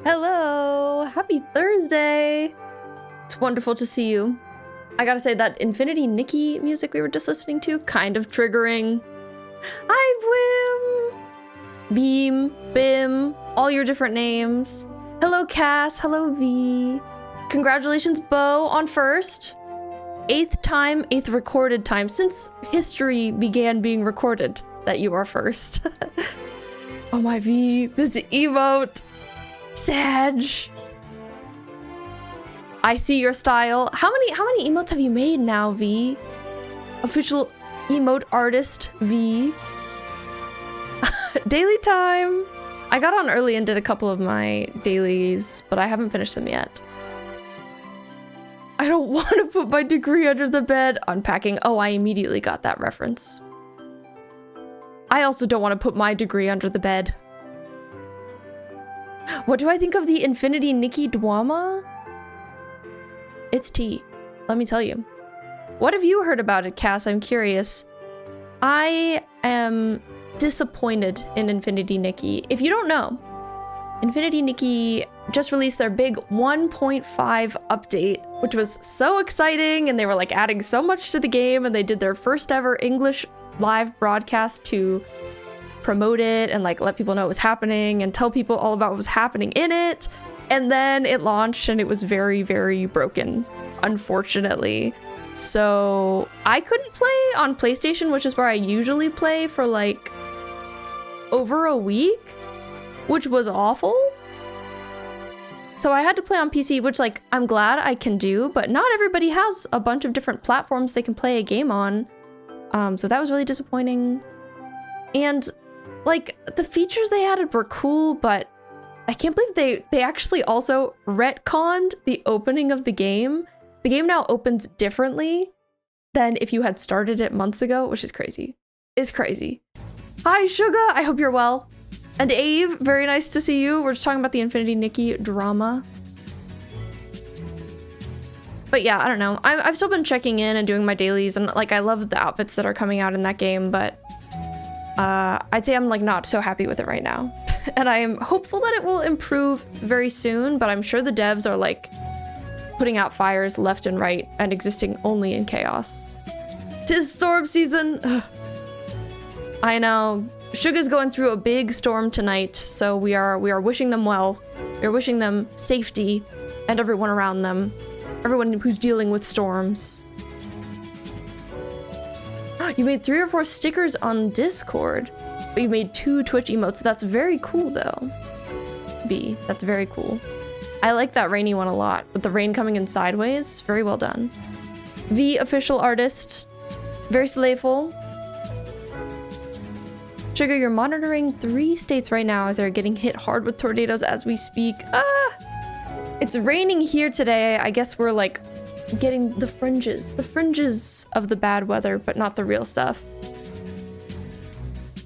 Hello! Happy Thursday! It's wonderful to see you. I gotta say, that Infinity Nikki music we were just listening to, kind of triggering. Hi, Wim! Beam, Bim, all your different names. Hello, Cass. Hello, V. Congratulations, Bo, on first. 8th recorded time since history began being recorded that you are first. Oh my V, this emote. Sag. I see your style. How many emotes have you made now, V? Official emote artist, V. Daily time. I got on early and did a couple of my dailies, but I haven't finished them yet. I don't want to put my degree under the bed. Unpacking. Oh, I immediately got that reference. I also don't want to put my degree under the bed. What do I think of the Infinity Nikki drama? It's tea, let me tell you. What have you heard about it, Cass? I'm curious. I am disappointed in Infinity Nikki. If you don't know, Infinity Nikki just released their big 1.5 update, which was so exciting, and they were like adding so much to the game, and they did their first ever English live broadcast to promote it and like let people know what was happening and tell people all about what was happening in it. And then it launched and it was very, very broken, unfortunately. So I couldn't play on PlayStation, which is where I usually play, for like over a week, which was awful. So I had to play on PC, which like I'm glad I can do, but not everybody has a bunch of different platforms they can play a game on. So that was really disappointing. And like the features they added were cool, but I can't believe they actually also retconned the opening of the game. The game now opens differently than if you had started it months ago, which is crazy. It's crazy. Hi, Suga. I hope you're well. And Ave, very nice to see you. We're just talking about the Infinity Nikki drama. But yeah, I don't know. I've still been checking in and doing my dailies, and like I love the outfits that are coming out in that game, but I'd say I'm like not so happy with it right now. And I am hopeful that it will improve very soon, but I'm sure the devs are like putting out fires left and right and existing only in chaos. 'Tis storm season. Ugh. I know. Suga's going through a big storm tonight, so we are wishing them well. We're wishing them safety and everyone around them. Everyone who's dealing with storms. You made 3 or 4 stickers on Discord, but you made 2 Twitch emotes. That's very cool though. B, that's very cool. I like that rainy one a lot, with the rain coming in sideways. Very well done. V, official artist. Very slayful. Sugar, you're monitoring 3 states right now as they're getting hit hard with tornadoes as we speak. It's raining here today. I guess we're like getting the fringes of the bad weather, but not the real stuff.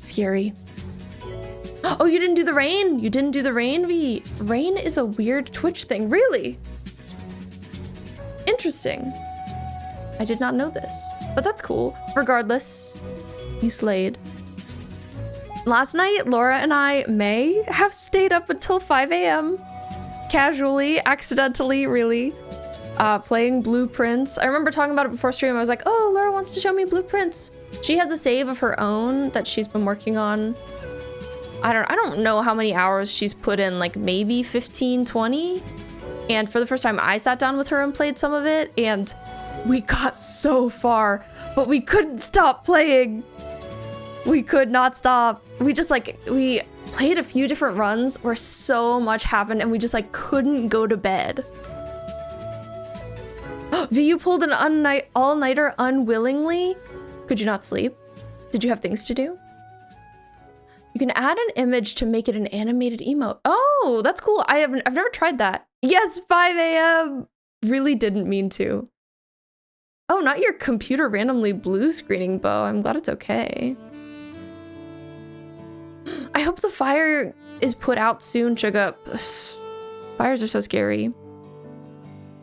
Scary. Oh, you didn't do the rain? You didn't do the rain, V? Rain is a weird Twitch thing, really? Interesting. I did not know this, but that's cool. Regardless, you slayed. Last night, Laura and I may have stayed up until 5 a.m. Casually, accidentally, really. Playing Blueprints. I remember talking about it before stream. I was like, oh, Laura wants to show me Blueprints. She has a save of her own that she's been working on. I don't know how many hours she's put in, like maybe 15, 20. And for the first time, I sat down with her and played some of it, and we got so far, but we couldn't stop playing. We could not stop. We just like, we played a few different runs where so much happened and we just like couldn't go to bed. V, you pulled an all-nighter unwillingly? Could you not sleep? Did you have things to do? You can add an image to make it an animated emote. Oh, that's cool. I've never tried that. Yes, 5 a.m. Really didn't mean to. Oh, not your computer randomly blue screening, Bo. I'm glad it's okay. I hope the fire is put out soon, Sugar. Fires are so scary.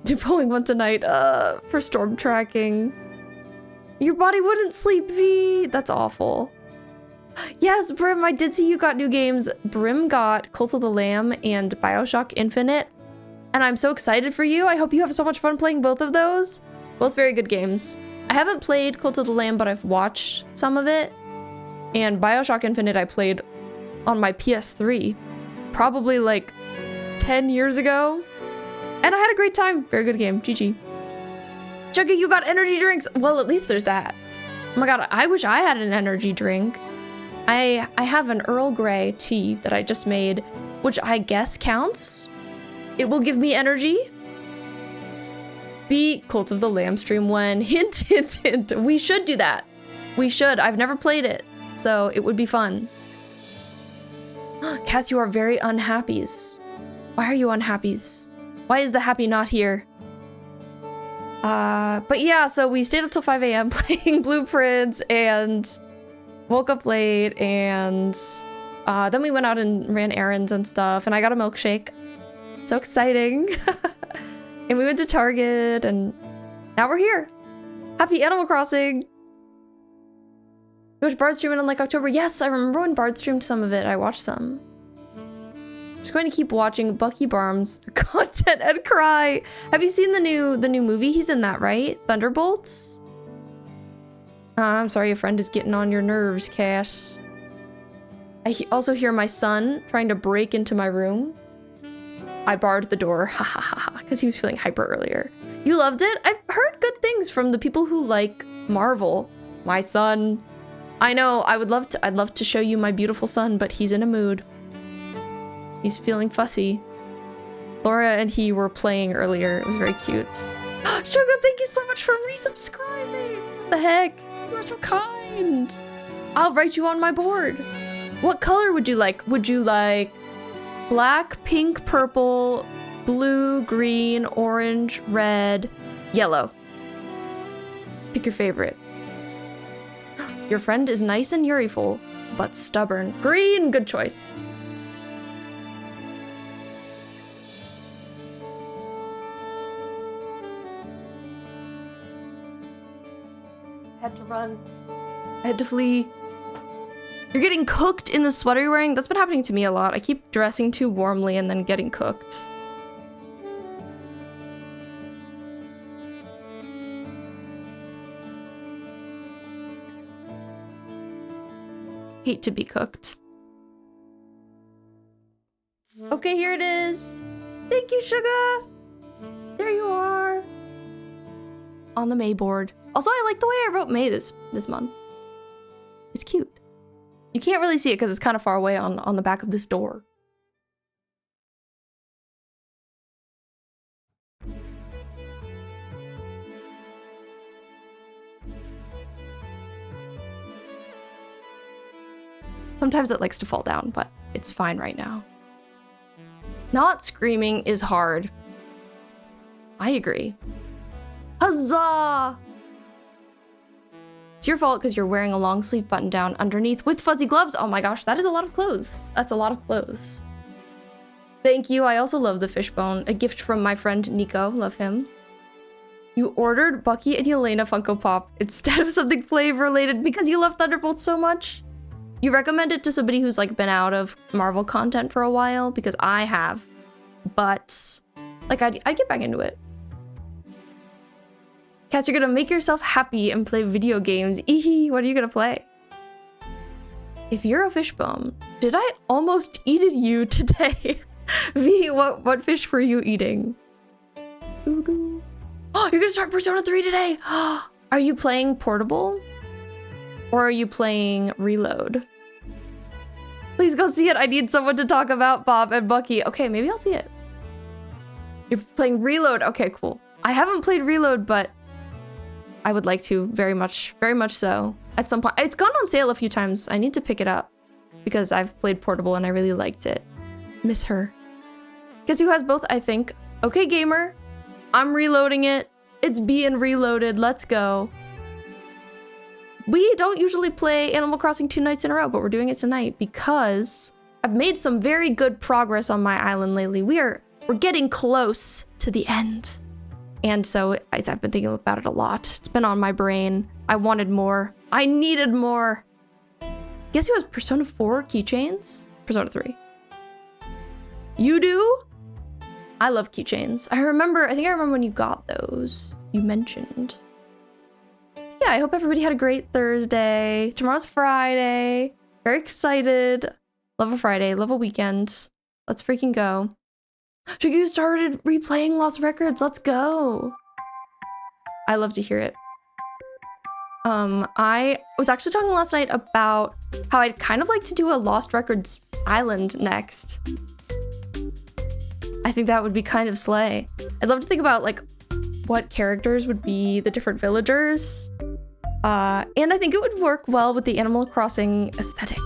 You're pulling one tonight, for storm tracking. Your body wouldn't sleep, V. That's awful. Yes, Brim, I did see you got new games. Brim got Cult of the Lamb and BioShock Infinite. And I'm so excited for you. I hope you have so much fun playing both of those. Both very good games. I haven't played Cult of the Lamb, but I've watched some of it. And BioShock Infinite I played on my PS3. Probably like 10 years ago. And I had a great time. Very good game. GG. Chugga, you got energy drinks. Well, at least there's that. Oh my god, I wish I had an energy drink. I have an Earl Grey tea that I just made, which I guess counts. It will give me energy. Beat Cult of the Lamb stream when hint, hint, hint. We should do that. We should. I've never played it, so it would be fun. Cass, you are very unhappies. Why are you unhappies? Why is the happy not here? But yeah, so we stayed up till 5 a.m. playing Blueprints and woke up late, and then we went out and ran errands and stuff, and I got a milkshake. So exciting. And we went to Target, and now we're here. Happy Animal Crossing. You watched Bard stream in like October? Yes, I remember when Bard streamed some of it. I watched some. Just going to keep watching Bucky Barnes content and cry. Have you seen the new movie? He's in that, right? Thunderbolts? I'm sorry, a friend is getting on your nerves, Cass. I also hear my son trying to break into my room. I barred the door, ha ha ha ha, because he was feeling hyper earlier. You loved it? I've heard good things from the people who like Marvel. My son. I know, I'd love to show you my beautiful son, but he's in a mood. He's feeling fussy. Laura and he were playing earlier. It was very cute. Sugar, thank you so much for resubscribing. What the heck? You are so kind. I'll write you on my board. What color would you like? Would you like black, pink, purple, blue, green, orange, red, yellow? Pick your favorite. Your friend is nice and yuriful, but stubborn. Green, good choice. I had to run. I had to flee. You're getting cooked in the sweater you're wearing? That's been happening to me a lot. I keep dressing too warmly and then getting cooked. Hate to be cooked. Okay, here it is. Thank you, Sugar. There you are. On the May board. Also, I like the way I wrote May this month. It's cute. You can't really see it because it's kind of far away on the back of this door. Sometimes it likes to fall down, but it's fine right now. Not screaming is hard. I agree. Huzzah! It's your fault because you're wearing a long sleeve button down underneath with fuzzy gloves. Oh my gosh, that is a lot of clothes. That's a lot of clothes. Thank you. I also love the fishbone. A gift from my friend Nico. Love him. You ordered Bucky and Yelena Funko Pop instead of something flavor related because you love Thunderbolts so much. You recommend it to somebody who's like been out of Marvel content for a while because I have, but like I'd get back into it. Cass, you're gonna make yourself happy and play video games. Eehee, what are you gonna play? If you're a fishbone, did I almost eated you today? V, what fish were you eating? Doo-doo. Oh, you're gonna start Persona 3 today! Are you playing Portable? Or are you playing Reload? Please go see it. I need someone to talk about Bob and Bucky. Okay, maybe I'll see it. You're playing Reload. Okay, cool. I haven't played Reload, but I would like to very much so. At some point, it's gone on sale a few times. I need to pick it up because I've played Portable and I really liked it. Miss her. Guess who has both, I think? Okay, gamer. I'm reloading it. It's being reloaded. Let's go. We don't usually play Animal Crossing 2 nights in a row, but we're doing it tonight because I've made some very good progress on my island lately. We're getting close to the end. And so I've been thinking about it a lot. It's been on my brain. I wanted more. I needed more. Guess who has Persona 4 keychains? Persona 3. You do? I love keychains. I think I remember when you got those. You mentioned. Yeah, I hope everybody had a great Thursday. Tomorrow's Friday. Very excited. Love a Friday, love a weekend. Let's freaking go. Shigu started replaying Lost Records. Let's go. I love to hear it. I was actually talking last night about how I'd kind of like to do a Lost Records island next. I think that would be kind of slay. I'd love to think about like what characters would be the different villagers. And I think it would work well with the Animal Crossing aesthetic.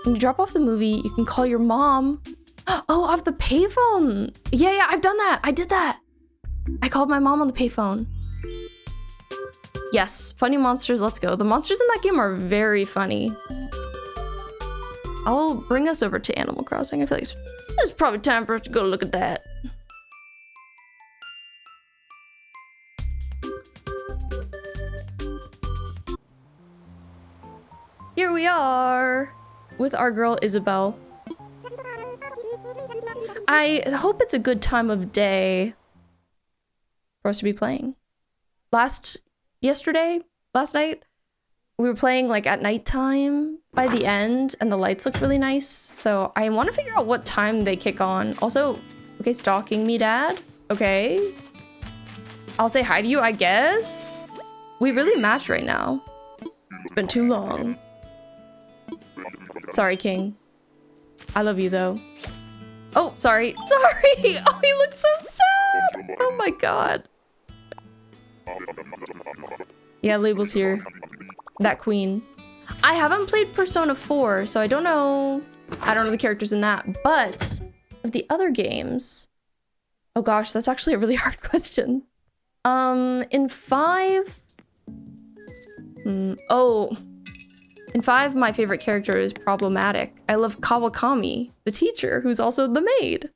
When you drop off the movie, you can call your mom. Oh, off the payphone. Yeah, I've done that. I did that. I called my mom on the payphone. Yes, funny monsters, let's go. The monsters in that game are very funny. I'll bring us over to Animal Crossing. I feel like it's probably time for us to go look at that. Here we are with our girl Isabel. I hope it's a good time of day for us to be playing. Last night, we were playing like at nighttime by the end and the lights looked really nice. So I want to figure out what time they kick on. Also, okay, stalking me, Dad. Okay. I'll say hi to you, I guess. We really match right now. It's been too long. Sorry, King. I love you though. Oh, sorry. Sorry. Oh, he looks so sad. Oh my god. Yeah, label's here. That queen. I haven't played Persona 4, so I don't know the characters in that, but of the other games. Oh gosh, that's actually a really hard question. In 5. In 5, my favorite character is Problematic. I love Kawakami, the teacher, who's also the maid.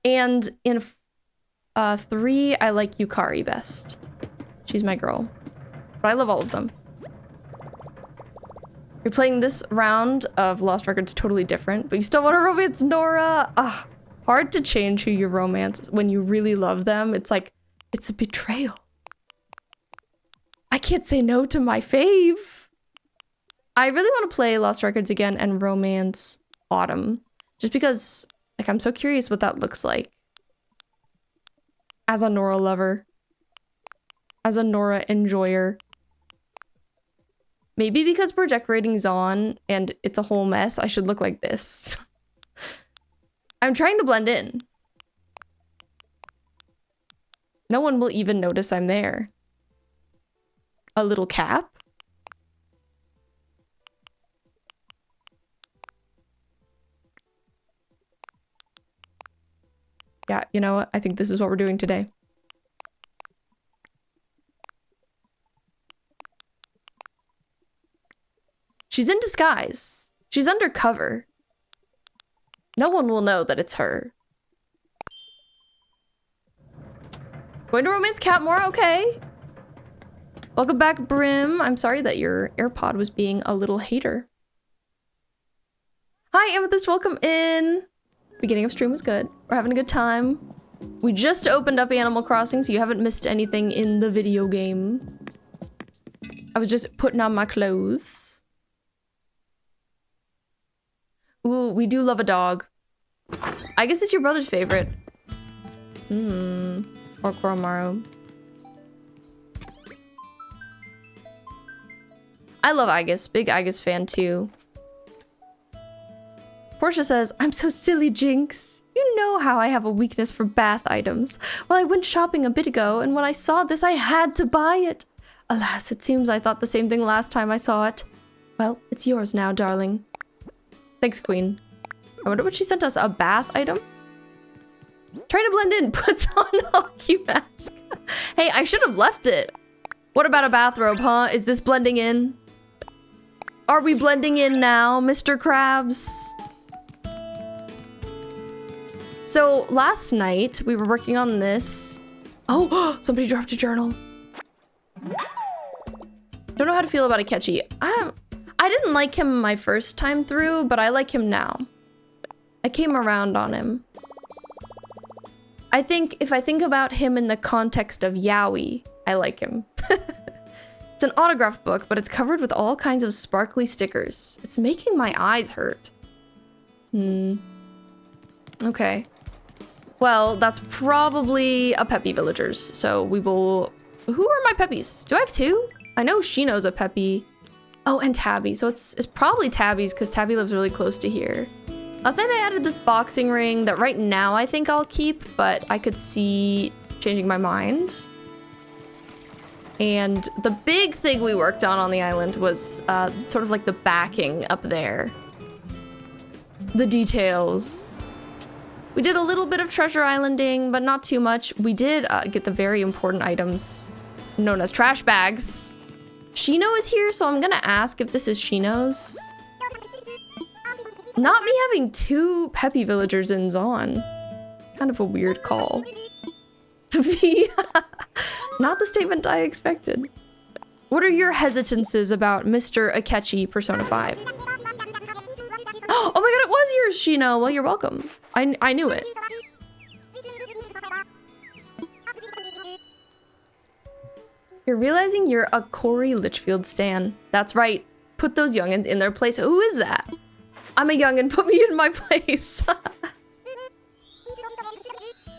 And in 3, I like Yukari best. She's my girl. But I love all of them. You're playing this round of Lost Records totally different, but you still want to romance Nora? Ah, hard to change who you romance when you really love them. It's like, it's a betrayal. I can't say no to my fave. I really want to play Lost Records again and romance Autumn. Just because, like, I'm so curious what that looks like. As a Nora lover. As a Nora enjoyer. Maybe because we're decorating Zaun and it's a whole mess, I should look like this. I'm trying to blend in. No one will even notice I'm there. A little cap? Yeah, you know what? I think this is what we're doing today. She's in disguise. She's undercover. No one will know that it's her. Going to romance Catmore, okay. Welcome back, Brim. I'm sorry that your AirPod was being a little hater. Hi, Amethyst, welcome in. Beginning of stream was good. We're having a good time. We just opened up Animal Crossing, so you haven't missed anything in the video game. I was just putting on my clothes. Ooh, we do love a dog. I guess it's your brother's favorite. Or Koromaru. I love Aegis. Big Aegis fan too. Portia says, I'm so silly, Jinx. You know how I have a weakness for bath items. Well, I went shopping a bit ago, and when I saw this, I had to buy it. Alas, it seems I thought the same thing last time I saw it. Well, it's yours now, darling. Thanks, Queen. I wonder what she sent us. A bath item? Trying to blend in. Puts on a hockey mask. Hey, I should have left it. What about a bathrobe, huh? Is this blending in? Are we blending in now, Mr. Krabs? So last night we were working on this. Oh, somebody dropped a journal. Don't know how to feel about Akechi. didn't like him my first time through, but I like him now. I came around on him. I think if I think about him in the context of yaoi, I like him. It's an autograph book, but it's covered with all kinds of sparkly stickers. It's making my eyes hurt. Okay. Well, that's probably a Peppy Villagers, so we will... Who are my Peppies? Do I have two? I know Shino's a Peppy. Oh, and Tabby. So it's probably Tabby's, because Tabby lives really close to here. Last night I added this boxing ring that right now I think I'll keep, but I could see changing my mind. And the big thing we worked on the island was sort of like the backing up there. The details. We did a little bit of treasure islanding, but not too much. We did get the very important items known as trash bags. Shino is here, so I'm gonna ask if this is Shino's. Not me having two Peppy Villagers in Zaun. Kind of a weird call. Not the statement I expected. What are your hesitances about Mr. Akechi Persona 5? Oh my god, it was yours, Shino. Well, you're welcome. I knew it. You're realizing you're a Corey Litchfield stan. That's right. Put those youngins in their place. Who is that? I'm a youngin. Put me in my place.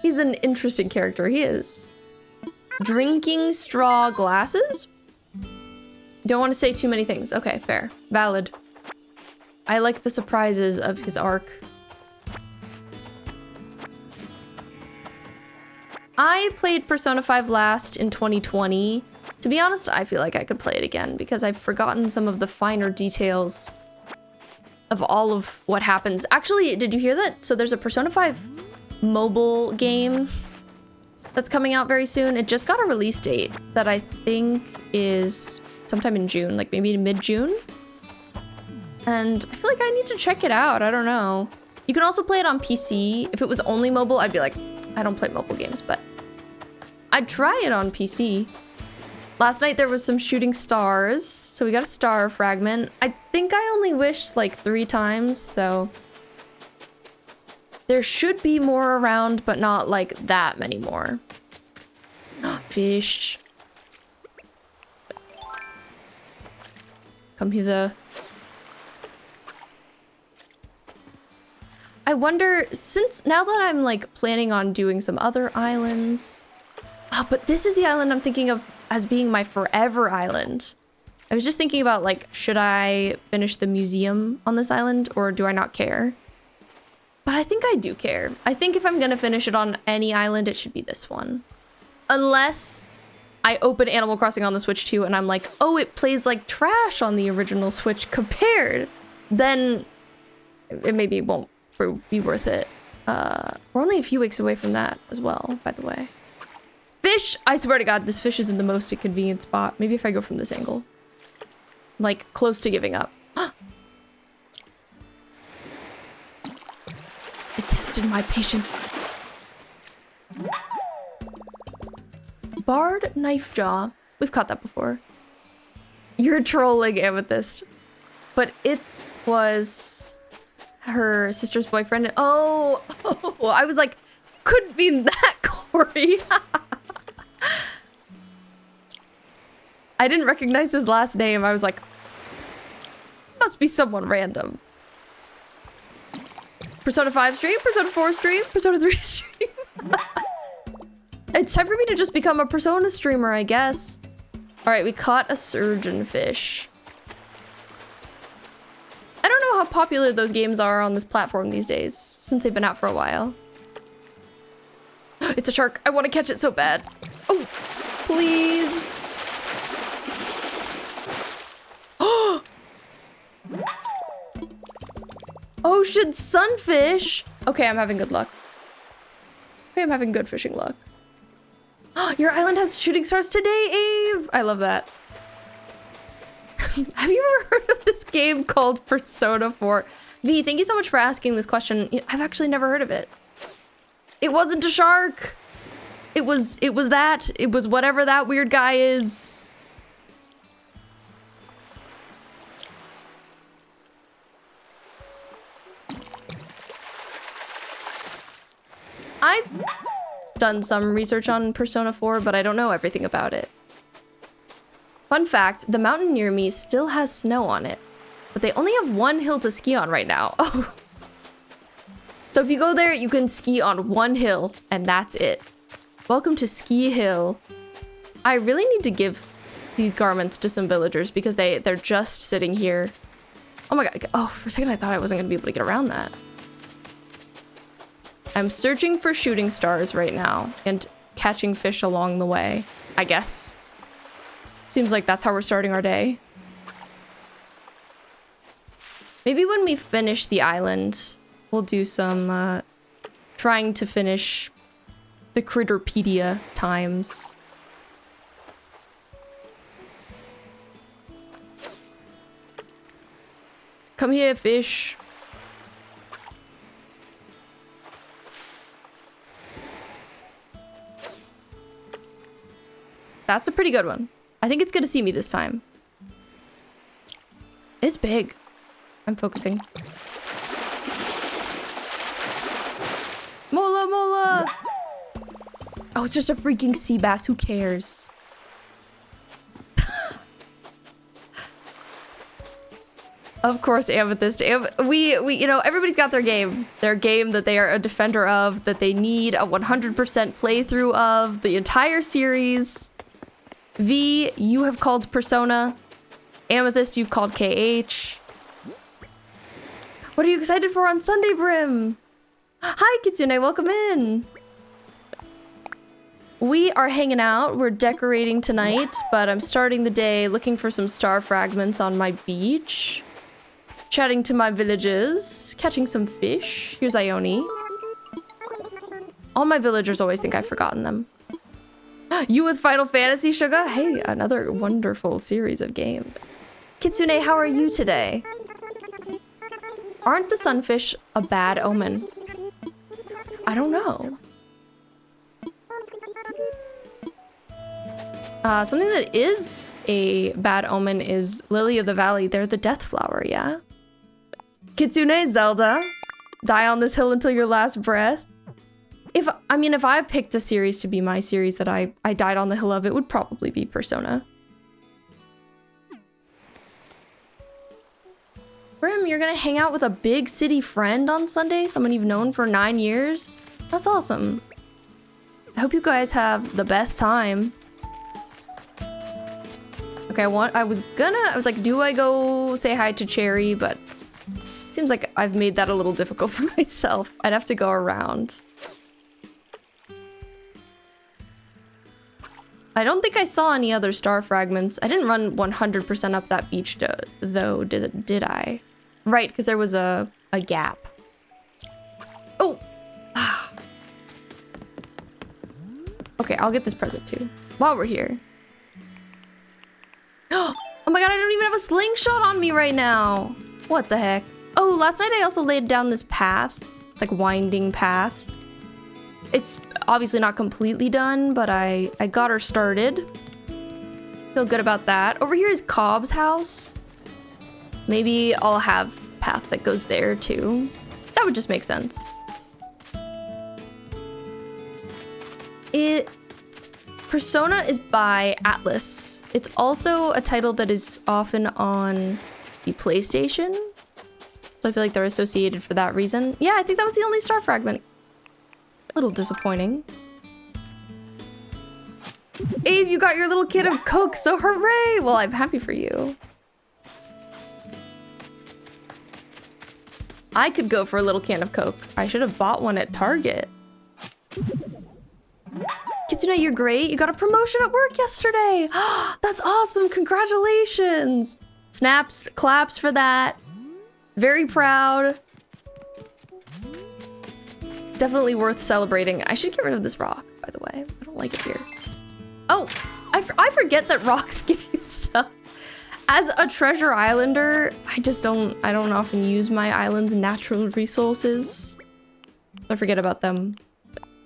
He's an interesting character. He is. Drinking straw glasses? Don't want to say too many things. Okay, fair. Valid. I like the surprises of his arc. I played Persona 5 last in 2020. To be honest, I feel like I could play it again because I've forgotten some of the finer details of all of what happens. Actually, did you hear that? So there's a Persona 5 mobile game that's coming out very soon. It just got a release date that I think is sometime in June, like maybe mid-June. And I feel like I need to check it out. I don't know. You can also play it on PC. If it was only mobile, I'd be like, I don't play mobile games, but I'd try it on PC. Last night there was some shooting stars, so we got a star fragment. I think I only wished like 3 times, so there should be more around, but not like that many more. Fish. Come hither. I wonder, since now that I'm like planning on doing some other islands. Oh, but this is the island I'm thinking of as being my forever island. I was just thinking about like, should I finish the museum on this island or do I not care? But I think I do care. I think if I'm gonna finish it on any island, it should be this one. Unless I open Animal Crossing on the Switch too and I'm like, oh, it plays like trash on the original Switch compared. Then it maybe won't be worth it. We're only a few weeks away from that as well, by the way. Fish! I swear to God, this fish is in the most inconvenient spot. Maybe if I go from this angle. Like, close to giving up. It tested my patience. Barred Knife Jaw. We've caught that before. You're trolling Amethyst. But it was her sister's boyfriend. Oh, I was like, couldn't mean that, Corey. I didn't recognize his last name. I was like, must be someone random. Persona 5 stream, Persona 4 stream, Persona 3 stream. It's time for me to just become a Persona streamer, I guess. All right, we caught a surgeon fish. I don't know how popular those games are on this platform these days, since they've been out for a while. It's a shark. I want to catch it so bad. Oh, please. Ocean sunfish. Okay, I'm having good luck. Okay, I'm having good fishing luck. Your island has shooting stars today, Ave. I love that. Have you ever heard of this game called Persona 4? V, thank you so much for asking this question. I've actually never heard of it. It wasn't a shark. It was that. It was whatever that weird guy is. I've done some research on Persona 4, but I don't know everything about it. Fun fact, the mountain near me still has snow on it, but they only have one hill to ski on right now. Oh. So if you go there, you can ski on one hill, and that's it. Welcome to Ski Hill. I really need to give these garments to some villagers because they're just sitting here. Oh my god. Oh, for a second I thought I wasn't gonna be able to get around that. I'm searching for shooting stars right now and catching fish along the way, I guess. Seems like that's how we're starting our day. Maybe when we finish the island, we'll do some trying to finish the Critterpedia times. Come here, fish. That's a pretty good one. I think it's good to see me this time. It's big. I'm focusing. Mola, mola! Oh, it's just a freaking sea bass. Who cares? Of course, Amethyst. We, you know, everybody's got their game. Their game that they are a defender of, that they need a 100% playthrough of, the entire series. V, you have called Persona. Amethyst, you've called KH. What are you excited for on Sunday, Brim? Hi, Kitsune, welcome in. We are hanging out. We're decorating tonight, but I'm starting the day looking for some star fragments on my beach. Chatting to my villagers, catching some fish. Here's Ione. All my villagers always think I've forgotten them. You with Final Fantasy, Suga? Hey, another wonderful series of games. Kitsune, how are you today? Aren't the sunfish a bad omen? I don't know. Something that is a bad omen is Lily of the Valley. They're the death flower, yeah? Kitsune, Zelda. Die on this hill until your last breath. If I picked a series to be my series that I died on the hill of, it would probably be Persona. Brim, you're gonna hang out with a big city friend on Sunday? Someone you've known for 9 years? That's awesome. I hope you guys have the best time. Okay, I was like, do I go say hi to Cherry? But it seems like I've made that a little difficult for myself. I'd have to go around. I don't think I saw any other star fragments. I didn't run 100% up that beach though, did I? Right, because there was a gap. Oh! Okay, I'll get this present too, while we're here. Oh my god, I don't even have a slingshot on me right now! What the heck? Oh, last night I also laid down this path. It's like winding path. It's obviously not completely done, but I got her started. Feel good about that. Over here is Cobb's house. Maybe I'll have a path that goes there too. That would just make sense. Persona is by Atlas. It's also a title that is often on the PlayStation. So I feel like they're associated for that reason. Yeah, I think that was the only star fragment. A little disappointing. Abe, you got your little kid of Coke, so hooray! Well, I'm happy for you. I could go for a little can of Coke. I should have bought one at Target. Kitsune, you're great. You got a promotion at work yesterday. That's awesome. Congratulations. Snaps, claps for that. Very proud. Definitely worth celebrating. I should get rid of this rock, by the way. I don't like it here. Oh, I forget that rocks give you stuff. As a treasure islander, I don't often use my island's natural resources. I forget about them.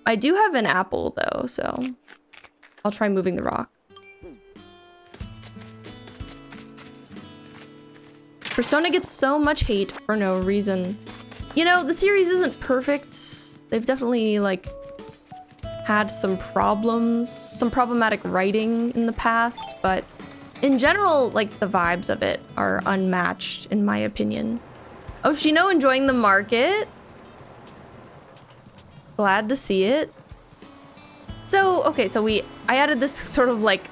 I do have an apple though, so I'll try moving the rock. Persona gets so much hate for no reason. You know, the series isn't perfect. They've definitely, like, had some problems, some problematic writing in the past, but in general, like, the vibes of it are unmatched, in my opinion. Oh, Shino enjoying the market. Glad to see it. So, okay, so I added this sort of like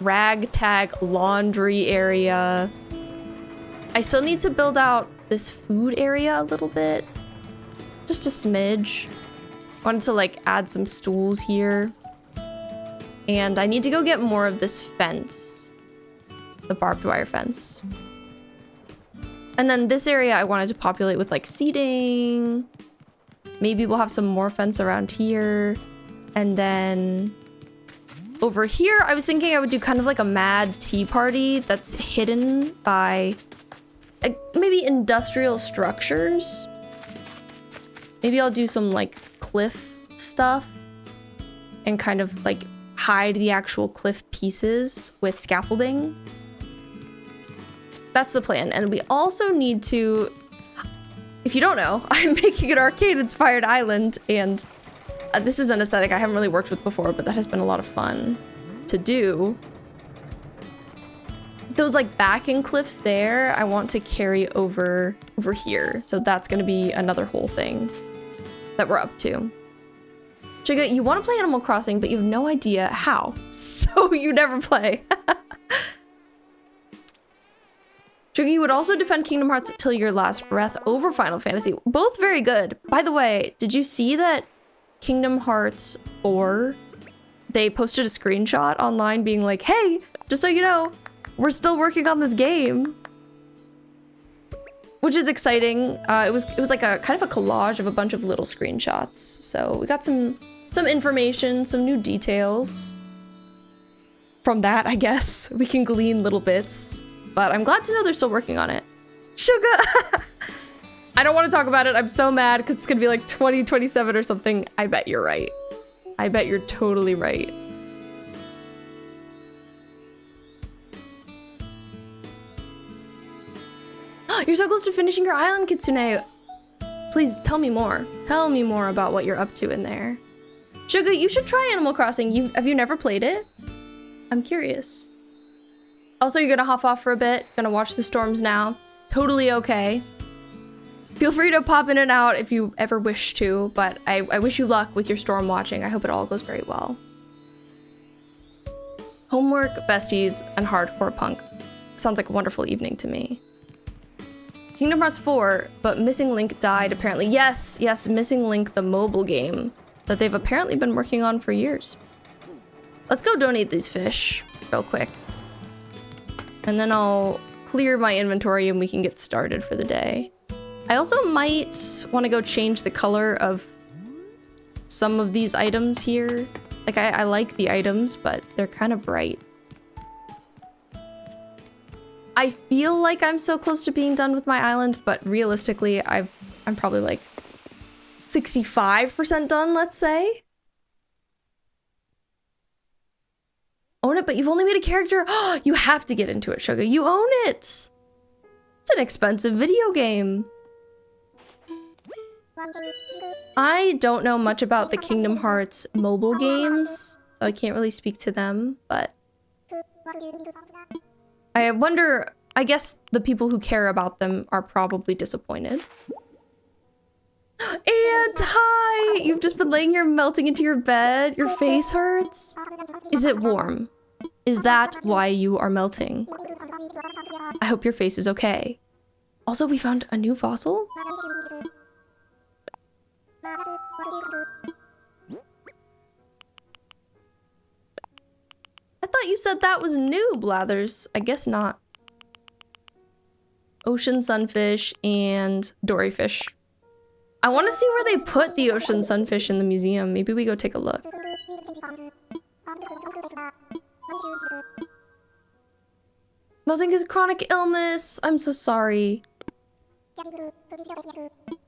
ragtag laundry area. I still need to build out this food area a little bit. Just a smidge. Wanted to like add some stools here. And I need to go get more of this fence. The barbed wire fence. And then this area I wanted to populate with like seating. Maybe we'll have some more fence around here. And then over here, I was thinking I would do kind of like a mad tea party that's hidden by maybe industrial structures. Maybe I'll do some like cliff stuff and kind of like hide the actual cliff pieces with scaffolding. That's the plan. And we also need to, if you don't know, I'm making an arcane-inspired island, and this is an aesthetic I haven't really worked with before, but that has been a lot of fun to do. Those like backing cliffs there, I want to carry over here. So that's gonna be another whole thing that we're up to. Chiga, you want to play Animal Crossing, but you have no idea how. So you never play. Chiga, you would also defend Kingdom Hearts till your last breath over Final Fantasy. Both very good. By the way, did you see that Kingdom Hearts 4, they posted a screenshot online being like, hey, just so you know, we're still working on this game. Which is exciting. It was like a kind of a collage of a bunch of little screenshots. So we got some information, some new details. From that, I guess, we can glean little bits. But I'm glad to know they're still working on it. Sugar! I don't want to talk about it. I'm so mad because it's going to be like 2027 or something. I bet you're right. I bet you're totally right. You're so close to finishing your island, Kitsune. Please tell me more. Tell me more about what you're up to in there. Suga, you should try Animal Crossing. Have you never played it? I'm curious. Also, you're gonna hop off for a bit. Gonna watch the storms now. Totally okay. Feel free to pop in and out if you ever wish to, but I wish you luck with your storm watching. I hope it all goes very well. Homework, besties, and hardcore punk. Sounds like a wonderful evening to me. Kingdom Hearts 4, but Missing Link died apparently. Yes, Missing Link, the mobile game that they've apparently been working on for years. Let's go donate these fish real quick. And then I'll clear my inventory and we can get started for the day. I also might want to go change the color of some of these items here. Like, I like the items, but they're kind of bright. I feel like I'm so close to being done with my island, but realistically, I'm probably like 65% done, let's say. Own it, but you've only made a character. Oh, you have to get into it, Sugar. You own it. It's an expensive video game. I don't know much about the Kingdom Hearts mobile games, so I can't really speak to them, but I wonder, I guess the people who care about them are probably disappointed. And hi! You've just been laying here melting into your bed. Your face hurts. Is it warm? Is that why you are melting? I hope your face is okay. Also, we found a new fossil. I thought you said that was new, Blathers. I guess not. Ocean sunfish and doryfish. I want to see where they put the ocean sunfish in the museum. Maybe we go take a look. Melting is chronic illness. I'm so sorry.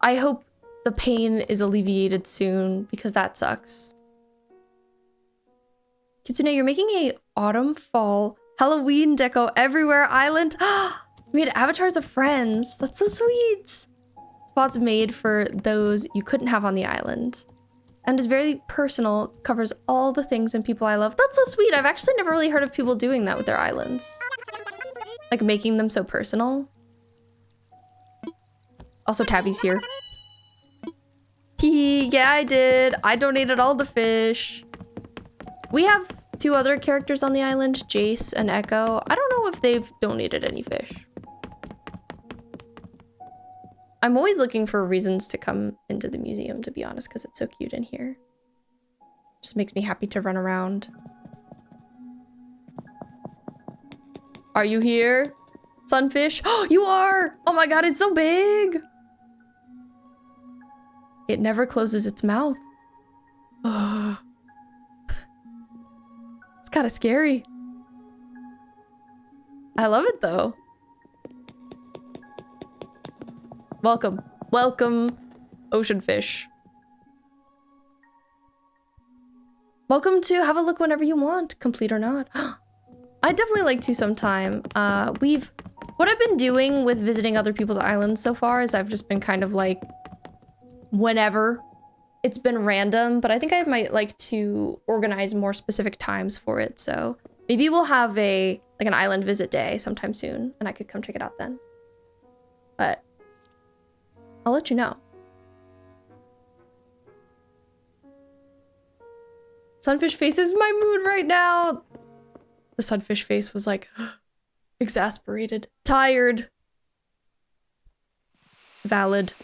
I hope the pain is alleviated soon because that sucks. Kitsune, you're making a autumn, fall, Halloween deco everywhere island. We made avatars of friends. That's so sweet. Spots made for those you couldn't have on the island. and is very personal, covers all the things and people I love. That's so sweet. I've actually never really heard of people doing that with their islands. Like making them so personal. Also, Tabby's here. Yeah, I did. I donated all the fish. We have 2 other characters on the island, Jace and Echo. I don't know if they've donated any fish. I'm always looking for reasons to come into the museum, to be honest, because it's so cute in here. Just makes me happy to run around. Are you here, sunfish? Oh, you are! Oh my god, it's so big! It never closes its mouth. Oh. It's kind of scary. I love it though. Welcome. Welcome, ocean fish. Welcome to have a look whenever you want, complete or not. I'd definitely like to sometime. What I've been doing with visiting other people's islands so far is I've just been kind of like, whenever. It's been random, but I think I might like to organize more specific times for it. So maybe we'll have an island visit day sometime soon and I could come check it out then. But I'll let you know. Sunfish face is my mood right now. The sunfish face was like exasperated, tired. Valid.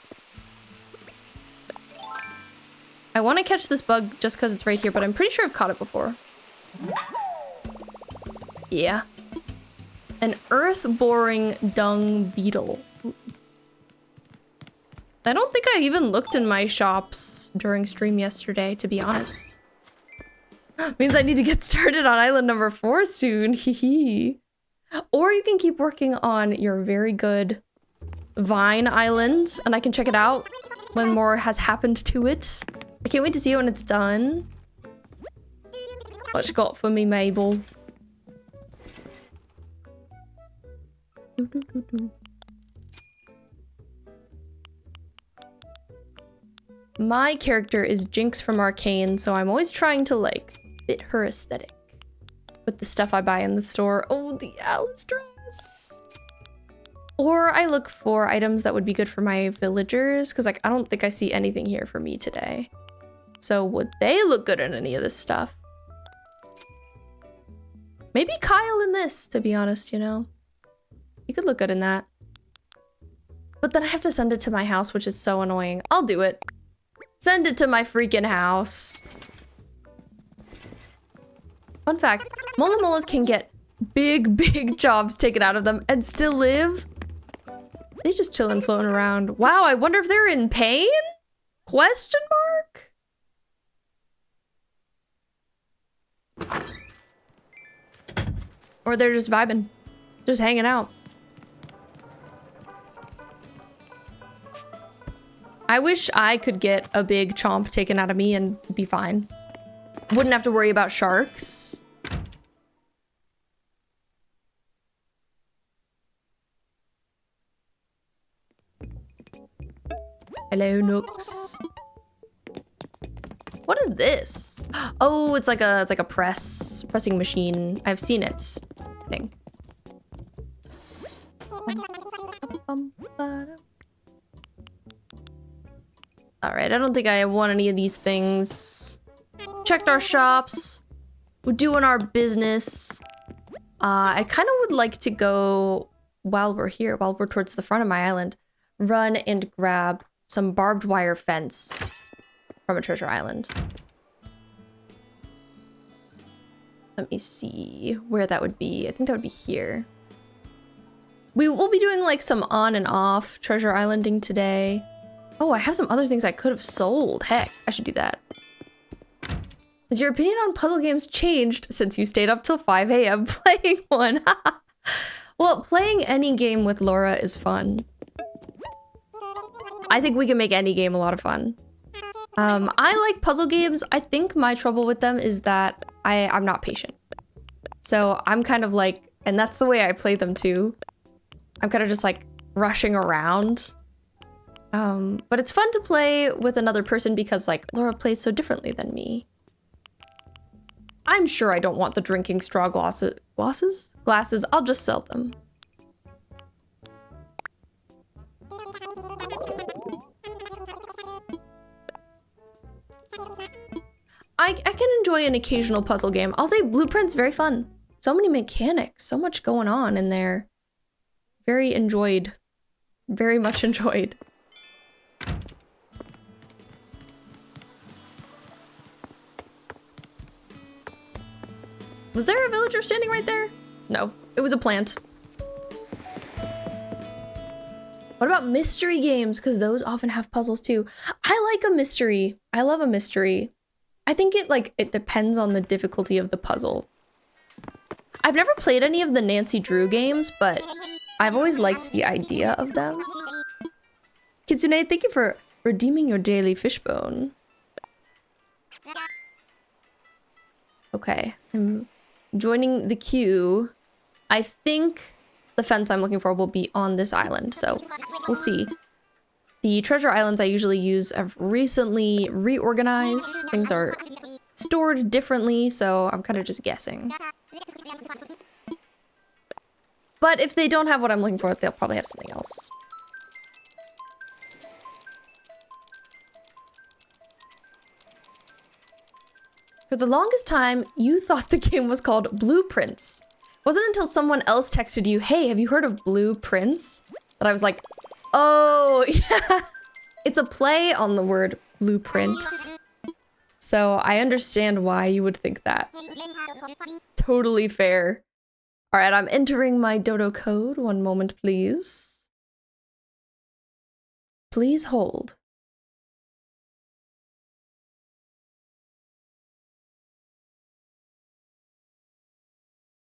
I want to catch this bug just because it's right here, but I'm pretty sure I've caught it before. Yeah. An earth-boring dung beetle. I don't think I even looked in my shops during stream yesterday, to be honest. Means I need to get started on island number 4 soon. Hee. Or you can keep working on your very good Vine Island, and I can check it out when more has happened to it. I can't wait to see it when it's done. What you got for me, Mabel? My character is Jinx from Arcane, so I'm always trying to like fit her aesthetic with the stuff I buy in the store. Oh, the Alice dress. Or I look for items that would be good for my villagers, because like I don't think I see anything here for me today. So would they look good in any of this stuff? Maybe Kyle in this, to be honest, you know? You could look good in that. But then I have to send it to my house, which is so annoying. I'll do it. Send it to my freaking house. Fun fact, mola molas can get big jobs taken out of them and still live. They just chillin' floating around. Wow, I wonder if they're in pain? Question mark? Or they're just vibing, just hanging out. I wish I could get a big chomp taken out of me and be fine. Wouldn't have to worry about sharks. Hello, Nooks. What is this? Oh, it's like a pressing machine. I've seen it, I think. All right, I don't think I want any of these things. Checked our shops. We're doing our business. I kind of would like to go while we're here, while we're towards the front of my island, run and grab some barbed wire fence from a treasure island. Let me see where that would be. I think that would be here. We will be doing like some on and off treasure islanding today. Oh, I have some other things I could have sold. Heck, I should do that. Has your opinion on puzzle games changed since you stayed up till 5 a.m. playing one? Well, playing any game with Laura is fun. I think we can make any game a lot of fun. I like puzzle games. I think my trouble with them is that I'm not patient. So I'm kind of like, and that's the way I play them too. I'm kind of just like rushing around. But it's fun to play with another person because, like, Laura plays so differently than me. I'm sure I don't want the drinking straw glasses. Glasses? I'll just sell them. I can enjoy an occasional puzzle game. I'll say Blueprint's very fun. So many mechanics, so much going on in there. Very enjoyed. Very much enjoyed. Was there a villager standing right there? No, it was a plant. What about mystery games? Because those often have puzzles too. I like a mystery. I love a mystery. I think it depends on the difficulty of the puzzle. I've never played any of the Nancy Drew games, but I've always liked the idea of them. Kitsune, thank you for redeeming your daily fishbone. Okay, I'm joining the queue. I think the fence I'm looking for will be on this island, so we'll see. The treasure islands I usually use have recently reorganized. Things are stored differently, so I'm kind of just guessing. But if they don't have what I'm looking for, they'll probably have something else. For the longest time, you thought the game was called Blueprints. It wasn't until someone else texted you, hey, have you heard of Blueprints? That I was like, oh, yeah. It's a play on the word blueprints. So I understand why you would think that. Totally fair. All right, I'm entering my dodo code. One moment, please. Please hold.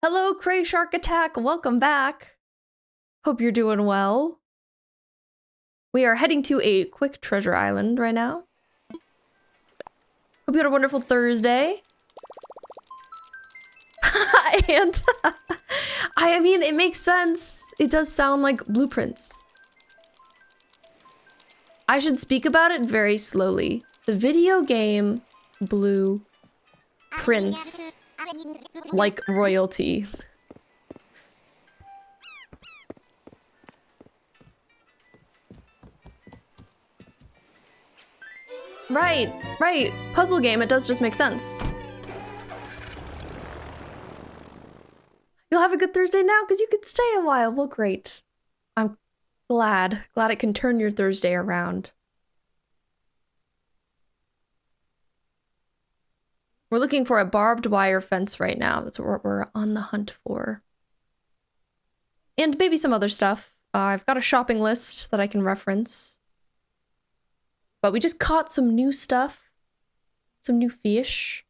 Hello, Cray Shark Attack. Welcome back. Hope you're doing well. We are heading to a quick treasure island right now. Hope you had a wonderful Thursday. And I mean, it makes sense. It does sound like blueprints. I should speak about it very slowly. The video game Blueprints like royalty. Right, right. Puzzle game, it does just make sense. You'll have a good Thursday now because you could stay a while. Well, great. I'm glad it can turn your Thursday around. We're looking for a barbed wire fence right now. That's what we're on the hunt for. And maybe some other stuff. I've got a shopping list that I can reference. But we just caught some new stuff. Some new fish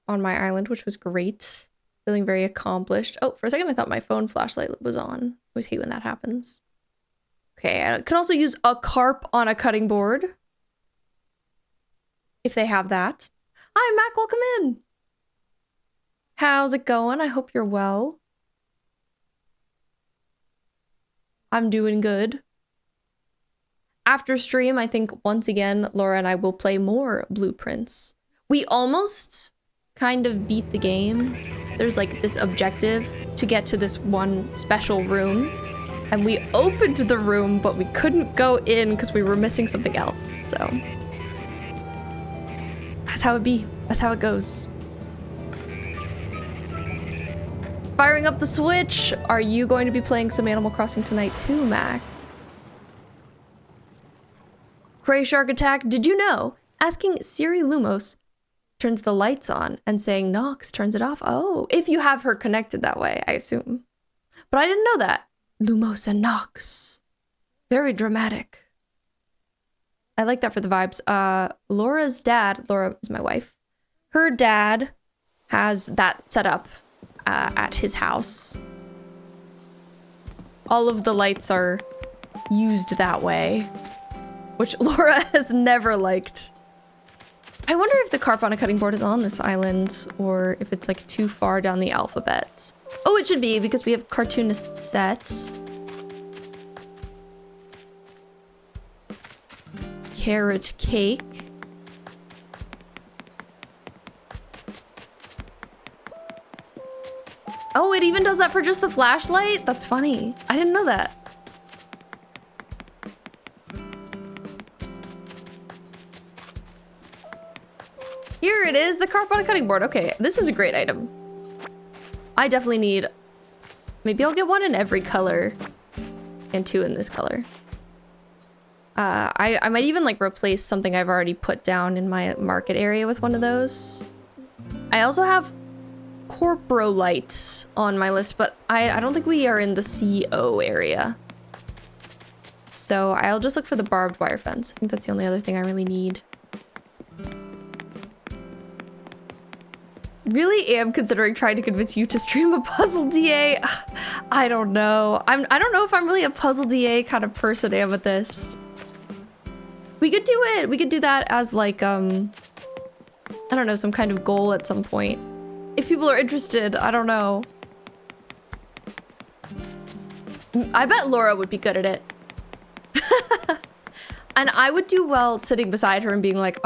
on my island, which was great. Feeling very accomplished. Oh, for a second I thought my phone flashlight was on. I always hate when that happens. Okay, I could also use a carp on a cutting board. If they have that. Hi, Mac, welcome in. How's it going? I hope you're well. I'm doing good. After stream, I think once again, Laura and I will play more Blueprints. We almost kind of beat the game. There's like this objective to get to this one special room. And we opened the room, but we couldn't go in because we were missing something else, so. That's how it be. That's how it goes. Firing up the Switch. Are you going to be playing some Animal Crossing tonight too, Mac? Cray Shark Attack, did you know? Asking Siri Lumos turns the lights on and saying Nox turns it off. Oh, if you have her connected that way, I assume. But I didn't know that. Lumos and Nox. Very dramatic. I like that for the vibes. Laura's dad, Laura is my wife. Her dad has that set up at his house. All of the lights are used that way, which Laura has never liked. I wonder if the carp on a cutting board is on this island or if it's like too far down the alphabet. Oh, it should be because we have cartoonist set. carrot cake. Oh, it even does that for just the flashlight? That's funny. I didn't know that. Here it is, the carp on a cutting board. Okay, this is a great item. I definitely need... Maybe I'll get one in every color. And 2 in this color. I might even like replace something I've already put down in my market area with one of those. I also have Corporolite on my list, but I don't think we are in the CO area. So I'll just look for the barbed wire fence. I think that's the only other thing I really need. Really am considering trying to convince you to stream a puzzle DA. I don't know. I don't know if I'm really a puzzle DA kind of person, Amethyst. We could do it. We could do that as like, I don't know, some kind of goal at some point. If people are interested, I don't know. I bet Laura would be good at it. And I would do well sitting beside her and being like,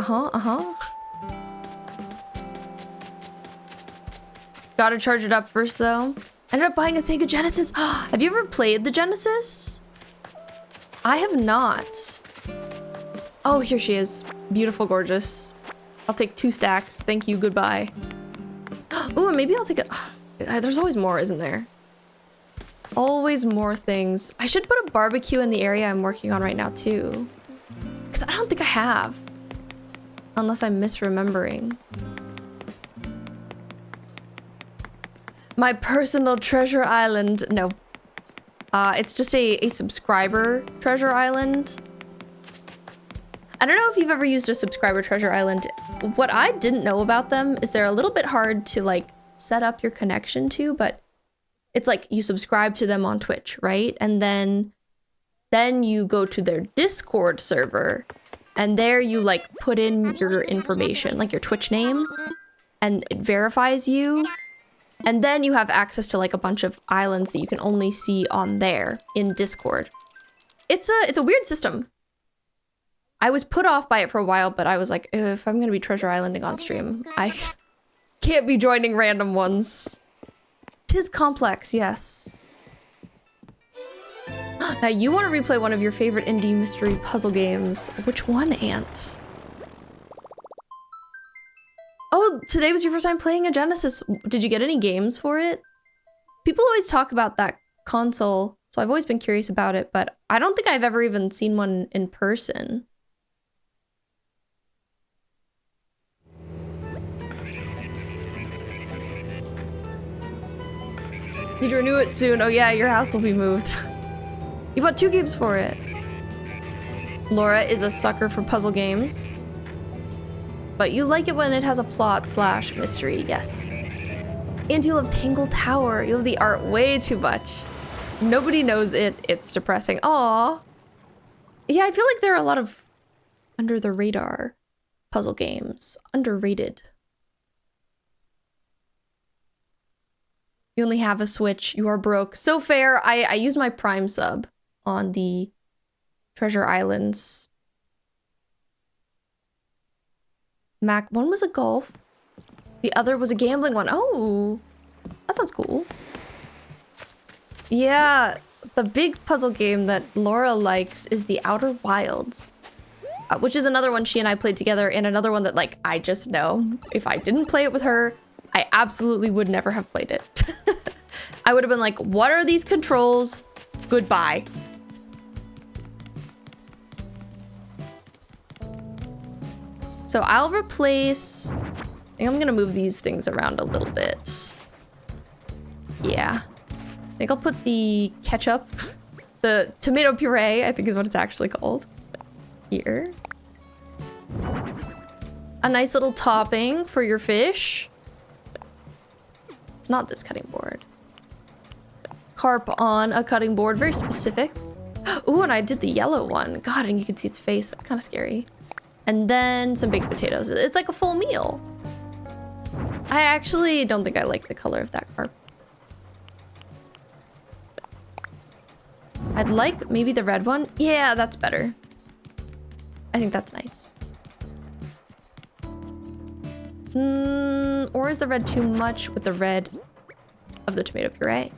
Gotta charge it up first, though. Ended up buying a Sega Genesis. Have you ever played the Genesis? I have not. Oh, here she is. Beautiful, gorgeous. I'll take 2 stacks. Thank you, goodbye. Ooh, maybe I'll take it. There's always more, isn't there? Always more things. I should put a barbecue in the area I'm working on right now, too. Because I don't think I have. Unless I'm misremembering. My personal treasure island. No. It's just a subscriber treasure island. I don't know if you've ever used a subscriber treasure island. What I didn't know about them is they're a little bit hard to like set up your connection to, but it's like you subscribe to them on Twitch, right? And then you go to their Discord server and there you like put in your information, like your Twitch name, and it verifies you. And then you have access to like a bunch of islands that you can only see on there in Discord. It's a weird system. I was put off by it for a while, but I was like, if I'm gonna be treasure islanding on stream, I can't be joining random ones. 'Tis complex, yes. Now you want to replay one of your favorite indie mystery puzzle games. Which one, Ant? Oh, today was your first time playing a Genesis. Did you get any games for it? People always talk about that console, so I've always been curious about it, but I don't think I've ever even seen one in person. Need to renew it soon. Oh yeah, your house will be moved. You bought 2 games for it. Laura is a sucker for puzzle games. But you like it when it has a plot / mystery, yes. And you love Tangle Tower. You love the art way too much. Nobody knows it. It's depressing. Aww. Yeah, I feel like there are a lot of under the radar puzzle games. Underrated. You only have a Switch. You are broke. So fair. I use my Prime sub on the Treasure Islands. Mac, one was a golf. The other was a gambling one. Oh, that sounds cool. Yeah, the big puzzle game that Laura likes is the Outer Wilds, which is another one she and I played together, and another one that like I just know if I didn't play it with her, I absolutely would never have played it. I would have been like, what are these controls? Goodbye. So I'll replace, I think I'm gonna move these things around a little bit. Yeah. I think I'll put the ketchup, the tomato puree, I think is what it's actually called, here. A nice little topping for your fish. It's not this cutting board. Carp on a cutting board, very specific. Ooh, and I did the yellow one. God, and you can see its face, that's kind of scary. And then some baked potatoes. It's like a full meal. I actually don't think I like the color of that carp. I'd like maybe the red one. Yeah, that's better. I think that's nice. Or is the red too much with the red of the tomato puree?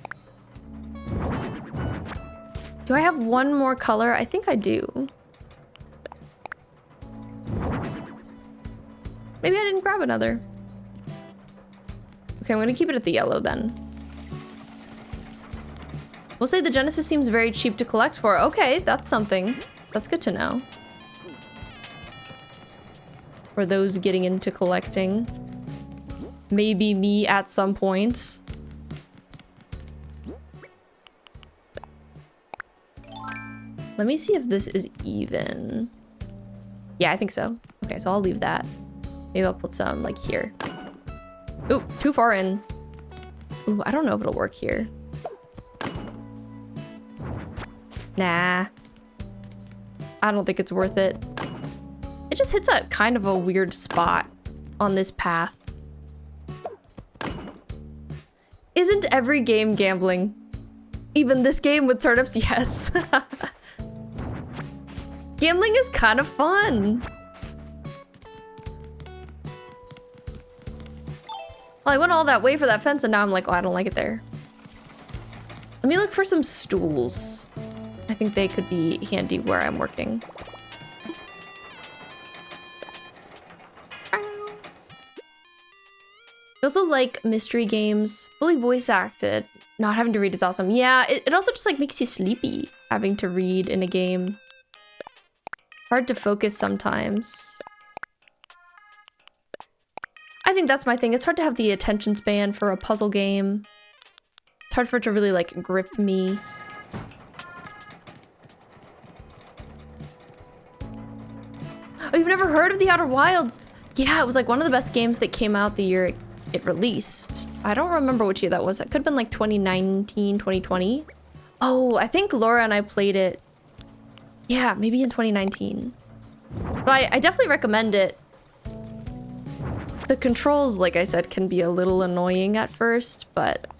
Do I have one more color? I think I do. Maybe I didn't grab another. Okay, I'm gonna keep it at the yellow then. We'll say the Genesis seems very cheap to collect for. Okay, that's something. That's good to know. For those getting into collecting. Maybe me at some point. Let me see if this is even. Yeah, I think so. Okay, so I'll leave that. Maybe I'll put some like here. Ooh, too far in. Ooh, I don't know if it'll work here. Nah. I don't think it's worth it. It just hits a kind of a weird spot on this path. Isn't every game gambling? Even this game with turnips? Yes. Gambling is kind of fun. Well, I went all that way for that fence and now I'm like, oh, I don't like it there. Let me look for some stools. I think they could be handy where I'm working. I also like mystery games, fully voice acted. Not having to read is awesome. Yeah, it also just like makes you sleepy having to read in a game. Hard to focus sometimes. I think that's my thing. It's hard to have the attention span for a puzzle game. It's hard for it to really like grip me. Oh, you've never heard of the Outer Wilds? Yeah, it was like one of the best games that came out the year it released. I don't remember which year that was. It could have been like 2019, 2020. Oh, I think Laura and I played it. Yeah, maybe in 2019. But I definitely recommend it. The controls, like I said, can be a little annoying at first, but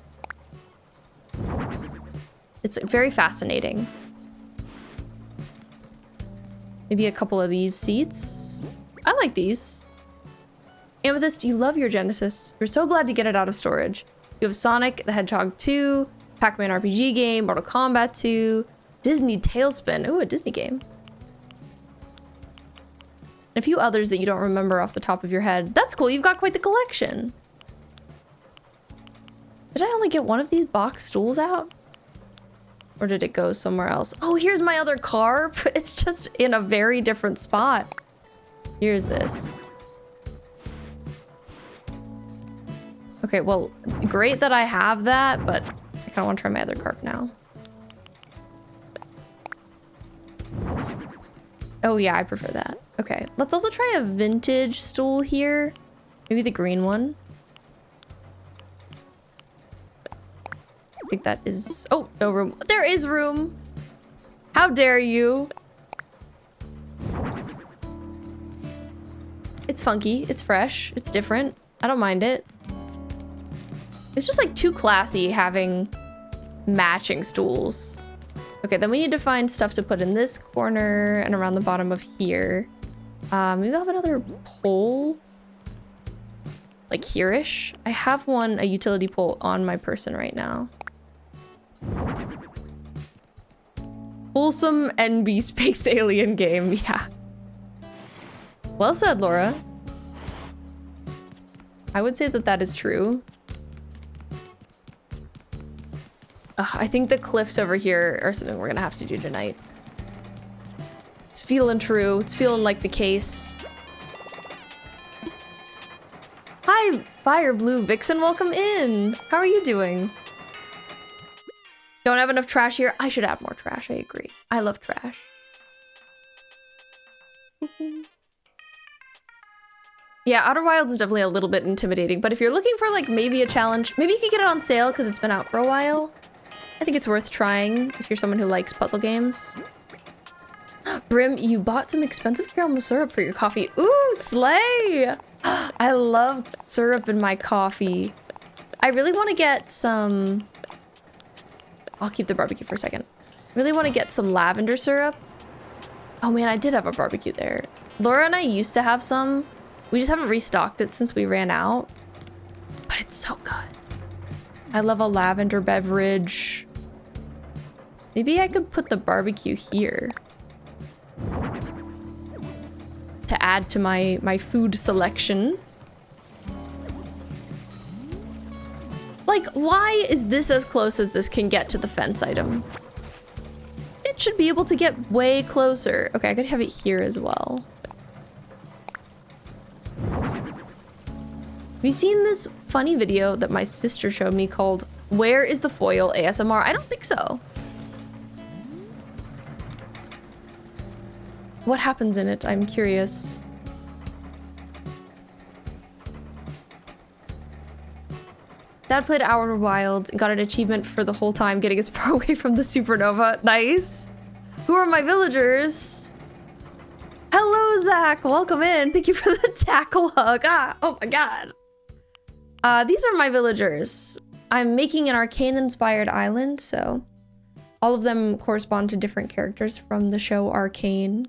it's very fascinating. Maybe a couple of these seats. I like these. Amethyst, you love your Genesis. You're so glad to get it out of storage. You have Sonic the Hedgehog 2, Pac-Man RPG game, Mortal Kombat 2, Disney Tailspin. Ooh, a Disney game. And a few others that you don't remember off the top of your head. That's cool, you've got quite the collection. Did I only get one of these box stools out? Or did it go somewhere else? Oh, here's my other carp. It's just in a very different spot. Here's this. Okay, well, great that I have that, but I kind of want to try my other carp now. Oh yeah, I prefer that. Okay, let's also try a vintage stool here. Maybe the green one. I think that is... Oh, no room. There is room! How dare you? It's funky, it's fresh, it's different. I don't mind it. It's just like too classy having matching stools. Okay, then we need to find stuff to put in this corner and around the bottom of here. Maybe I'll have another pole. Like here-ish. I have a utility pole on my person right now. Wholesome NB space alien game, yeah. Well said, Laura. I would say that that is true. I think the cliffs over here are something we're gonna have to do tonight. It's feeling true. It's feeling like the case. Hi, Fire Blue Vixen. Welcome in. How are you doing? Don't have enough trash here. I should add more trash. I agree. I love trash. Yeah, Outer Wilds is definitely a little bit intimidating, but if you're looking for like maybe a challenge, maybe you could get it on sale because it's been out for a while. I think it's worth trying if you're someone who likes puzzle games. Brim, you bought some expensive caramel syrup for your coffee. Ooh, slay! I love syrup in my coffee. I really want to get some... I'll keep the barbecue for a second. I really want to get some lavender syrup. Oh man, I did have a barbecue there. Laura and I used to have some. We just haven't restocked it since we ran out. But it's so good. I love a lavender beverage. Maybe I could put the barbecue here to add to my food selection. Like, why is this as close as this can get to the fence item? It should be able to get way closer. Okay, I could have it here as well. Have you seen this funny video that my sister showed me called "Where is the Foil ASMR"? I don't think so. What happens in it? I'm curious. Dad played Outer Wilds and got an achievement for the whole time getting as far away from the supernova. Nice. Who are my villagers? Hello, Zach. Welcome in. Thank you for the tackle hug. Ah, oh my god. These are my villagers. I'm making an Arcane-inspired island, so all of them correspond to different characters from the show Arcane.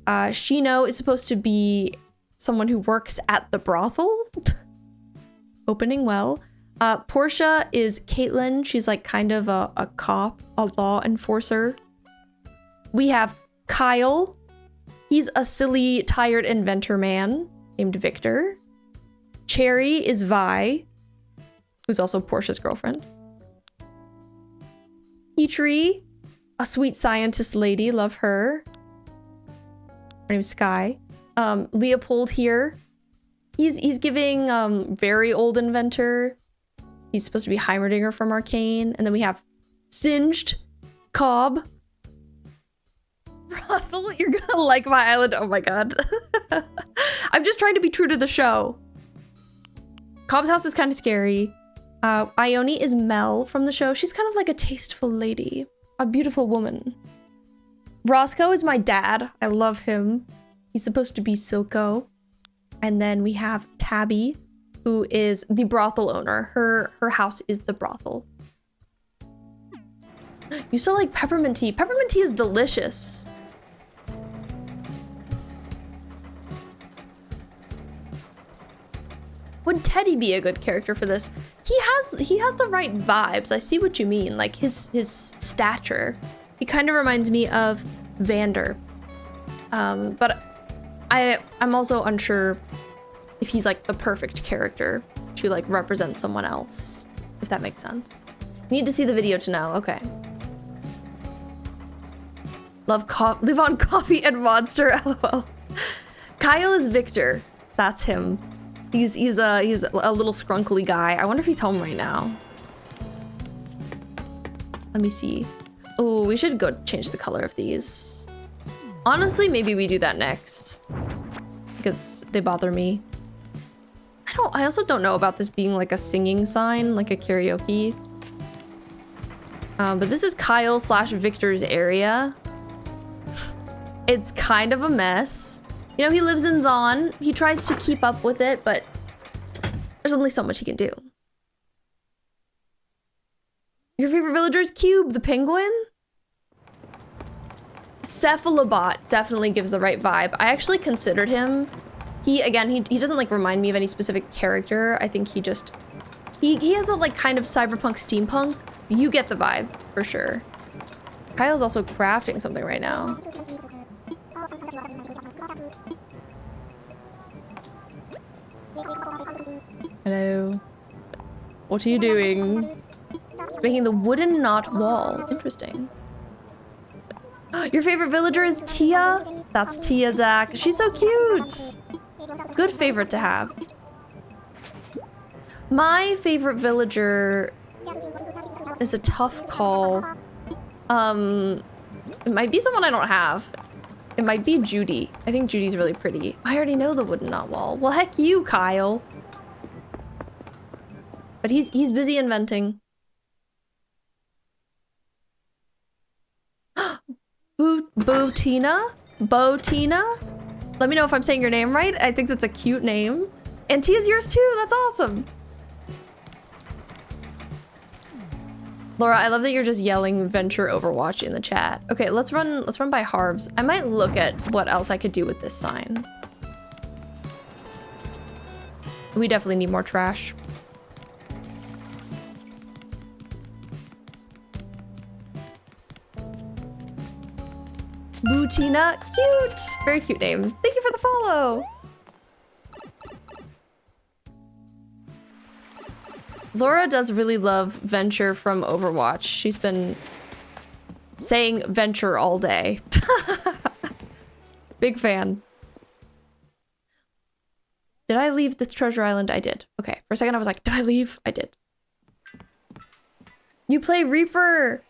Shino is supposed to be someone who works at the brothel. Opening well. Portia is Caitlin. She's like kind of a cop, a law enforcer. We have Kyle. He's a silly, tired inventor man named Victor. Cherry is Vi, who's also Portia's girlfriend. Petrie, a sweet scientist lady, love her. Her name's Sky. Leopold here. He's giving very old inventor. He's supposed to be Heimerdinger from Arcane. And then we have Singed, Cobb. Brothel, you're gonna like my island. Oh my god. I'm just trying to be true to the show. Cobb's house is kind of scary. Ione is Mel from the show. She's kind of like a tasteful lady. A beautiful woman. Roscoe is my dad. I love him. He's supposed to be Silco. And then we have Tabby, who is the brothel owner. Her house is the brothel. You still like peppermint tea? Peppermint tea is delicious. Would Teddy be a good character for this? He has the right vibes. I see what you mean. Like his stature. He kind of reminds me of Vander. But I'm also unsure if he's like the perfect character to like represent someone else, if that makes sense. You need to see the video to know. Okay. Live on coffee and monster. LOL. Kyle is Victor. That's him. He's a little scrunkly guy. I wonder if he's home right now. Let me see. Oh, we should go change the color of these. Honestly, maybe we do that next because they bother me. I also don't know about this being like a singing sign, like a karaoke. But this is Kyle / Victor's area. It's kind of a mess. You know, he lives in Zaun. He tries to keep up with it, but there's only so much he can do. Your favorite villager is Cube, the penguin? Cephalobot definitely gives the right vibe. I actually considered him. He doesn't like remind me of any specific character. I think he has that like kind of cyberpunk steampunk. You get the vibe for sure. Kyle's also crafting something right now. Hello. What are you doing? Making the wooden knot wall. Interesting. Your favorite villager is Tia? That's Tia, Zach. She's so cute. Good favorite to have. My favorite villager is a tough call. It might be someone I don't have. It might be Judy. I think Judy's really pretty. I already know the wooden knot wall. Well, heck you, Kyle. But he's busy inventing. Botina? Botina? Let me know if I'm saying your name right. I think that's a cute name. And Tia's yours too. That's awesome. Laura, I love that you're just yelling Venture Overwatch in the chat. Okay, let's run by Harv's. I might look at what else I could do with this sign. We definitely need more trash. Bootina, cute! Very cute name. Thank you for the follow! Laura does really love Venture from Overwatch. She's been saying Venture all day. Big fan. Did I leave this treasure island? I did. Okay, for a second I was like, did I leave? I did. You play Reaper!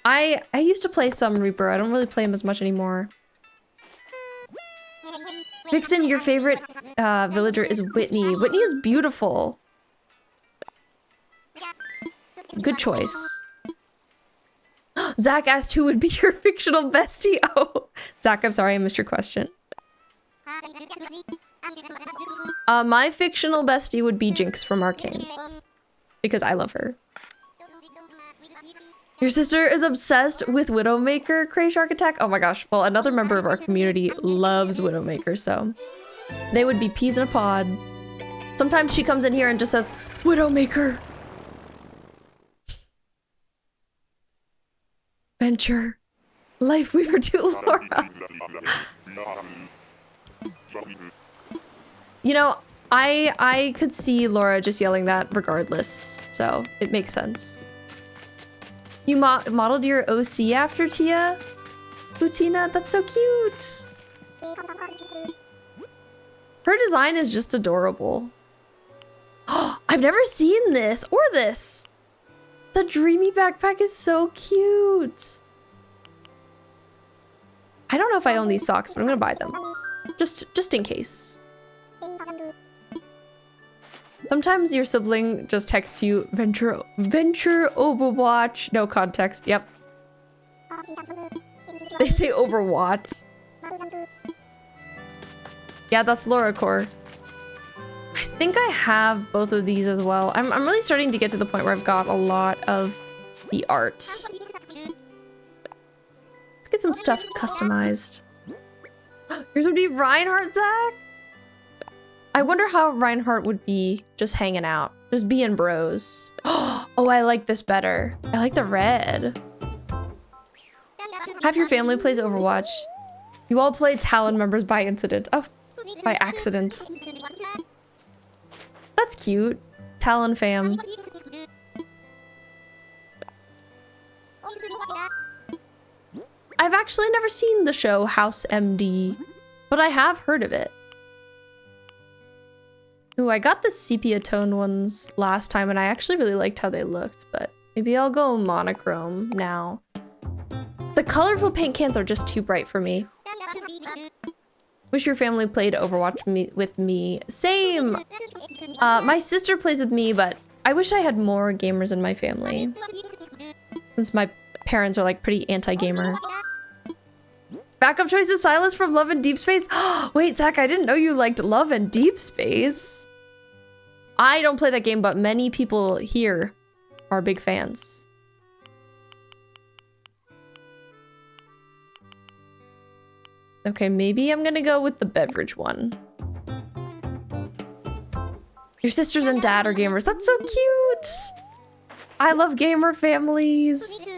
I used to play some Reaper. I don't really play him as much anymore. Vixen, your favorite villager is Whitney. Whitney is beautiful. Good choice. Zach asked who would be your fictional bestie. Oh, Zach, I'm sorry I missed your question. My fictional bestie would be Jinx from Arcane. Because I love her. Your sister is obsessed with Widowmaker, Cray Shark Attack? Oh my gosh. Well, another member of our community loves Widowmaker, so they would be peas in a pod. Sometimes she comes in here and just says, Widowmaker. Venture. Life Weaver to Laura. You know, I could see Laura just yelling that regardless, so it makes sense. You modeled your OC after Tia? Bootina, that's so cute. Her design is just adorable. Oh, I've never seen this or this. The dreamy backpack is so cute. I don't know if I own these socks, but I'm gonna buy them. Just in case. Sometimes your sibling just texts you, Venture Overwatch. No context, yep. They say Overwatch. Yeah, that's Laura Core. I think I have both of these as well. I'm really starting to get to the point where I've got a lot of the art. Let's get some stuff customized. Here's would be Reinhardt, Zach? I wonder how Reinhardt would be just hanging out. Just being bros. Oh, I like this better. I like the red. Half your family plays Overwatch. You all play Talon members by incident. Oh, by accident. That's cute. Talon fam. I've actually never seen the show House MD, but I have heard of it. Ooh, I got the sepia tone ones last time and I actually really liked how they looked, but maybe I'll go monochrome now. The colorful paint cans are just too bright for me. Wish your family played Overwatch with me. Same! My sister plays with me, but I wish I had more gamers in my family. Since my parents are like pretty anti-gamer. Backup choice is Silas from Love and Deep Space. Wait, Zach, I didn't know you liked Love and Deep Space. I don't play that game, but many people here are big fans. Okay, maybe I'm gonna go with the beverage one. Your sisters and dad are gamers. That's so cute. I love gamer families.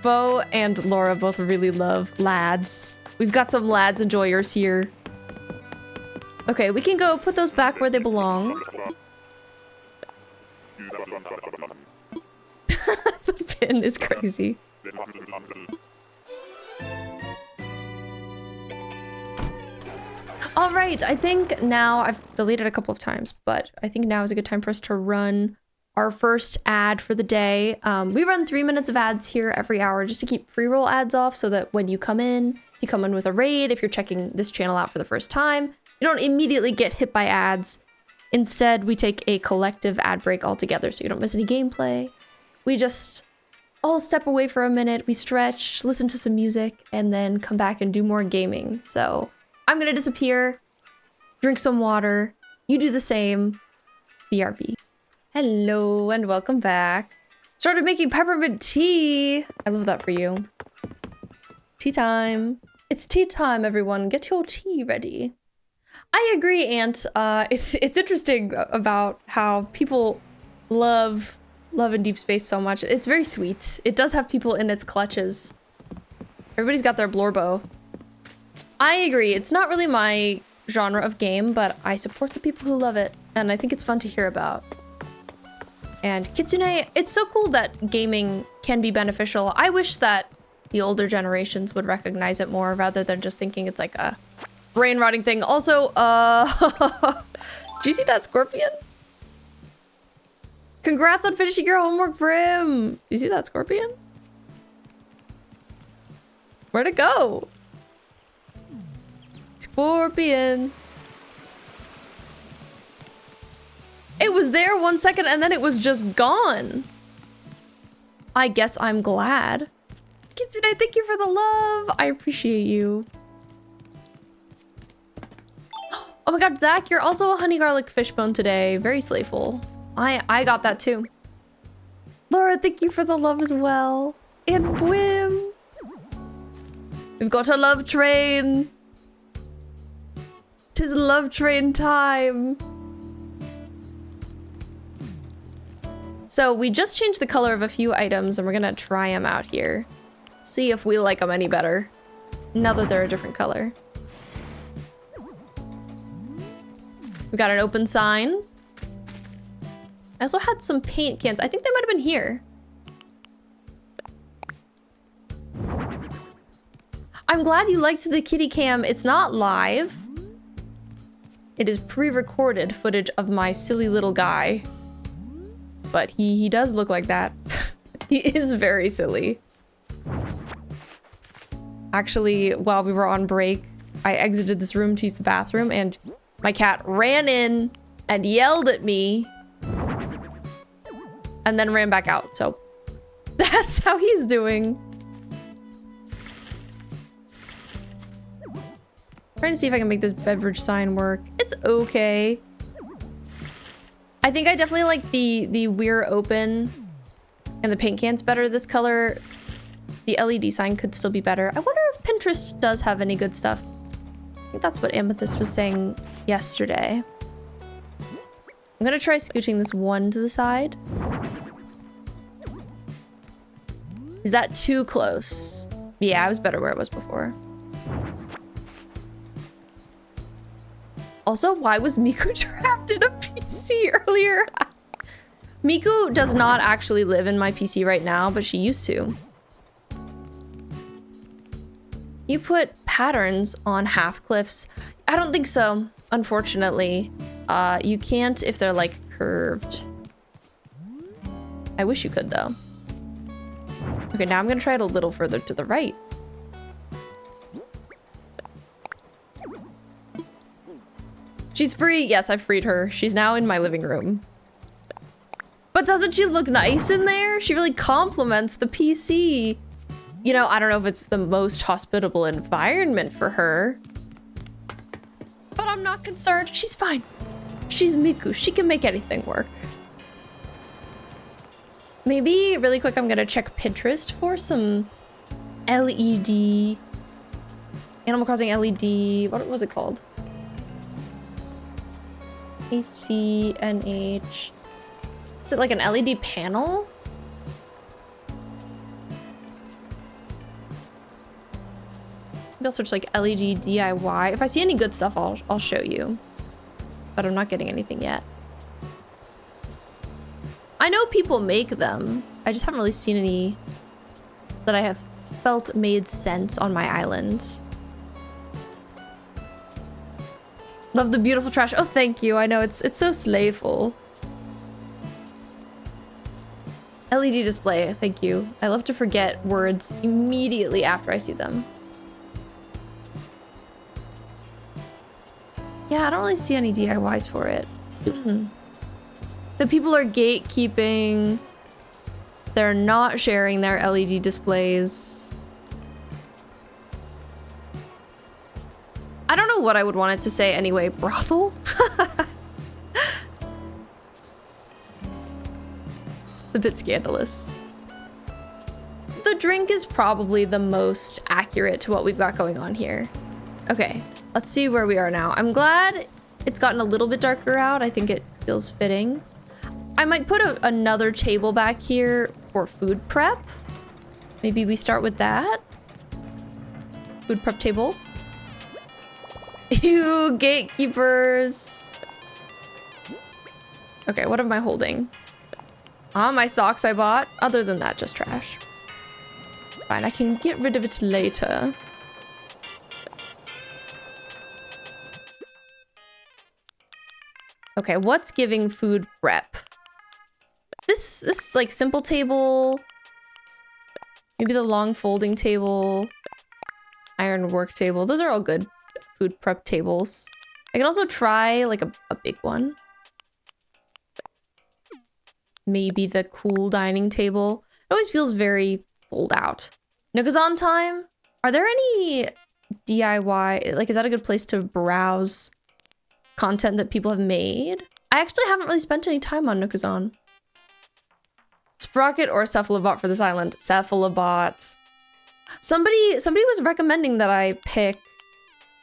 Bo and Laura both really love lads. We've got some lads enjoyers here. Okay, we can go put those back where they belong. The pin is crazy. All right, I think now I've deleted a couple of times, but I think now is a good time for us to run our first ad for the day. We run 3 minutes of ads here every hour just to keep pre-roll ads off so that when you come in with a raid, if you're checking this channel out for the first time, you don't immediately get hit by ads. Instead, we take a collective ad break altogether so you don't miss any gameplay. We just all step away for a minute, we stretch, listen to some music, and then come back and do more gaming. So I'm gonna disappear, drink some water, you do the same, BRB. Hello and welcome back. Started making peppermint tea. I love that for you. Tea time. It's tea time, everyone. Get your tea ready. I agree, Ant. It's interesting about how people love in Deep Space so much. It's very sweet. It does have people in its clutches. Everybody's got their blorbo. I agree. It's not really my genre of game, but I support the people who love it, and I think it's fun to hear about. And Kitsune, it's so cool that gaming can be beneficial. I wish that the older generations would recognize it more rather than just thinking it's like a brain rotting thing. Also, do you see that scorpion? Congrats on finishing your homework, Brim. Do you see that scorpion? Where'd it go? Scorpion. It was there 1 second and then it was just gone. I guess I'm glad. Kitsune, thank you for the love. I appreciate you. Oh my god, Zach, you're also a honey garlic fishbone today. Very slayful. I got that too. Laura, thank you for the love as well. And Bwim. We've got a love train. 'Tis love train time. So we just changed the color of a few items and we're gonna try them out here. See if we like them any better now that they're a different color. We got an open sign. I also had some paint cans. I think they might have been here. I'm glad you liked the kitty cam. It's not live. It is pre-recorded footage of my silly little guy. But he does look like that. He is very silly. Actually, while we were on break, I exited this room to use the bathroom and my cat ran in and yelled at me and then ran back out. So that's how he's doing. Trying to see if I can make this beverage sign work. It's okay. I think I definitely like the we're open and the paint cans better this color. The LED sign could still be better. I wonder if Pinterest does have any good stuff. I think that's what Amethyst was saying yesterday. I'm gonna try scooching this one to the side. Is that too close? Yeah, it was better where it was before. Also, why was Miku trapped in a PC earlier? Miku does not actually live in my PC right now, but she used to. You put patterns on half cliffs? I don't think so, unfortunately. You can't if they're like curved. I wish you could though. Okay, now I'm gonna try it a little further to the right. She's free. Yes, I freed her. She's now in my living room. But doesn't she look nice in there? She really complements the PC. You know, I don't know if it's the most hospitable environment for her. But I'm not concerned. She's fine. She's Miku. She can make anything work. Maybe really quick, I'm gonna check Pinterest for some LED. Animal Crossing LED. What was it called? ACNH. Is it like an LED panel? Maybe I'll search like LED DIY. If I see any good stuff, I'll show you. But I'm not getting anything yet. I know people make them. I just haven't really seen any that I have felt made sense on my island. Love the beautiful trash. Oh, thank you. I know it's so slayful. LED display. Thank you. I love to forget words immediately after I see them. Yeah, I don't really see any DIYs for it. The people are gatekeeping. They're not sharing their LED displays. I don't know what I would want it to say anyway. Brothel? It's a bit scandalous. The drink is probably the most accurate to what we've got going on here. Okay, let's see where we are now. I'm glad it's gotten a little bit darker out. I think it feels fitting. I might put another table back here for food prep. Maybe we start with that. Food prep table. Ew, gatekeepers. Okay, what am I holding? Ah, my socks I bought. Other than that, just trash. Fine, I can get rid of it later. Okay, what's giving food prep? This like simple table. Maybe the long folding table. Iron work table. Those are all good food prep tables. I can also try like a big one. Maybe the cool dining table. It always feels very fold out. Zaun time? Are there any DIY? Like, is that a good place to browse content that people have made? I actually haven't really spent any time on Zaun. Sprocket or Cephalobot for this island? Cephalobot. Somebody was recommending that I pick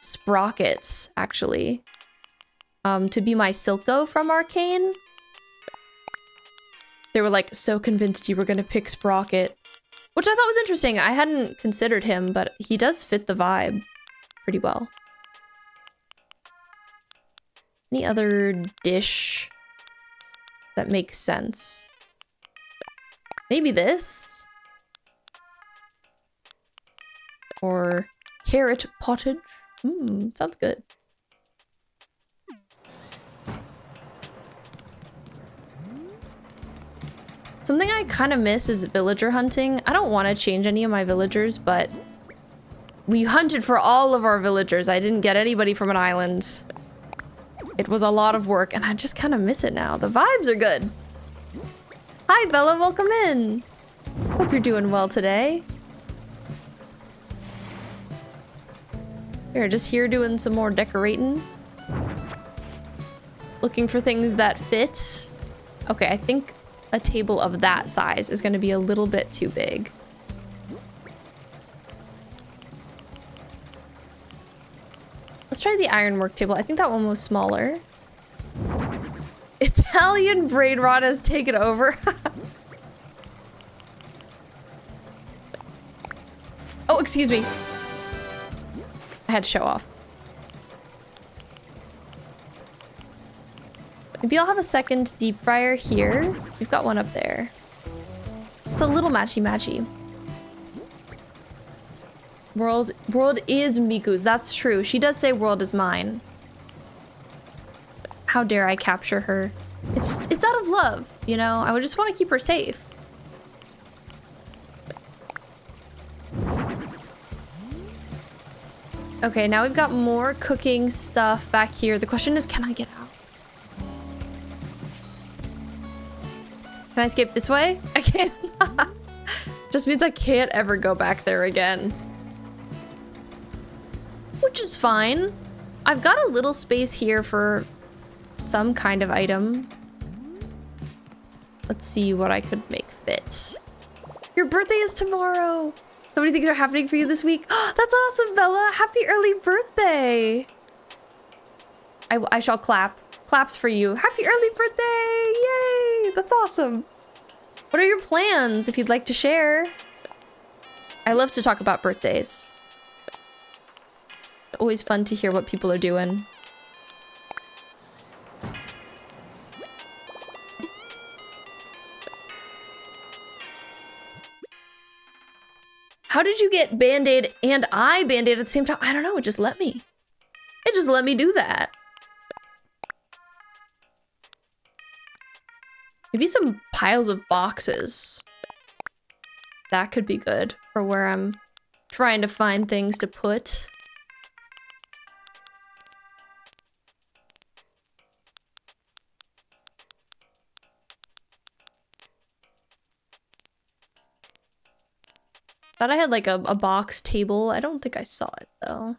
Sprocket, actually. To be my Silco from Arcane. They were like so convinced you were gonna pick Sprocket. Which I thought was interesting. I hadn't considered him, but he does fit the vibe pretty well. Any other dish that makes sense? Maybe this? Or carrot pottage? Sounds good. Something I kind of miss is villager hunting. I don't want to change any of my villagers, but we hunted for all of our villagers. I didn't get anybody from an island. It was a lot of work, and I just kind of miss it now. The vibes are good. Hi, Bella. Welcome in. Hope you're doing well today. We're just here doing some more decorating. Looking for things that fit. Okay, I think a table of that size is going to be a little bit too big. Let's try the ironwork table. I think that one was smaller. Italian brain rot has taken over. Oh, excuse me. I had to show off. Maybe I'll have a second deep fryer here. We've got one up there. It's a little matchy-matchy. World is Miku's. That's true. She does say world is mine. How dare I capture her? It's out of love, you know? I would just want to keep her safe. Okay, now we've got more cooking stuff back here. The question is, can I get out? Can I escape this way? I can't. Just means I can't ever go back there again. Which is fine. I've got a little space here for some kind of item. Let's see what I could make fit. Your birthday is tomorrow. So many things are happening for you this week. That's awesome, Bella. Happy early birthday. I shall clap. Claps for you. Happy early birthday. Yay. That's awesome. What are your plans if you'd like to share? I love to talk about birthdays. It's always fun to hear what people are doing. How did you get Band-Aid and I Band-Aid at the same time? I don't know, it just let me. It just let me do that. Maybe some piles of boxes. That could be good for where I'm trying to find things to put. Thought I had like a box table. I don't think I saw it though.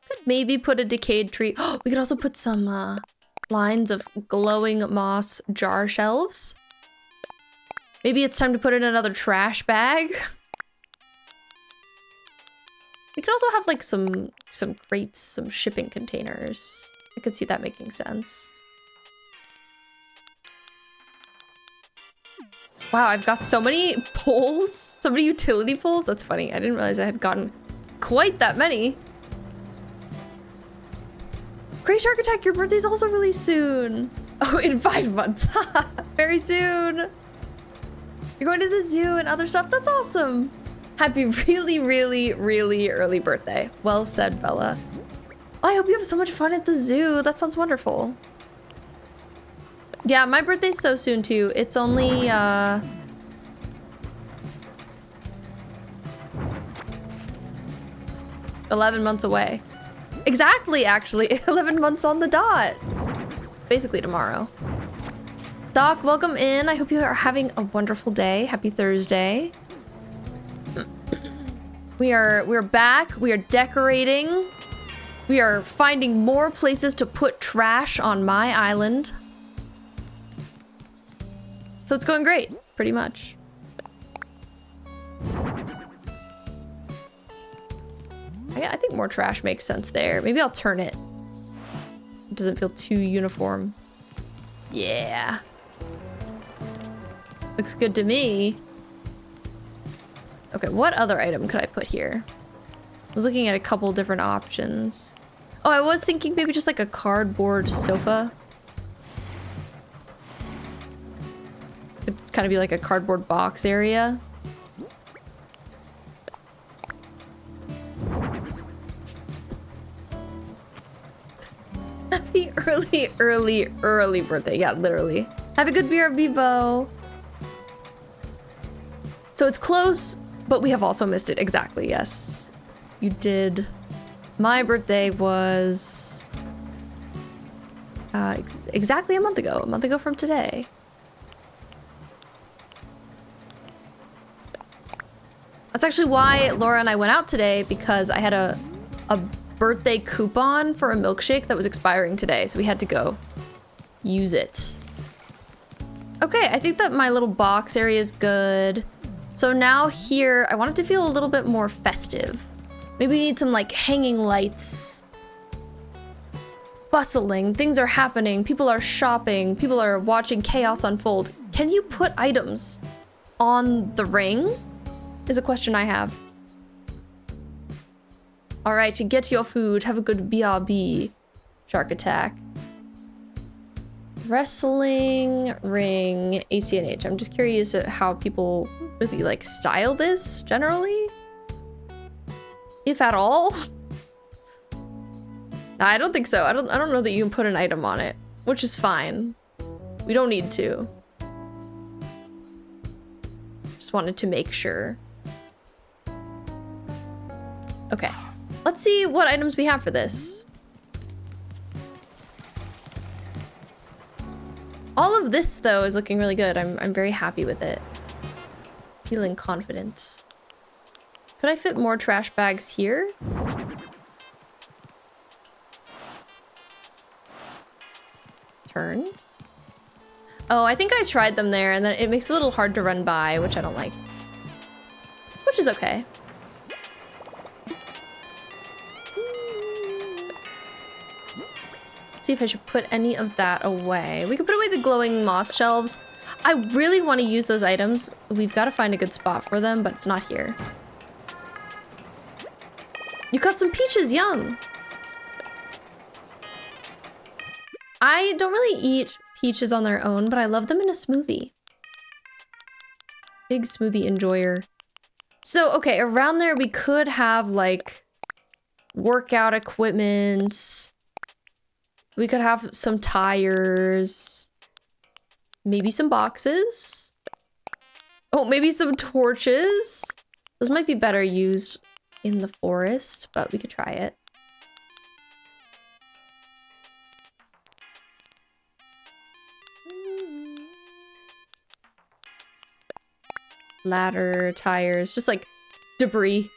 Could maybe put a decayed tree. We could also put some lines of glowing moss jar shelves. Maybe it's time to put in another trash bag. We could also have like some crates, some shipping containers. I could see that making sense. Wow, I've got so many poles, so many utility poles. That's funny. I didn't realize I had gotten quite that many. Great Shark Attack, your birthday's also really soon. Oh, in 5 months. Very soon. You're going to the zoo and other stuff. That's awesome. Happy really, really, really early birthday. Well said, Bella. Oh, I hope you have so much fun at the zoo. That sounds wonderful. Yeah, my birthday's so soon too. It's only 11 months away. Exactly, actually. 11 months on the dot. Basically tomorrow. Doc, welcome in. I hope you are having a wonderful day. Happy Thursday. We're back. We are decorating. We are finding more places to put trash on my island. So it's going great, pretty much. I think more trash makes sense there. Maybe I'll turn it. It doesn't feel too uniform. Yeah. Looks good to me. Okay, what other item could I put here? I was looking at a couple different options. Oh, I was thinking maybe just like a cardboard sofa. It'd kind of be like a cardboard box area. Happy early birthday. Yeah, literally. Have a good BRB, Bo. So it's close, but we have also missed it. Exactly, yes. You did. My birthday was exactly a month ago from today. That's actually why Laura and I went out today, because I had a birthday coupon for a milkshake that was expiring today, so we had to go use it. Okay, I think that my little box area is good. So now here, I want it to feel a little bit more festive. Maybe we need some like hanging lights. Bustling, things are happening, people are shopping, people are watching chaos unfold. Can you put items on the ring? Is a question I have. All right, to get your food, have a good BRB. Shark Attack. Wrestling, ring, ACNH. I'm just curious at how people really like style this generally. If at all. I don't think so. I don't know that you can put an item on it, which is fine. We don't need to. Just wanted to make sure. Okay, let's see what items we have for this. All of this, though, is looking really good. I'm very happy with it. Feeling confident. Could I fit more trash bags here? Turn. Oh, I think I tried them there, and then it makes it a little hard to run by, which I don't like. Which is okay. See if I should put any of that away. We could put away the glowing moss shelves. I really want to use those items. We've got to find a good spot for them, but it's not here. You got some peaches, yum. I don't really eat peaches on their own, but I love them in a smoothie. Big smoothie enjoyer. So, okay, around there we could have like workout equipment. We could have some tires, maybe some boxes. Oh, maybe some torches. Those might be better used in the forest, but we could try it. Ladder, tires, just like debris.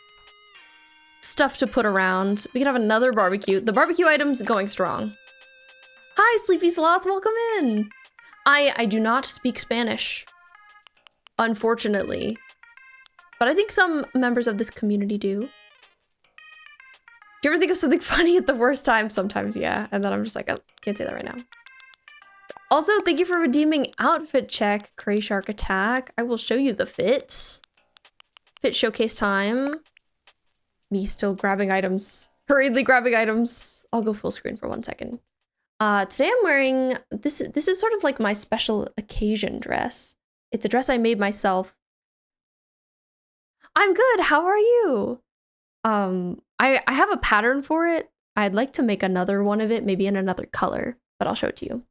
Stuff to put around. We could have another barbecue. The barbecue item's going strong. Hi, Sleepy Sloth, welcome in. I do not speak Spanish. unfortunately. But I think some members of this community do. Do you ever think of something funny at the worst time? Sometimes, yeah. And then I'm just like, oh, can't say that right now. Also, thank you for redeeming outfit check, Cray Shark Attack. I will show you the fit. Fit showcase time. Me still grabbing items. Hurriedly grabbing items. I'll go full screen for 1 second. Today I'm wearing, this is sort of like my special occasion dress. It's a dress I made myself. I'm good, how are you? I have a pattern for it. I'd like to make another one of it, maybe in another color, but I'll show it to you.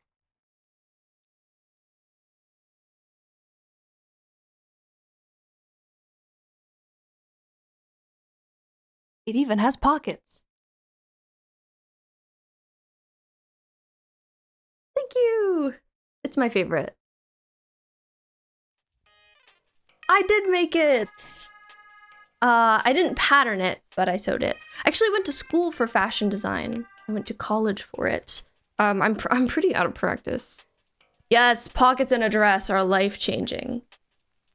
It even has pockets. Thank you! It's my favorite. I did make it! I didn't pattern it, but I sewed it. I actually went to school for fashion design. I went to college for it. I'm pretty out of practice. Yes, pockets in a dress are life-changing.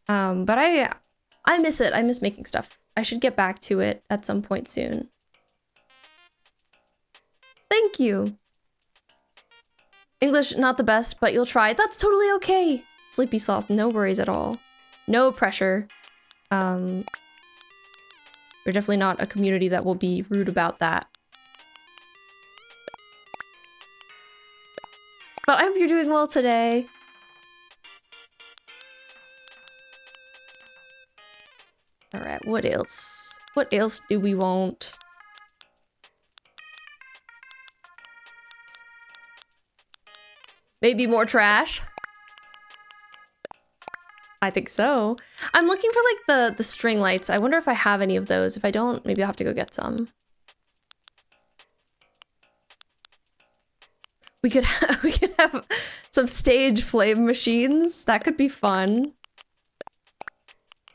But I miss it. I miss making stuff. I should get back to it at some point soon. Thank you. English, not the best, but you'll try. That's totally okay. Sleepy Sloth, no worries at all. No pressure. We're definitely not a community that will be rude about that. But I hope you're doing well today. All right, what else? What else do we want? Maybe more trash? I think so. I'm looking for like the string lights. I wonder if I have any of those. If I don't, maybe I'll have to go get some. We could have some stage flame machines. That could be fun.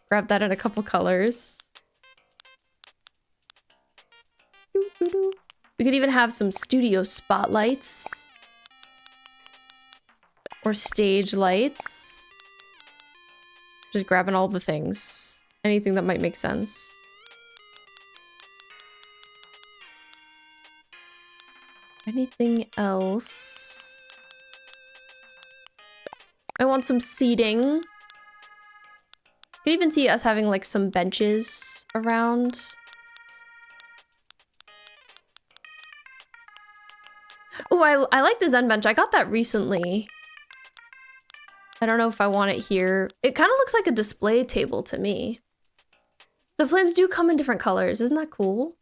Grab that in a couple colors. We could even have some studio spotlights. Or stage lights. Just grabbing all the things. Anything that might make sense. Anything else? I want some seating. You can even see us having like some benches around. Oh, I like the Zen bench. I got that recently. I don't know if I want it here. It kind of looks like a display table to me. The flames do come in different colors. Isn't that cool?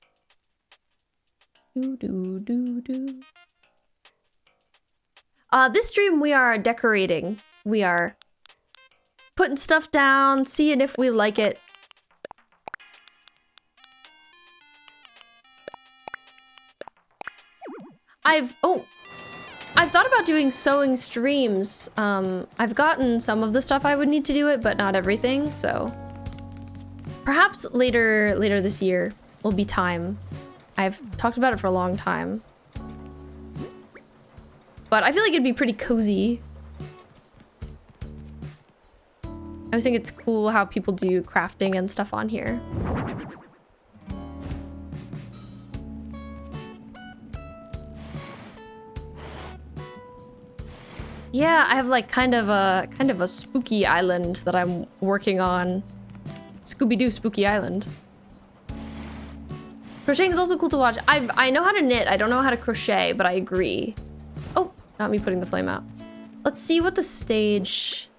This stream we are decorating. We are putting stuff down, seeing if we like it. I've thought about doing sewing streams. I've gotten some of the stuff I would need to do it, but not everything, so. Perhaps later this year will be time. I've talked about it for a long time. But I feel like it'd be pretty cozy. I always think it's cool how people do crafting and stuff on here. Yeah, I have like kind of a spooky island that I'm working on. Scooby-Doo Spooky Island. Crocheting is also cool to watch. I know how to knit. I don't know how to crochet, but I agree. Oh, not me putting the flame out. Let's see what the stage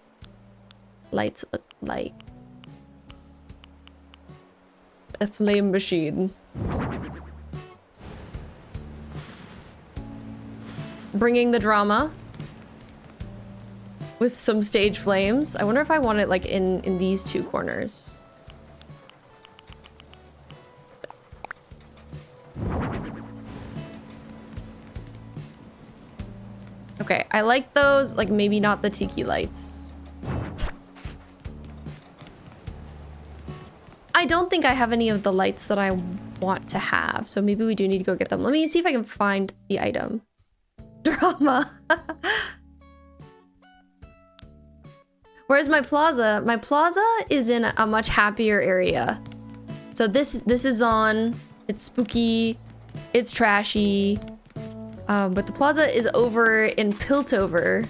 lights look like. A flame machine. Bringing the drama. With some stage flames. I wonder if I want it like in these two corners. Okay, I like those, like maybe not the tiki lights. I don't think I have any of the lights that I want to have, so maybe we do need to go get them. Let me see if I can find the item. Drama. Whereas my plaza is in a much happier area. So this is Zaun. It's spooky. It's trashy. But the plaza is over in Piltover,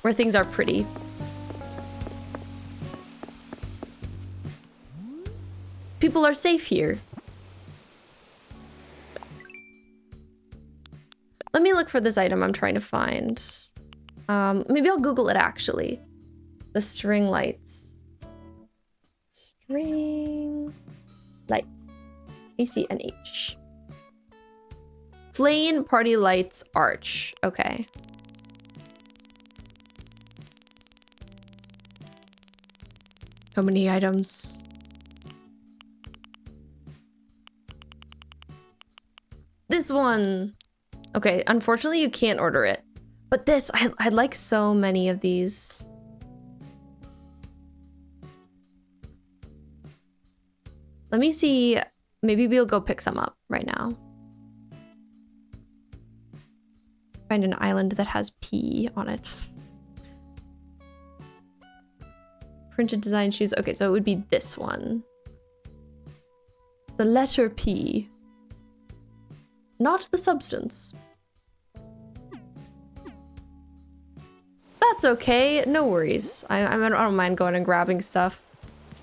where things are pretty. People are safe here. Let me look for this item I'm trying to find. Maybe I'll Google it actually. The string lights. String lights. ACNH. Plain party lights arch. Okay. So many items. This one. Okay, unfortunately you can't order it. But this, I'd like so many of these. Let me see. Maybe we'll go pick some up right now. Find an island that has P on it. Printed design shoes. Okay, so it would be this one. The letter P. Not the substance. That's okay, no worries. I don't mind going and grabbing stuff.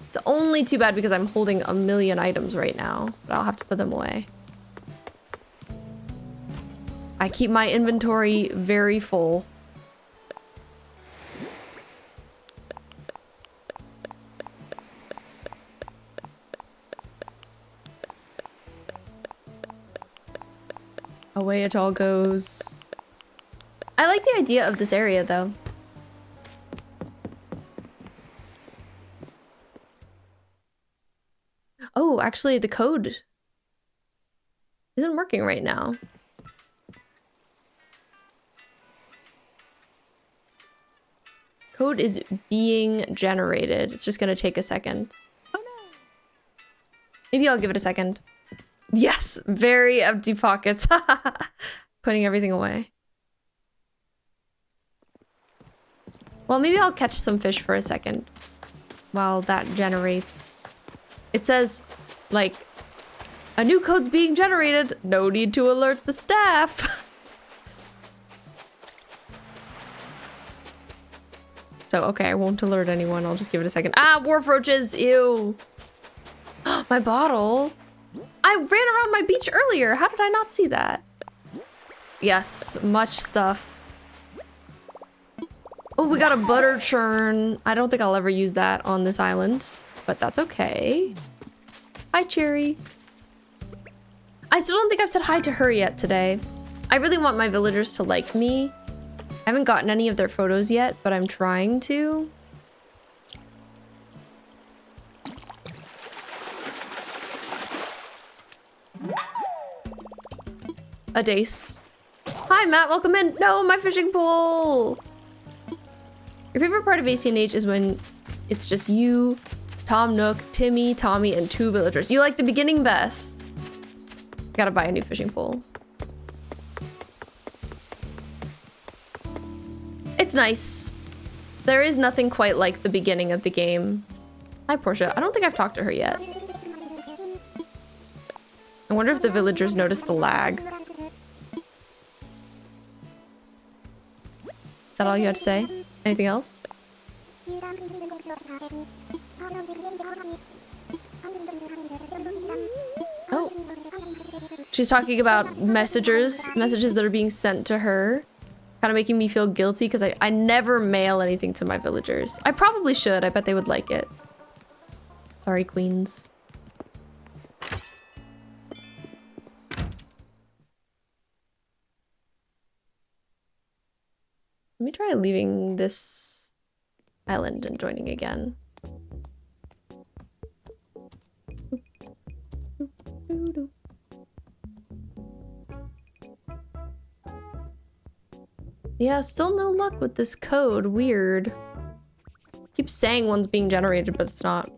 It's only too bad because I'm holding a million items right now, but I'll have to put them away. I keep my inventory very full. Away it all goes. I like the idea of this area though. Oh, actually the code isn't working right now. Code is being generated. It's just gonna take a second. Oh no. Maybe I'll give it a second. Yes, very empty pockets. Putting everything away. Well, maybe I'll catch some fish for a second while that generates. It says, like, a new code's being generated. No need to alert the staff. So, okay, I won't alert anyone. I'll just give it a second. Ah, wharf roaches, ew. My bottle. I ran around my beach earlier. How did I not see that? Yes, much stuff. Oh, we got a butter churn. I don't think I'll ever use that on this island, but that's okay. Hi, Cherry. I still don't think I've said hi to her yet today. I really want my villagers to like me. I haven't gotten any of their photos yet, but I'm trying to. A dace. Hi, Matt. Welcome in. No, my fishing pole. Your favorite part of ACNH is when it's just you, Tom Nook, Timmy, Tommy, and 2 villagers. You like the beginning best. Gotta buy a new fishing pole. It's nice. There is nothing quite like the beginning of the game. Hi, Portia. I don't think I've talked to her yet. I wonder if the villagers noticed the lag. Is that all you had to say? Anything else? Oh. She's talking about messages that are being sent to her. Kind of making me feel guilty because I never mail anything to my villagers. I probably should. I bet they would like it. Sorry, queens. Let me try leaving this island and joining again. Yeah, still no luck with this code. Weird. Keeps saying one's being generated, but it's not.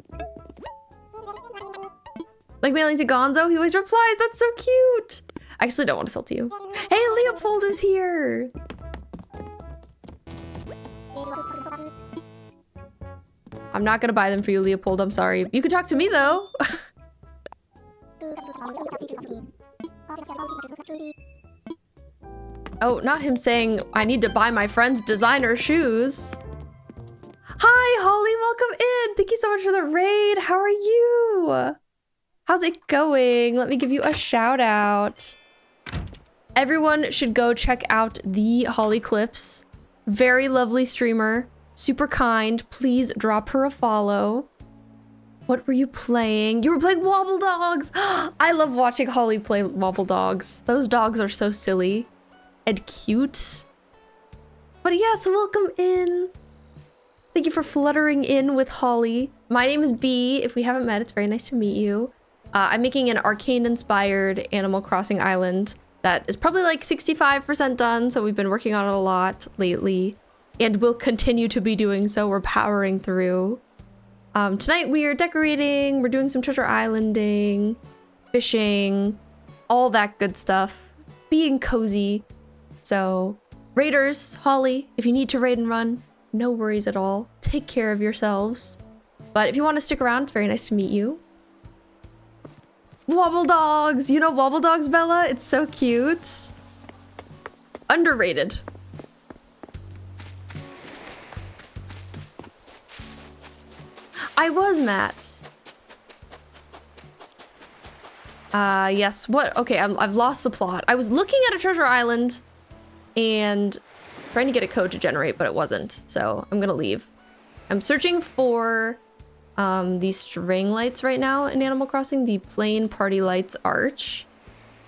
Like mailing to Gonzo, he always replies. That's so cute. I actually don't want to sell to you. Hey, Leopold is here. I'm not gonna buy them for you, Leopold. I'm sorry. You could talk to me though. Oh, not him saying I need to buy my friend's designer shoes. Hi, Holly, welcome in. Thank you so much for the raid. How are you? How's it going? Let me give you a shout out. Everyone should go check out the Holly Clips. Very lovely streamer, super kind. Please drop her a follow. What were you playing? You were playing Wobble Dogs. I love watching Holly play Wobble Dogs. Those dogs are so silly and cute. But yeah, so welcome in. Thank you for fluttering in with Holly. My name is B. If we haven't met, it's very nice to meet you. I'm making an Arcane-inspired Animal Crossing island that is probably like 65% done, so we've been working on it a lot lately, and we'll continue to be doing so. We're powering through. Tonight we are decorating, we're doing some treasure islanding, fishing, all that good stuff, being cozy. So, raiders, Holly, if you need to raid and run, no worries at all. Take care of yourselves. But if you want to stick around, it's very nice to meet you. Wobble Dogs! You know Wobble Dogs, Bella? It's so cute. Underrated. I was, Matt. Yes, what? Okay, I've lost the plot. I was looking at a treasure island and trying to get a code to generate, but it wasn't, so I'm gonna leave. I'm searching for these string lights right now in Animal Crossing, the plain party lights arch.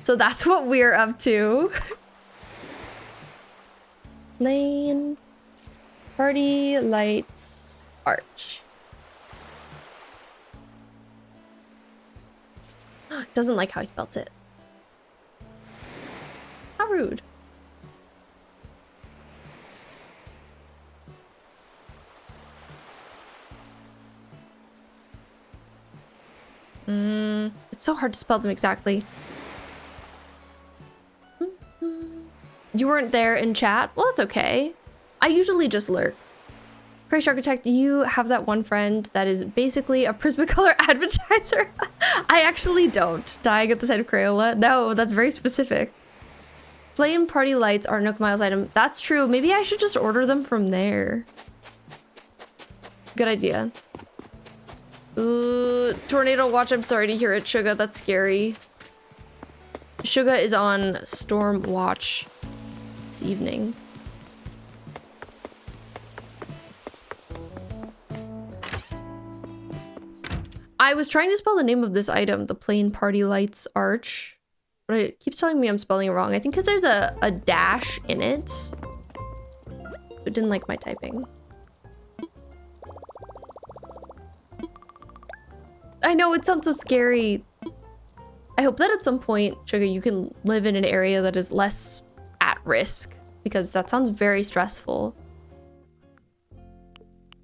So that's what we're up to. Plain party lights arch. Doesn't like how I spelt it. How rude. It's so hard to spell them exactly. You weren't there in chat? Well, that's okay. I usually just lurk. Crash Architect, you have that one friend that is basically a Prismacolor advertiser? I actually don't. Dying at the sight of Crayola? No, that's very specific. Plain party lights are Nook Miles item. That's true. Maybe I should just order them from there. Good idea. Tornado watch. I'm sorry to hear it, Suga. That's scary. Suga is on storm watch this evening. I was trying to spell the name of this item, the plain party lights arch, but it keeps telling me I'm spelling it wrong. I think because there's a dash in it. It didn't like my typing. I know, it sounds so scary. I hope that at some point, Sugar, you can live in an area that is less at risk, because that sounds very stressful.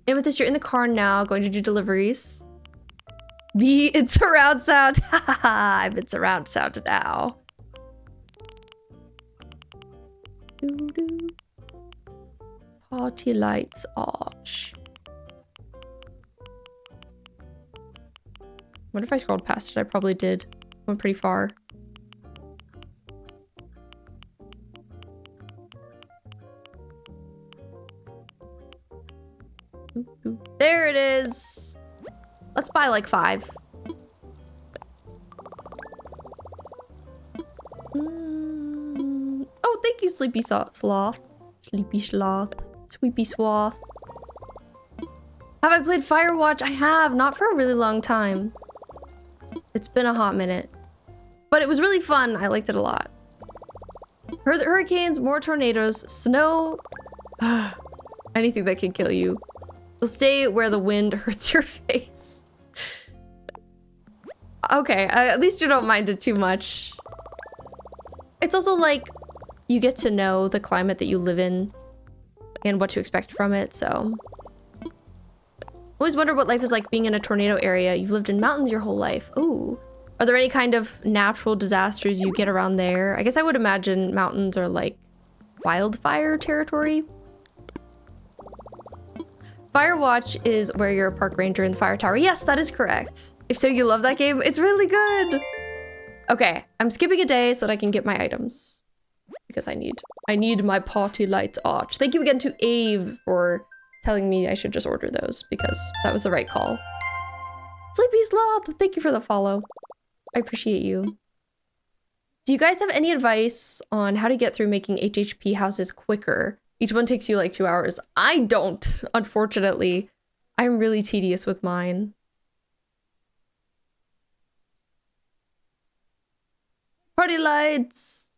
Amethyst, you're in the car now, going to do deliveries. Me in surround sound. I'm in surround sound now. Party lights arch. What if I scrolled past it? I probably did. Went pretty far. There it is. Let's buy like 5. Oh, thank you, Sleepy Sloth. Sleepy Sloth. Sweepy Swath. Have I played Firewatch? I have, not for a really long time. It's been a hot minute. But it was really fun. I liked it a lot. Hurricanes, more tornadoes, snow. Anything that can kill you. You'll stay where the wind hurts your face. Okay, at least you don't mind it too much. It's also like you get to know the climate that you live in and what to expect from it, so. Always wonder what life is like being in a tornado area. You've lived in mountains your whole life. Ooh. Are there any kind of natural disasters you get around there? I guess I would imagine mountains are like wildfire territory. Firewatch is where you're a park ranger in the fire tower. Yes, that is correct. If so, you love that game. It's really good. Okay, I'm skipping a day so that I can get my items. Because I need my party lights arch. Thank you again to Ave for telling me I should just order those because that was the right call. Sleepy Sloth, thank you for the follow. I appreciate you. Do you guys have any advice on how to get through making HHP houses quicker? Each one takes you like 2 hours. I don't, unfortunately. I'm really tedious with mine. Party lights.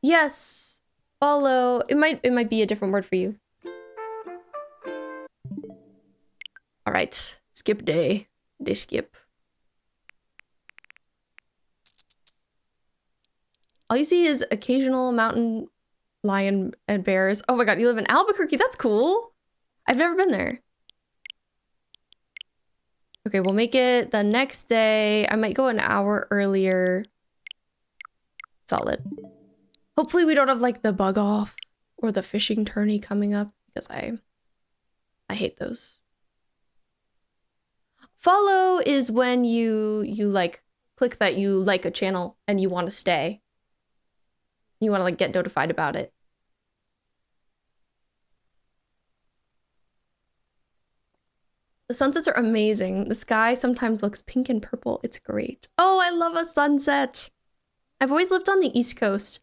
Yes. Follow. It might be a different word for you. All right. Skip day. Day skip. All you see is occasional mountain lion and bears. Oh my god, you live in Albuquerque. That's cool. I've never been there. Okay, we'll make it the next day. I might go an hour earlier. Solid. Hopefully we don't have like the bug off or the fishing tourney coming up because I hate those. Follow is when you like click that you like a channel and you want to stay. You want to like get notified about it. The sunsets are amazing. The sky sometimes looks pink and purple. It's great. Oh, I love a sunset. I've always lived on the East Coast.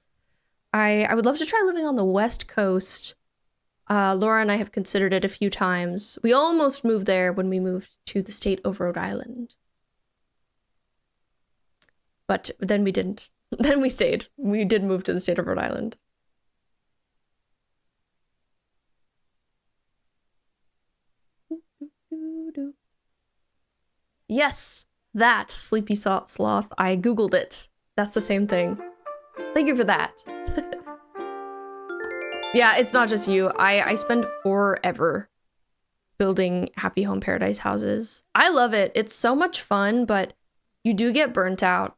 I would love to try living on the West Coast. Laura and I have considered it a few times. We almost moved there when we moved to the state of Rhode Island. But then we didn't. Then we stayed. We did move to the state of Rhode Island. Yes, that Sleepy Sloth. I googled it. That's the same thing. Thank you for that. Yeah, it's not just you. I spend forever building Happy Home Paradise houses. I love it. It's so much fun, but you do get burnt out.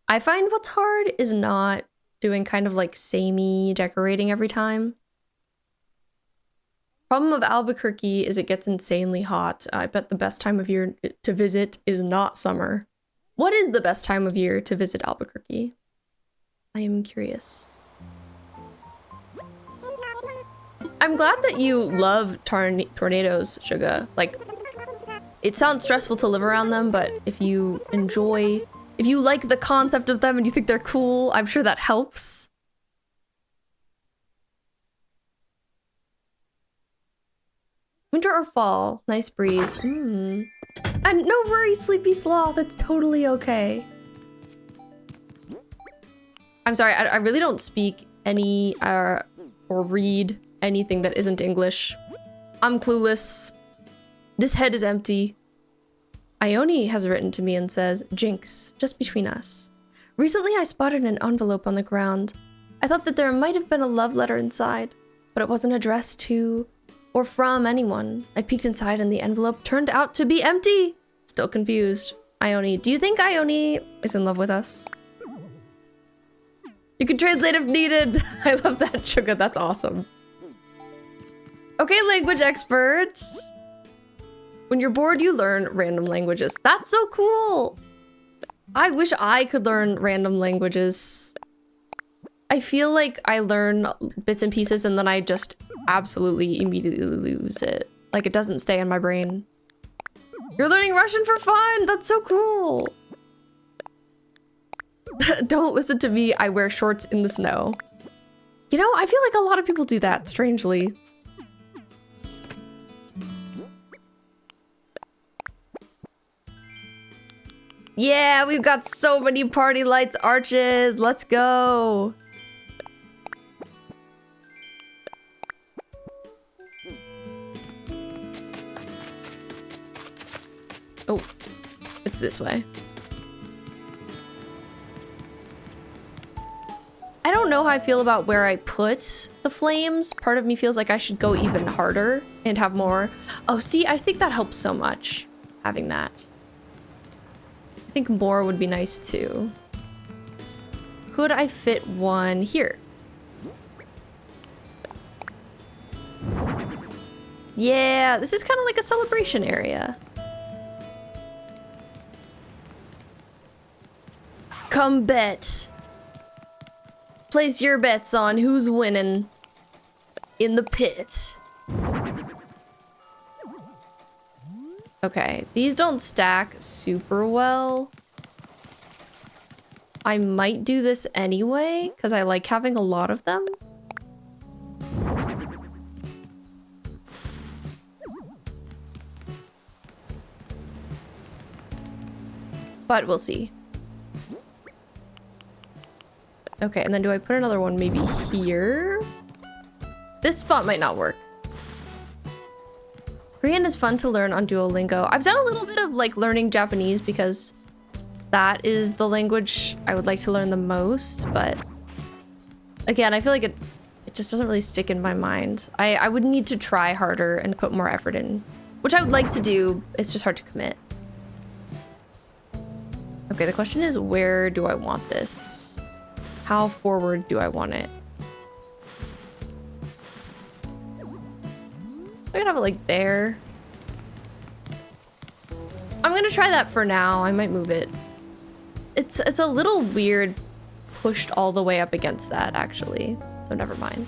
I find what's hard is not doing kind of like samey decorating every time. Problem of Albuquerque is it gets insanely hot. I bet the best time of year to visit is not summer. What is the best time of year to visit Albuquerque? I am curious. I'm glad that you love tornadoes, Sugar. Like, it sounds stressful to live around them, but if you like the concept of them and you think they're cool, I'm sure that helps. Winter or fall? Nice breeze. And no worries, Sleepy Sloth. It's totally okay. I'm sorry, I really don't speak any or read anything that isn't English. I'm clueless. This head is empty. Ione has written to me and says, Jinx, just between us. Recently I spotted an envelope on the ground. I thought that there might have been a love letter inside, but it wasn't addressed to or from anyone. I peeked inside and the envelope turned out to be empty. Still confused. Ione, do you think Ione is in love with us? You can translate if needed. I love that, Sugar. That's awesome. Okay, language experts. When you're bored, you learn random languages. That's so cool. I wish I could learn random languages. I feel like I learn bits and pieces and then I just absolutely immediately lose it. Like it doesn't stay in my brain. You're learning Russian for fun. That's so cool. Don't listen to me. I wear shorts in the snow. You know, I feel like a lot of people do that, strangely. Yeah, we've got so many party lights arches. Let's go. Oh, it's this way. I don't know how I feel about where I put the flames. Part of me feels like I should go even harder and have more. Oh, see, I think that helps so much, having that. I think more would be nice too. Could I fit one here? Yeah, this is kind of like a celebration area. Come bet. Place your bets on who's winning in the pit. Okay, these don't stack super well. I might do this anyway, because I like having a lot of them. But we'll see. Okay, and then do I put another one maybe here? This spot might not work. Korean is fun to learn on Duolingo. I've done a little bit of like learning Japanese because that is the language I would like to learn the most, but again, I feel like it just doesn't really stick in my mind. I would need to try harder and put more effort in, which I would like to do. It's just hard to commit. Okay, the question is, where do I want this? How forward do I want it? I could have it like there. I'm gonna try that for now. I might move it. It's a little weird pushed all the way up against that, actually. So never mind.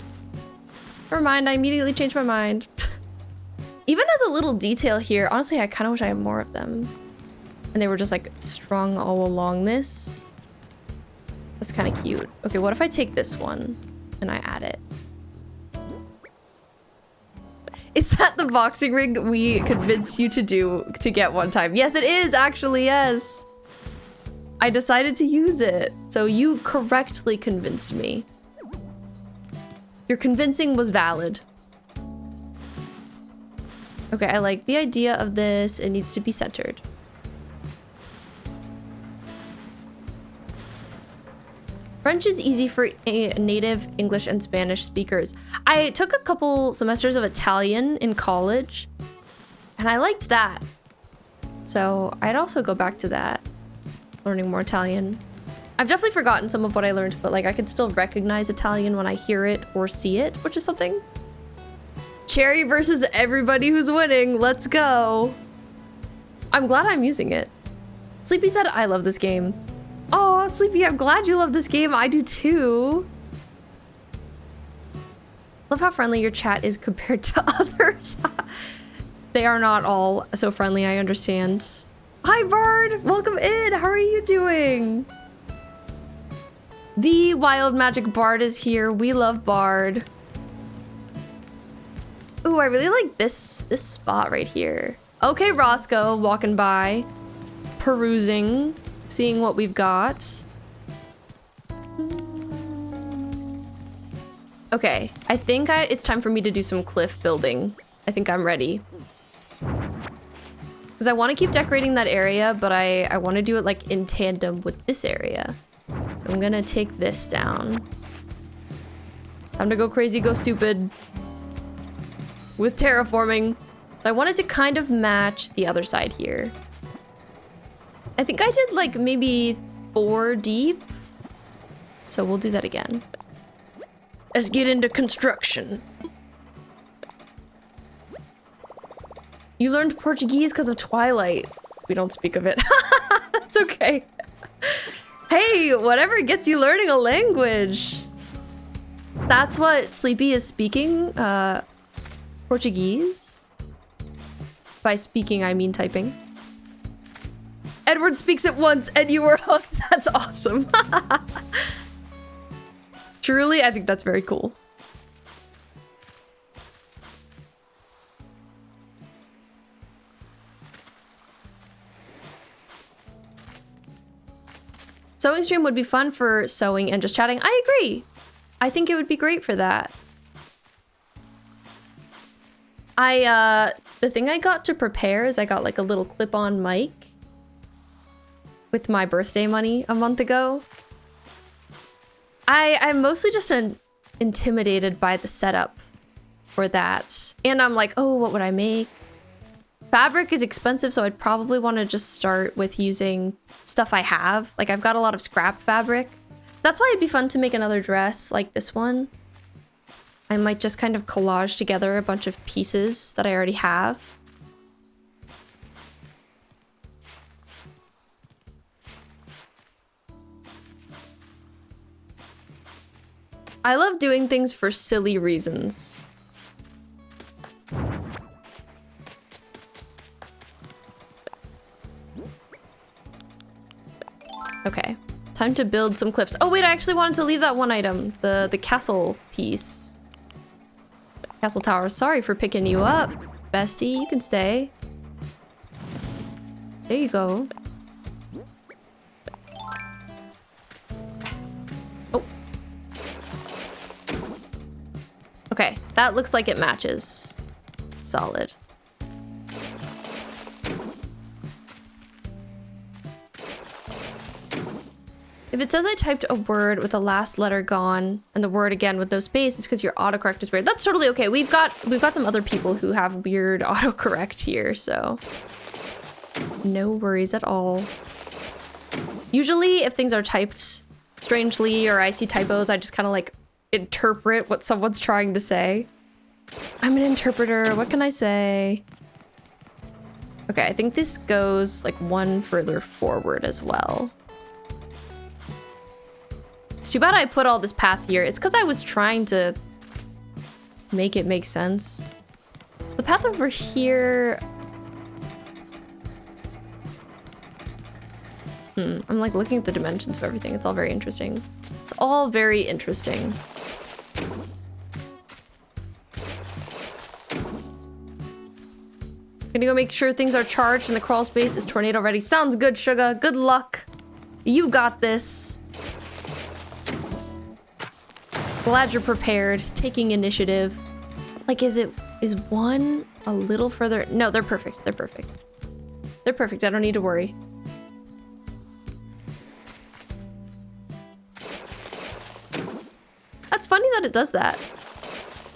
Never mind, I immediately changed my mind. Even as a little detail here, honestly, I kind of wish I had more of them. And they were just like strung all along this. That's kind of cute. Okay, what if I take this one and I add it? Is that the boxing ring we convinced you to get one time? Yes, it is actually, yes. I decided to use it. So you correctly convinced me. Your convincing was valid. Okay, I like the idea of this. It needs to be centered. French is easy for native English and Spanish speakers. I took a couple semesters of Italian in college, and I liked that. So I'd also go back to that, learning more Italian. I've definitely forgotten some of what I learned, but like I could still recognize Italian when I hear it or see it, which is something. Cherry versus everybody who's winning. Let's go. I'm glad I'm using it. Sleepy said, I love this game. Oh, Sleepy, I'm glad you love this game. I do too. Love how friendly your chat is compared to others. They are not all so friendly, I understand. Hi, Bard. Welcome in. How are you doing? The Wild Magic Bard is here. We love Bard. Ooh, I really like this spot right here. Okay, Roscoe, walking by, perusing. Seeing what we've got. Okay, I think it's time for me to do some cliff building. I think I'm ready. Because I want to keep decorating that area, but I want to do it like in tandem with this area. So I'm gonna take this down. Time to go crazy, go stupid. With terraforming. So I wanted to kind of match the other side here. I think I did like maybe 4 deep. So we'll do that again. Let's get into construction. You learned Portuguese because of Twilight. We don't speak of it. That's okay. Hey, whatever gets you learning a language. That's what Sleepy is speaking, Portuguese. By speaking, I mean typing. Edward speaks it once and you were hooked. That's awesome. Truly, I think that's very cool. Sewing stream would be fun for sewing and just chatting. I agree. I think it would be great for that. The thing I got to prepare is I got like a little clip-on mic with my birthday money a month ago. I'm mostly just intimidated by the setup for that. And I'm like, oh, what would I make? Fabric is expensive, so I'd probably want to just start with using stuff I have. Like I've got a lot of scrap fabric. That's why it'd be fun to make another dress like this one. I might just kind of collage together a bunch of pieces that I already have. I love doing things for silly reasons. Okay, time to build some cliffs. Oh wait, I actually wanted to leave that one item, the castle piece. Castle tower, sorry for picking you up, bestie, you can stay. There you go. Oh. Okay, that looks like it matches. Solid. If it says I typed a word with the last letter gone and the word again with no space, it's because your autocorrect is weird. That's totally okay. We've got some other people who have weird autocorrect here, so no worries at all. Usually if things are typed strangely or I see typos, I just kind of like interpret what someone's trying to say. I'm an interpreter, what can I say? Okay, I think this goes like one further forward as well. It's too bad I put all this path here. It's because I was trying to make it make sense. So the path over here... I'm like looking at the dimensions of everything. It's all very interesting. It's all very interesting. Gonna go make sure things are charged and the crawl space is tornado ready. Sounds good, Sugar. Good luck. You got this. Glad you're prepared, taking initiative. Like, is one a little further? No, they're perfect, they're perfect. They're perfect, I don't need to worry. That's funny that it does that.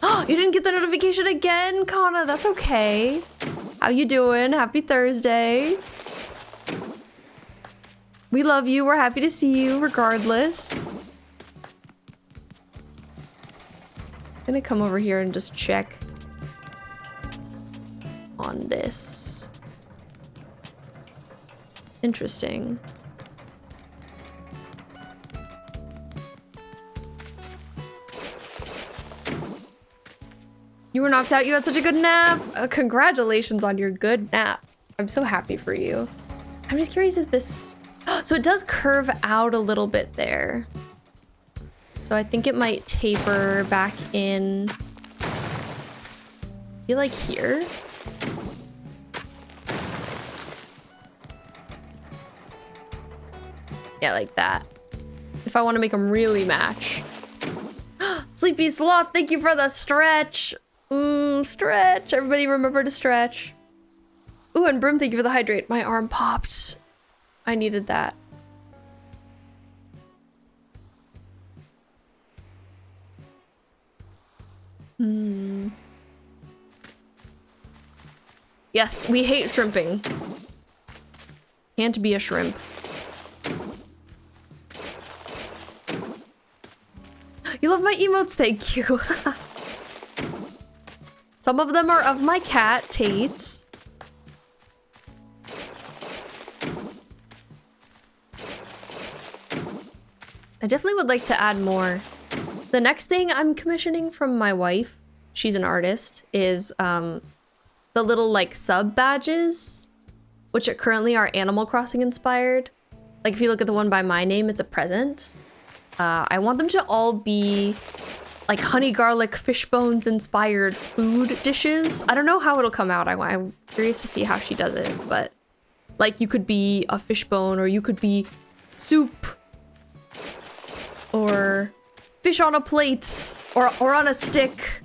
Oh, you didn't get the notification again, Kana, that's okay. How you doing? Happy Thursday. We love you, we're happy to see you regardless. I'm gonna come over here and just check on this. Interesting. You were knocked out, you had such a good nap. Congratulations on your good nap. I'm so happy for you. I'm just curious if this, so it does curve out a little bit there. So I think it might taper back in. I feel like here. Yeah, like that. If I want to make them really match. Sleepy Sloth, thank you for the stretch. Stretch. Everybody remember to stretch. Ooh, and Broom, thank you for the hydrate. My arm popped. I needed that. Yes, we hate shrimping. Can't be a shrimp. You love my emotes, thank you. Some of them are of my cat, Tate. I definitely would like to add more. The next thing I'm commissioning from my wife, she's an artist, is the little like sub badges, which currently are Animal Crossing inspired. Like if you look at the one by my name, it's a present. I want them to all be like honey garlic fish bones inspired food dishes. I don't know how it'll come out. I'm curious to see how she does it, but like you could be a fish bone or you could be soup or fish on a plate or on a stick.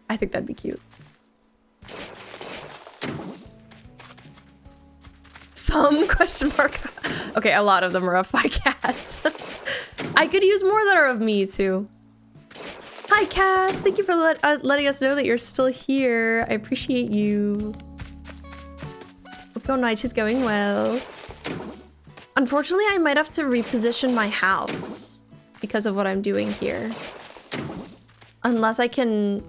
I think that'd be cute. Some question mark. Okay, a lot of them are of my cats. I could use more that are of me too. Hi Cass, thank you for letting us know that you're still here. I appreciate you. Hope your night is going well. Unfortunately, I might have to reposition my house because of what I'm doing here. Unless I can,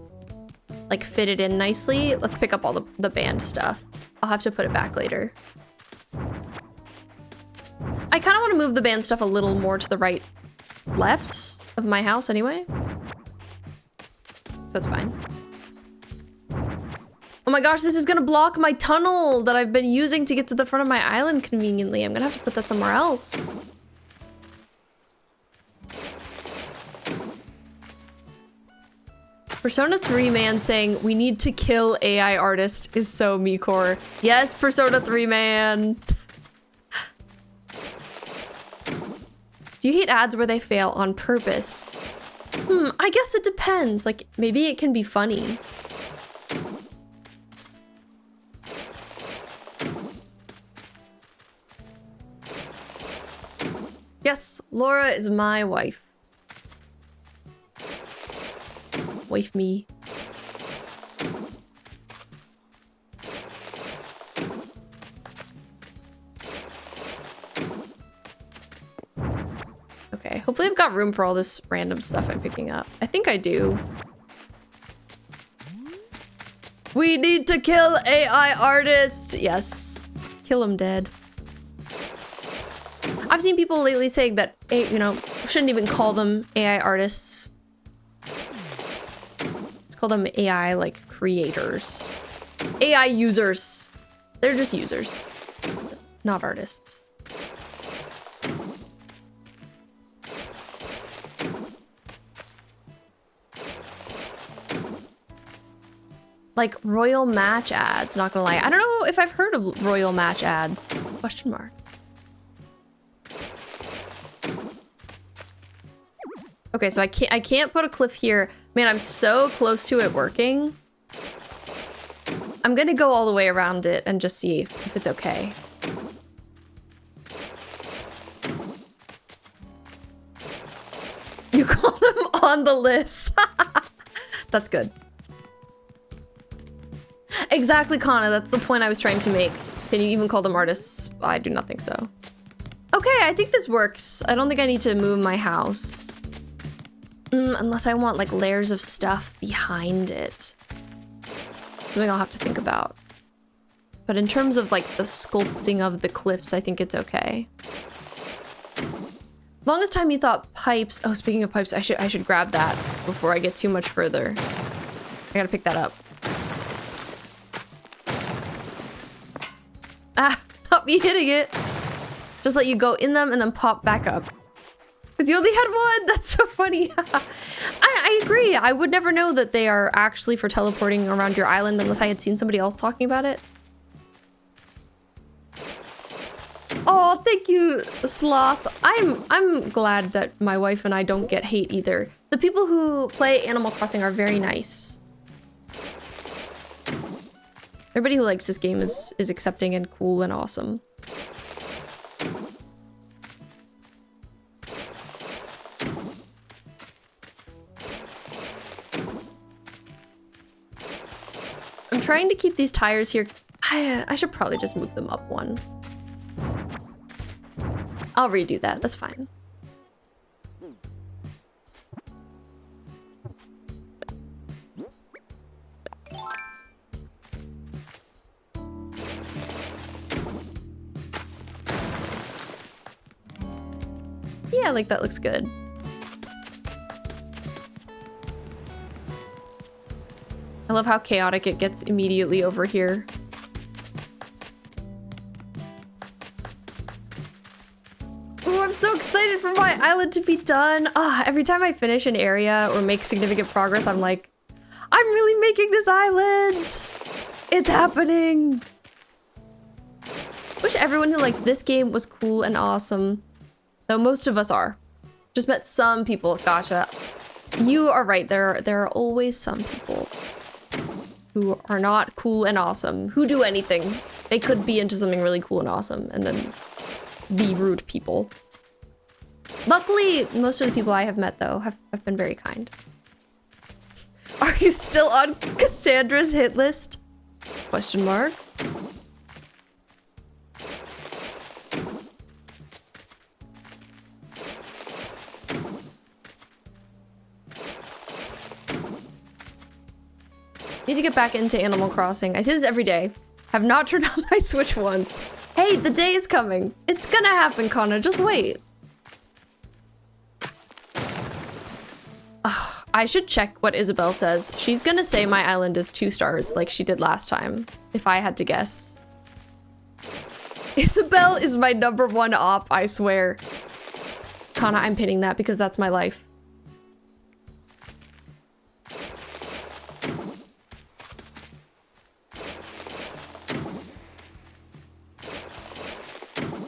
like, fit it in nicely. Let's pick up all the band stuff. I'll have to put it back later. I kind of want to move the band stuff a little more to the right left of my house anyway. So it's fine. Oh my gosh, this is gonna block my tunnel that I've been using to get to the front of my island conveniently. I'm gonna have to put that somewhere else. Persona 3 man saying, we need to kill AI artist is so me-core. Yes, Persona 3 man. Do you hate ads where they fail on purpose? I guess it depends. Like, maybe it can be funny. Yes, Laura is my wife. Wife me. Okay, hopefully I've got room for all this random stuff I'm picking up. I think I do. We need to kill AI artists! Yes. Kill him dead. I've seen people lately saying that, you know, shouldn't even call them AI artists. Let's call them AI, like, creators. AI users. They're just users, not artists. Like Royal Match ads, not gonna lie. I don't know if I've heard of Royal Match ads. Question mark. Okay, so I can't put a cliff here. Man, I'm so close to it working. I'm gonna go all the way around it and just see if it's okay. You call them on the list. That's good. Exactly, Kana. That's the point I was trying to make. Can you even call them artists? I do not think so. Okay, I think this works. I don't think I need to move my house. Unless I want like layers of stuff behind it. Something I'll have to think about. But in terms of like the sculpting of the cliffs, I think it's okay. Longest time you thought pipes. Oh, speaking of pipes, I should grab that before I get too much further. I gotta pick that up. Ah, not me hitting it. Just let you go in them and then pop back up. Because you only had one? That's so funny. I agree. I would never know that they are actually for teleporting around your island unless I had seen somebody else talking about it. Oh, thank you, Sloth. I'm glad that my wife and I don't get hate either. The people who play Animal Crossing are very nice. Everybody who likes this game is accepting and cool and awesome. I'm trying to keep these tires here. I should probably just move them up one. I'll redo that, that's fine. Yeah, like that looks good. I love how chaotic it gets immediately over here. Oh, I'm so excited for my island to be done. Every time I finish an area or make significant progress, I'm like, I'm really making this island. It's happening. Wish everyone who likes this game was cool and awesome. Though most of us are. Just met some people. Gotcha. You are right. There are always some people who are not cool and awesome, who do anything. They could be into something really cool and awesome and then be rude people. Luckily, most of the people I have met, though, have been very kind. Are you still on Cassandra's hit list? Question mark. Need to get back into Animal Crossing. I say this every day. Have not turned on my Switch once. Hey, the day is coming. It's gonna happen, Connor. Just wait. Ugh, I should check what Isabel says. She's gonna say my island is 2 stars like she did last time, if I had to guess. Isabel is my #1 op, I swear. Kana, I'm pinning that because that's my life.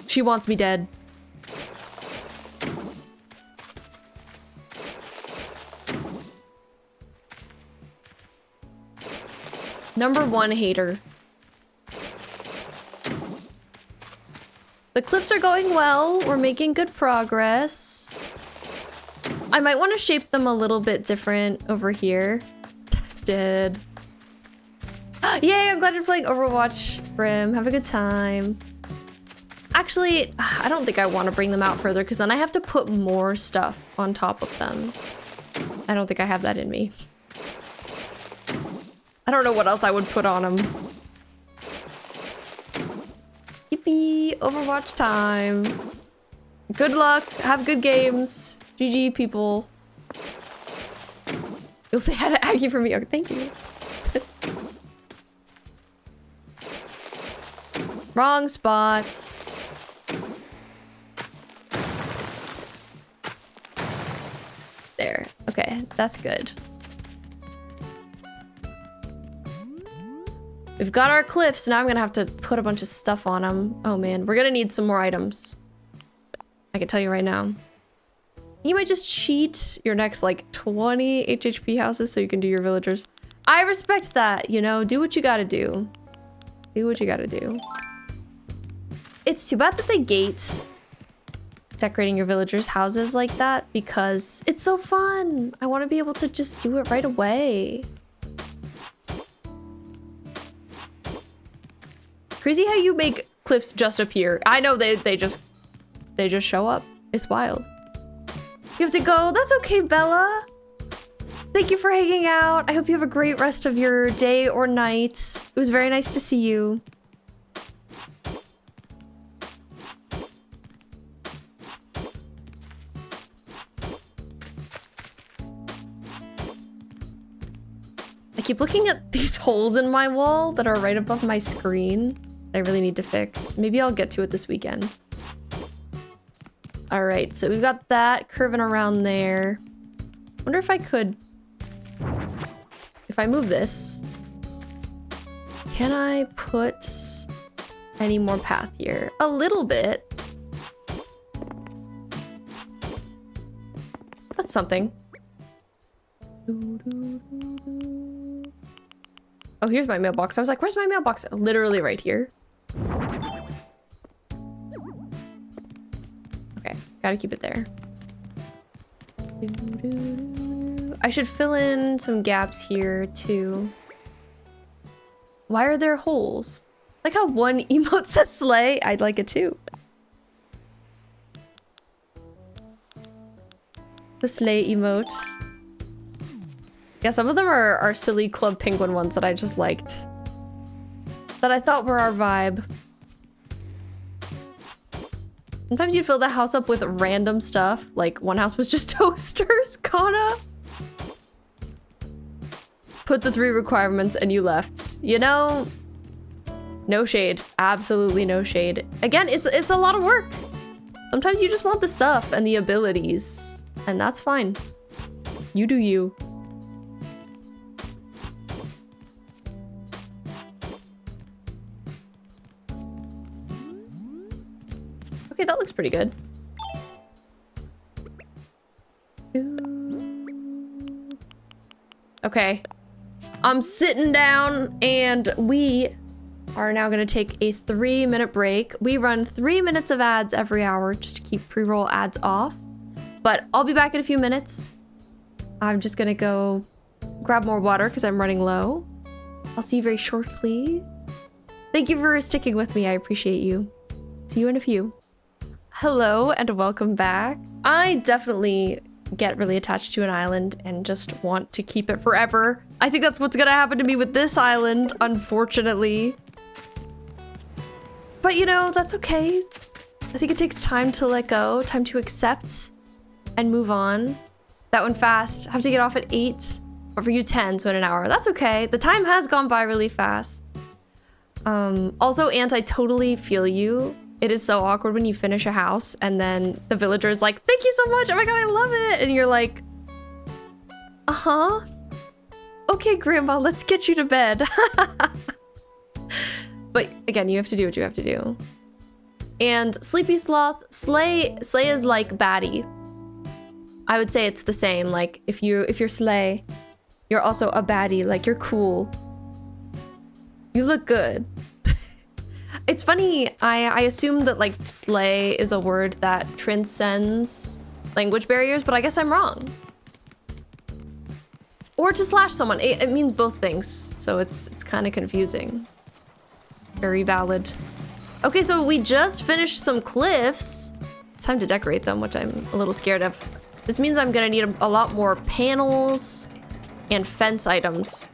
She wants me dead. #1 hater. The cliffs are going well. We're making good progress. I might want to shape them a little bit different over here. Dead. Yay, I'm glad you're playing Overwatch, Brim. Have a good time. Actually, I don't think I want to bring them out further because then I have to put more stuff on top of them. I don't think I have that in me. I don't know what else I would put on them. Yippee, Overwatch time. Good luck, have good games. GG, people. You'll say hi to Aggie for me. Okay, thank you. Wrong spot. There. Okay, that's good. We've got our cliffs. Now I'm gonna have to put a bunch of stuff on them. Oh man, we're gonna need some more items. I can tell you right now. You might just cheat your next like 20 HHP houses so you can do your villagers. I respect that, you know, do what you gotta do. Do what you gotta do. It's too bad that they gate decorating your villagers' houses like that because it's so fun. I want to be able to just do it right away. Crazy how you make cliffs just appear. I know they just show up. It's wild. You have to go. That's okay, Bella. Thank you for hanging out. I hope you have a great rest of your day or night. It was very nice to see you. I keep looking at these holes in my wall that are right above my screen. I really need to fix. Maybe I'll get to it this weekend. All right, so we've got that curving around there. Wonder if I could, if I move this, can I put any more path here? A little bit. That's something. Oh, here's my mailbox. I was like, where's my mailbox? Literally right here. Okay, gotta keep it there. I should fill in some gaps here too. Why are there holes? Like how one emote says slay, I'd like it too. The slay emote. Yeah, some of them are silly Club Penguin ones that I just liked. That I thought were our vibe. Sometimes you'd fill the house up with random stuff. Like one house was just toasters, Kana. Put the 3 requirements and you left. You know, no shade. Absolutely no shade. Again, it's a lot of work. Sometimes you just want the stuff and the abilities. And that's fine. You do you. Okay, that looks pretty good. Okay. I'm sitting down and we are now gonna take a 3-minute break. We run 3 minutes of ads every hour just to keep pre-roll ads off. But I'll be back in a few minutes. I'm just gonna go grab more water because I'm running low. I'll see you very shortly. Thank you for sticking with me. I appreciate you. See you in a few. Hello and welcome back. I definitely get really attached to an island and just want to keep it forever. I think that's what's gonna happen to me with this island, unfortunately. But you know, that's okay. I think it takes time to let go, time to accept and move on. That went fast. I have to get off at 8, or for you 10, so in an hour. That's okay. The time has gone by really fast. Also, Ant, I totally feel you. It is so awkward when you finish a house and then the villager is like, thank you so much. Oh my God, I love it. And you're like, uh-huh. Okay, Grandma, let's get you to bed. But again, you have to do what you have to do. And Sleepy Sloth, Slay is like baddie. I would say it's the same. Like if you're Slay, you're also a baddie. Like you're cool. You look good. It's funny, I assume that like slay is a word that transcends language barriers, but I guess I'm wrong. Or to slash someone, it means both things, so it's kind of confusing. Very valid. Okay, so we just finished some cliffs. It's time to decorate them, which I'm a little scared of. This means I'm gonna need a lot more panels and fence items.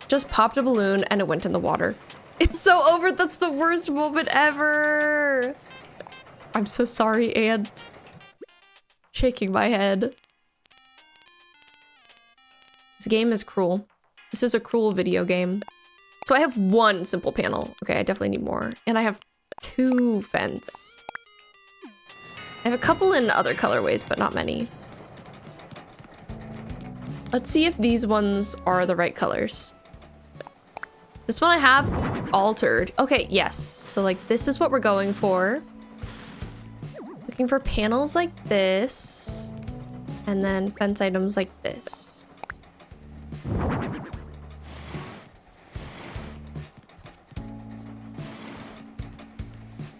Just popped a balloon and it went in the water. It's so over. That's the worst moment ever. I'm so sorry, Ant. Shaking my head. This game is cruel. This is a cruel video game. So I have 1 simple panel. Okay, I definitely need more. And I have 2 fence. I have a couple in other colorways, but not many. Let's see if these ones are the right colors. This one I have altered. Okay, yes. So like this is what we're going for. Looking for panels like this. And then fence items like this.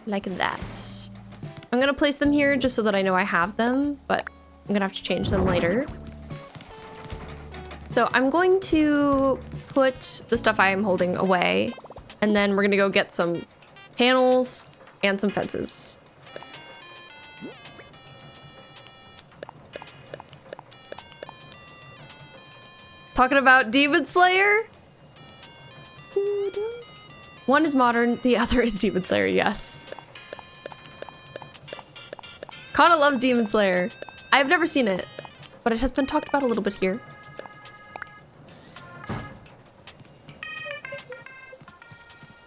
Like that. I'm gonna place them here just so that I know I have them, but I'm gonna have to change them later. So I'm going to put the stuff I am holding away, and then we're gonna go get some panels and some fences. Talking about Demon Slayer? One is modern, the other is Demon Slayer, yes. Kana loves Demon Slayer. I've never seen it, but it has been talked about a little bit here.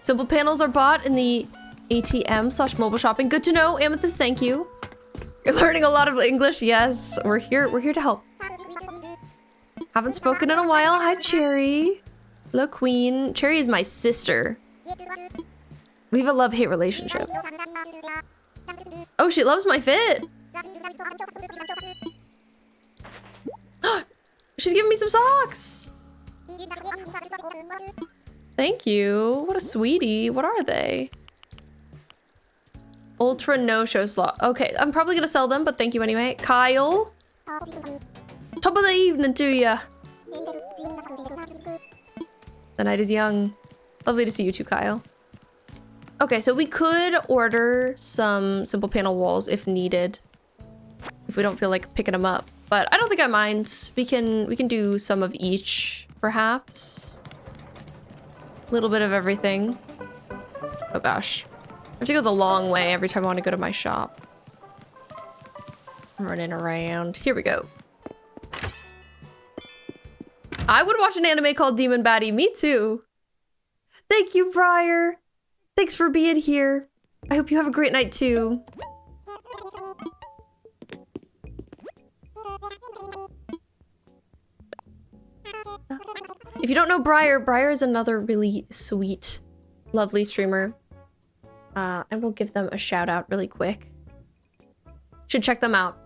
Simple panels are bought in the ATM/mobile shopping. Good to know, Amethyst, thank you. You're learning a lot of English, yes. We're here to help. Haven't spoken in a while. Hi, Cherry. Hello, Queen. Cherry is my sister. We have a love-hate relationship. Oh, she loves my fit. She's giving me some socks. Thank you. What a sweetie. What are they? Ultra no-show slot. Okay, I'm probably gonna sell them, but thank you anyway. Kyle. Top of the evening to ya. The night is young. Lovely to see you too, Kyle. Okay, so we could order some simple panel walls if needed. If we don't feel like picking them up. But I don't think I mind. We can do some of each, perhaps. A little bit of everything. Oh gosh. I have to go the long way every time I want to go to my shop. I'm running around. Here we go. I would watch an anime called Demon Baddie. Me too. Thank you, Briar. Thanks for being here. I hope you have a great night too. If you don't know Briar, Briar is another really sweet, lovely streamer. I will give them a shout out really quick. Should check them out.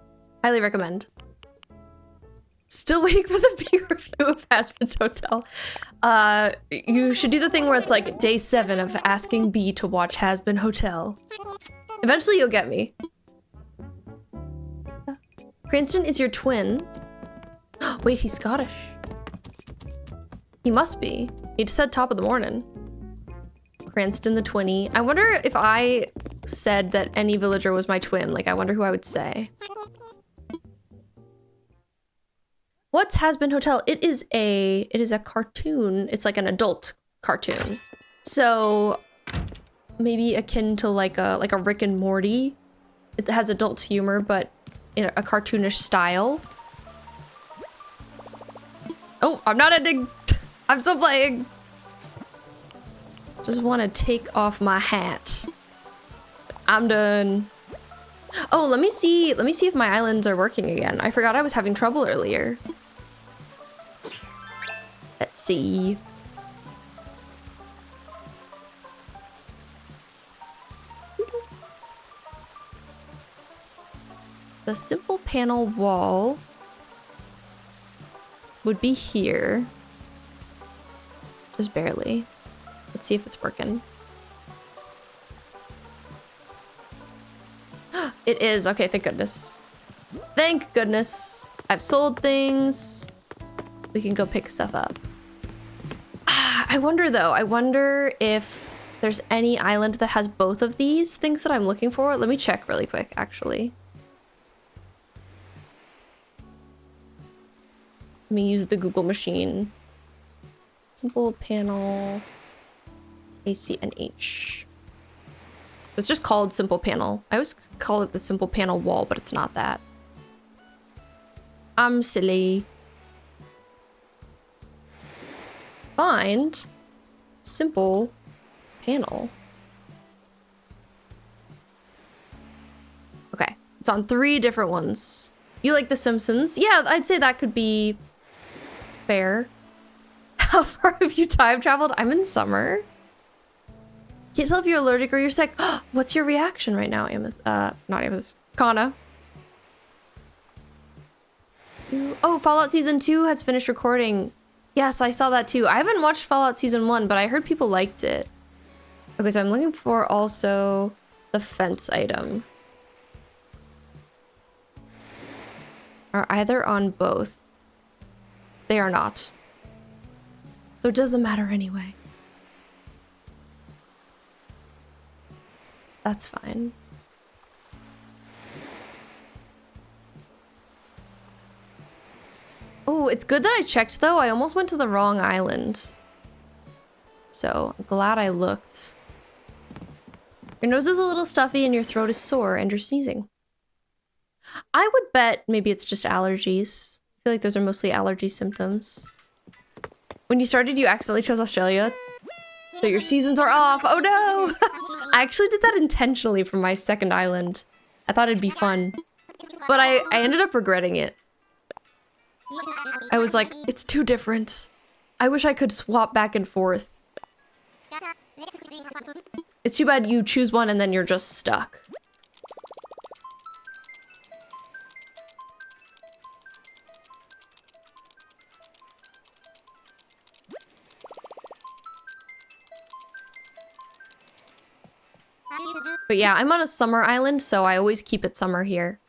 Highly recommend. Still waiting for the beer review of Aspen's Hotel. You should do the thing where it's like day 7 of asking B to watch Has-Been Hotel. Eventually you'll get me. Cranston is your twin. Wait, he's Scottish. He must be. He just said top of the morning. Cranston the twinny. I wonder if I said that any villager was my twin. Like, I wonder who I would say. What's Has Been Hotel? It is a cartoon. It's like an adult cartoon. So maybe akin to like a Rick and Morty. It has adult humor, but in a cartoonish style. Oh, I'm not ending. I'm still playing. Just want to take off my hat. I'm done. Oh, let me see if my islands are working again. I forgot I was having trouble earlier. Let's see. The simple panel wall would be here. Just barely. Let's see if it's working. It is. Okay, thank goodness. Thank goodness. I've sold things. We can go pick stuff up. I wonder though. I wonder if there's any island that has both of these things that I'm looking for. Let me check really quick, actually. Let me use the Google machine. Simple panel. ACNH. It's just called simple panel. I always call it the simple panel wall, but it's not that. I'm silly. Find simple panel. Okay, it's on 3 different ones. You like The Simpsons? Yeah, I'd say that could be fair. How far have you time traveled? I'm in summer. Can't tell if you're allergic or you're sick. What's your reaction right now, not Amethyst, Kana? Oh, Fallout Season 2 has finished recording. Yes, I saw that too. I haven't watched Fallout Season 1, but I heard people liked it. Okay, so I'm looking for also the fence item. Are either on both? They are not. So it doesn't matter anyway. That's fine. Oh, it's good that I checked though. I almost went to the wrong island. So I'm glad I looked. Your nose is a little stuffy and your throat is sore and you're sneezing. I would bet maybe it's just allergies. I feel like those are mostly allergy symptoms. When you started, you accidentally chose Australia. So your seasons are off. Oh no! I actually did that intentionally for my second island. I thought it'd be fun. But I ended up regretting it. I was like, it's too different. I wish I could swap back and forth. It's too bad you choose one and then you're just stuck. But yeah, I'm on a summer island, so I always keep it summer here.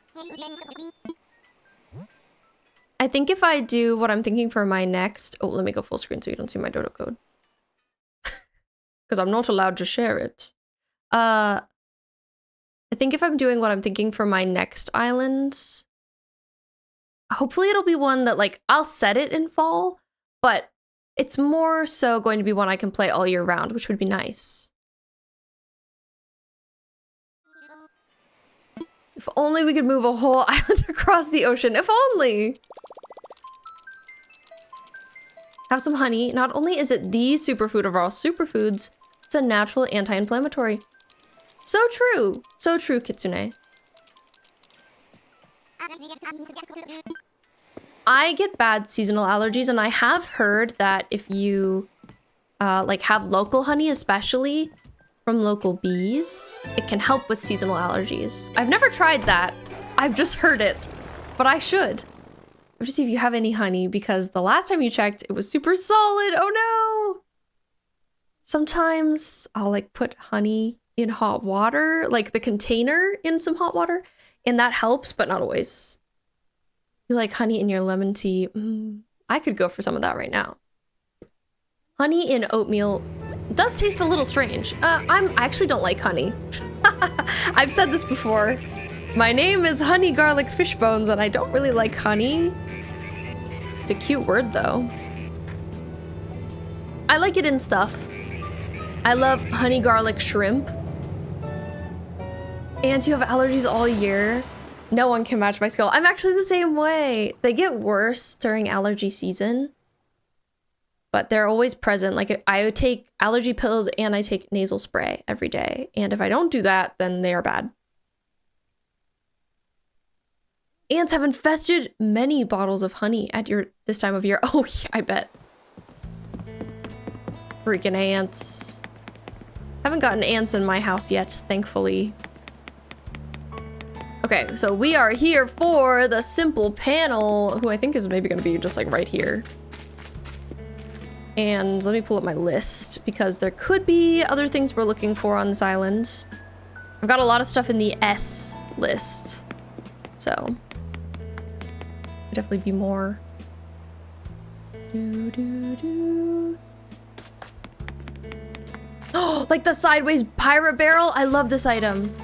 I think if I do what I'm thinking for my next... Oh, let me go full screen so you don't see my dodo code. Because I'm not allowed to share it. I think if I'm doing what I'm thinking for my next island... Hopefully it'll be one that, like, I'll set it in fall, but it's more so going to be one I can play all year round, which would be nice. If only we could move a whole island across the ocean. If only! Have some honey. Not only is it the superfood of all superfoods, it's a natural anti-inflammatory. So true! So true, Kitsune. I get bad seasonal allergies, and I have heard that if you like have local honey, especially from local bees, it can help with seasonal allergies. I've never tried that. I've just heard it, but I should. I have to see if you have any honey, because the last time you checked, it was super solid. Oh no! Sometimes I'll like put honey in hot water, like the container in some hot water, and that helps, but not always. You like honey in your lemon tea? I could go for some of that right now. Honey in oatmeal does taste a little strange. I actually don't like honey. I've said this before. My name is Honey Garlic Fish Bones, and I don't really like honey. It's a cute word though. I like it in stuff. I love honey garlic shrimp. And you have allergies all year. No one can match my skill. I'm actually the same way. They get worse during allergy season, but they're always present. Like I take allergy pills and I take nasal spray every day. And if I don't do that, then they are bad. Ants have infested many bottles of honey at this time of year. Oh, yeah, I bet. Freaking ants. Haven't gotten ants in my house yet, thankfully. Okay, so we are here for the simple panel, who I think is maybe going to be just like right here. And let me pull up my list because there could be other things we're looking for on this island. I've got a lot of stuff in the S list, so definitely be more. Oh, like the sideways pirate barrel. I love this item.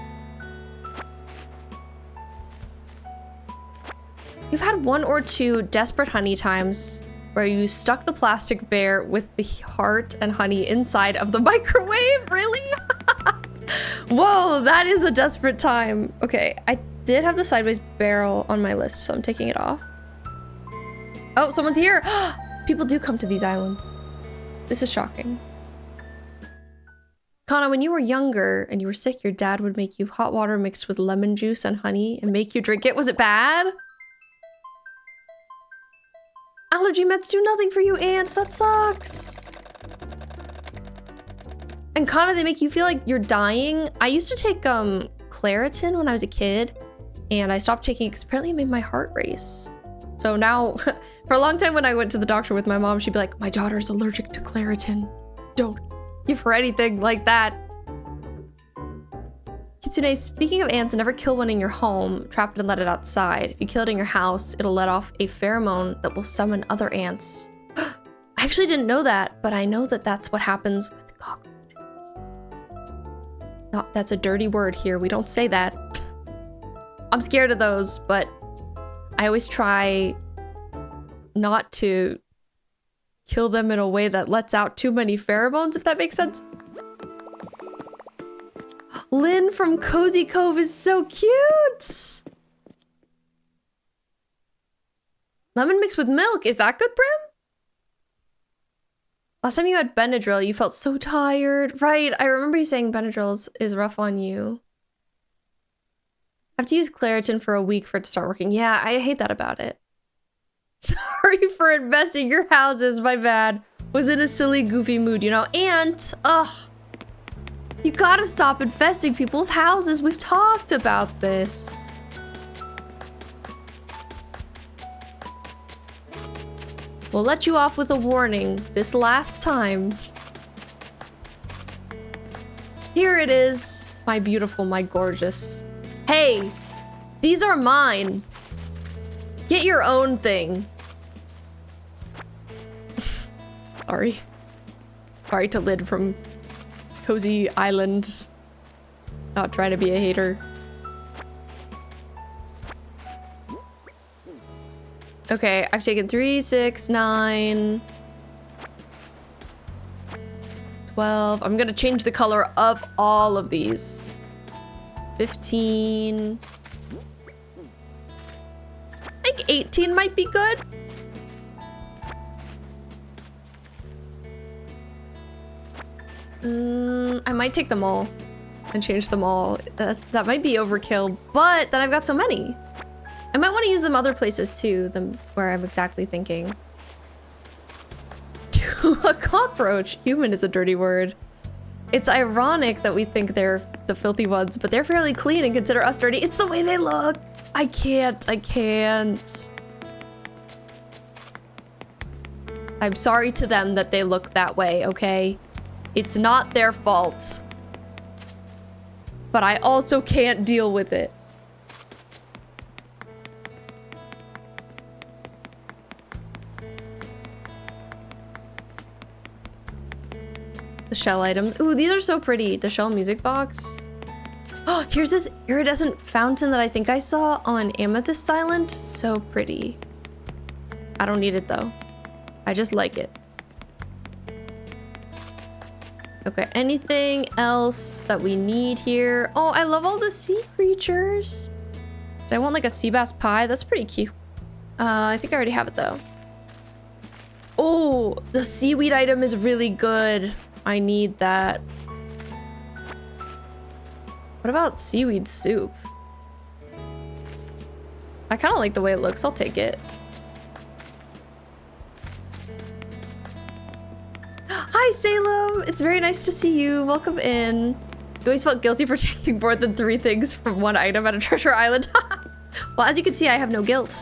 You've had one or two desperate honey times where you stuck the plastic bear with the heart and honey inside of the microwave. Really? Whoa, that is a desperate time. Okay, I did have the sideways barrel on my list, so I'm taking it off. Oh, someone's here. People do come to these islands. This is shocking. Kana, when you were younger and you were sick, your dad would make you hot water mixed with lemon juice and honey and make you drink it. Was it bad? Allergy meds do nothing for you, ants. That sucks. And Kana, they make you feel like you're dying. I used to take Claritin when I was a kid, and I stopped taking it because apparently it made my heart race. So now, for a long time when I went to the doctor with my mom, she'd be like, my daughter's allergic to Claritin. Don't give her anything like that. Kitsune, speaking of ants, never kill one in your home. Trap it and let it outside. If you kill it in your house, it'll let off a pheromone that will summon other ants. I actually didn't know that, but I know that that's what happens with cockroaches. That's a dirty word here. We don't say that. I'm scared of those, but I always try not to kill them in a way that lets out too many pheromones, if that makes sense. Lynn from Cozy Cove is so cute! Lemon mixed with milk, is that good, Brim? Last time you had Benadryl, you felt so tired. Right, I remember you saying Benadryl is rough on you. I have to use Claritin for a week for it to start working. Yeah, I hate that about it. Sorry for investing your houses, my bad. Was in a silly, goofy mood, you know? And, ugh. You gotta stop infesting people's houses. We've talked about this. We'll let you off with a warning this last time. Here it is, my beautiful, my gorgeous. Hey, these are mine. Get your own thing. Sorry. Sorry to Lid from Cozy Island. Not trying to be a hater. Okay, I've taken 3, 6, 9, 12. I'm gonna change the color of all of these. 15. I think 18 might be good. I might take them all and change them all. That might be overkill, but then I've got so many. I might want to use them other places too, than where I'm exactly thinking. A cockroach. Human is a dirty word. It's ironic that we think they're the filthy ones, but they're fairly clean and consider us dirty. It's the way they look. I can't. I'm sorry to them that they look that way, okay? It's not their fault. But I also can't deal with it. The shell items. Ooh, these are so pretty. The shell music box. Oh, here's this iridescent fountain that I think I saw on Amethyst Island. So pretty. I don't need it though. I just like it. Okay, anything else that we need here? Oh, I love all the sea creatures. Did I want like a sea bass pie? That's pretty cute. I think I already have it though. Oh, the seaweed item is really good. I need that. What about seaweed soup? I kind of like the way it looks. I'll take it. Hi, Salem. It's very nice to see you. Welcome in. You always felt guilty for taking more than 3 things from one item at a treasure island. Well, as you can see, I have no guilt.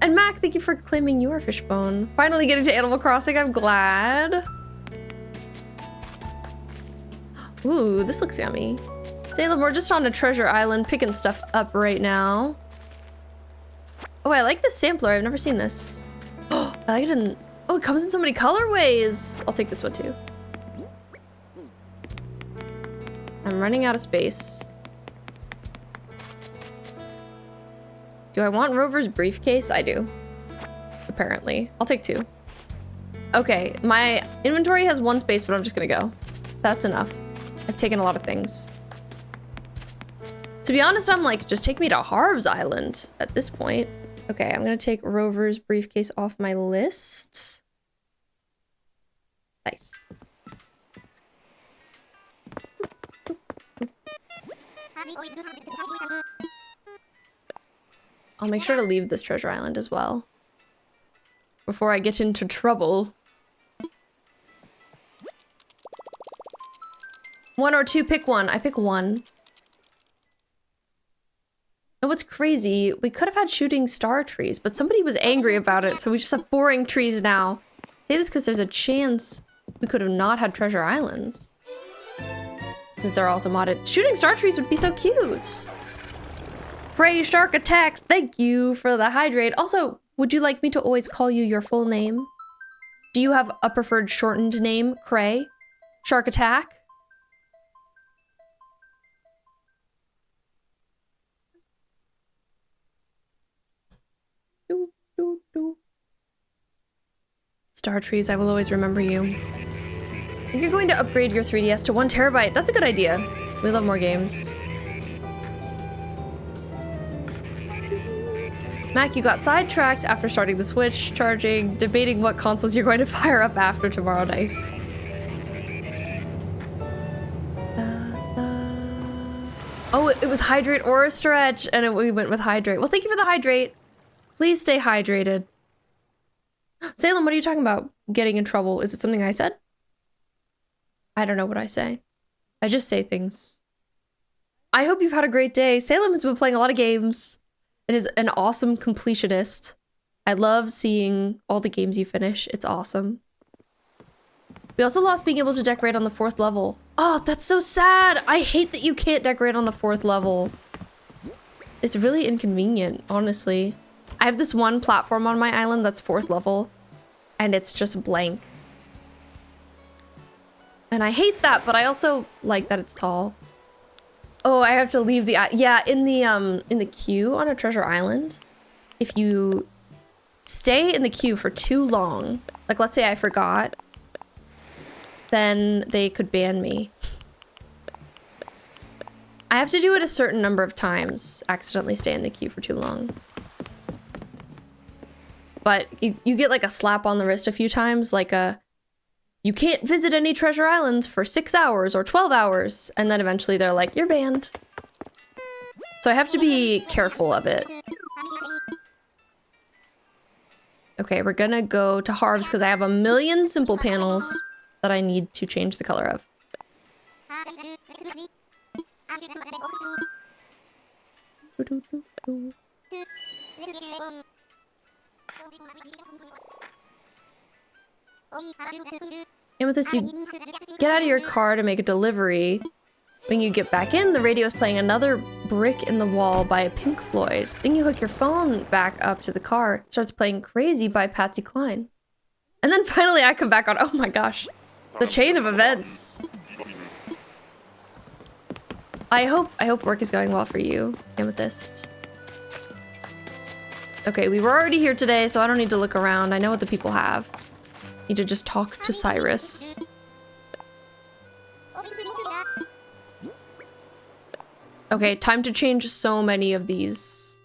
And Mac, thank you for claiming your fishbone. Finally getting to Animal Crossing. I'm glad. Ooh, this looks yummy. Salem, we're just on a treasure island picking stuff up right now. Oh, I like this sampler. I've never seen this. Oh, I like it in... Oh, it comes in so many colorways. I'll take this one too. I'm running out of space. Do I want Rover's briefcase? I do. Apparently. I'll take 2. Okay, my inventory has 1 space, but I'm just gonna go. That's enough. I've taken a lot of things. To be honest, I'm like, just take me to Harv's Island at this point. Okay, I'm gonna take Rover's briefcase off my list. Nice. I'll make sure to leave this treasure island as well. Before I get into trouble. 1 or 2, pick one. I pick 1. And what's crazy, we could have had shooting star trees, but somebody was angry about it, so we just have boring trees now. I say this because there's a chance we could have not had treasure islands. Since they're also modded. Shooting star trees would be so cute. Prey Shark Attack, thank you for the hydrate. Also, would you like me to always call you your full name? Do you have a preferred shortened name? Cray? Shark Attack? Star trees, I will always remember you. You're going to upgrade your 3DS to 1 terabyte. That's a good idea. We love more games. Mac, you got sidetracked after starting the Switch, charging, debating what consoles you're going to fire up after tomorrow. Nice. Oh, it was hydrate or a stretch, and we went with hydrate. Well, thank you for the hydrate. Please stay hydrated. Salem, what are you talking about? Getting in trouble. Is it something I said? I don't know what I say. I just say things. I hope you've had a great day. Salem has been playing a lot of games. It is an awesome completionist. I love seeing all the games you finish. It's awesome. We also lost being able to decorate on the 4th level. Oh, that's so sad. I hate that you can't decorate on the 4th level. It's really inconvenient, honestly. I have this one platform on my island that's 4th level, and it's just blank. And I hate that, but I also like that it's tall. Oh, I have to leave the... Yeah, in the queue on a treasure island, if you stay in the queue for too long, like let's say I forgot, then they could ban me. I have to do it a certain number of times, accidentally stay in the queue for too long. But you get like a slap on the wrist a few times, like you can't visit any treasure islands for 6 hours or 12 hours. And then eventually they're like, you're banned. So I have to be careful of it. Okay, we're gonna go to Harv's because I have a million simple panels that I need to change the color of. And with this, you get out of your car to make a delivery. When you get back in, the radio is playing Another Brick in the Wall by Pink Floyd. Then you hook your phone back up to the car. It starts playing Crazy by Patsy Cline. And then finally I come back on. Oh my gosh. The chain of events. I hope work is going well for you, Amethyst. Okay, we were already here today, so I don't need to look around. I know what the people have. Need to just talk to Cyrus. Okay, time to change so many of these.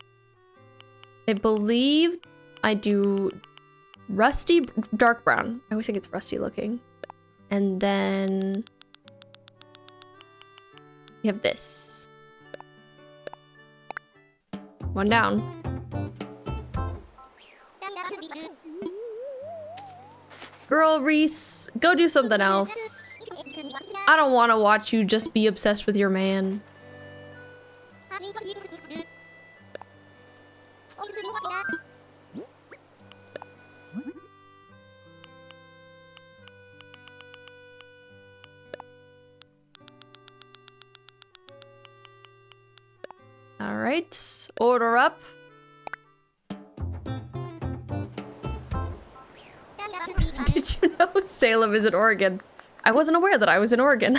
I believe I do rusty, dark brown. I always think it's rusty looking. And then we have this. One down. Girl, Reese, go do something else. I don't want to watch you just be obsessed with your man. All right, order up. Did you know Salem is in Oregon? I wasn't aware that I was in Oregon.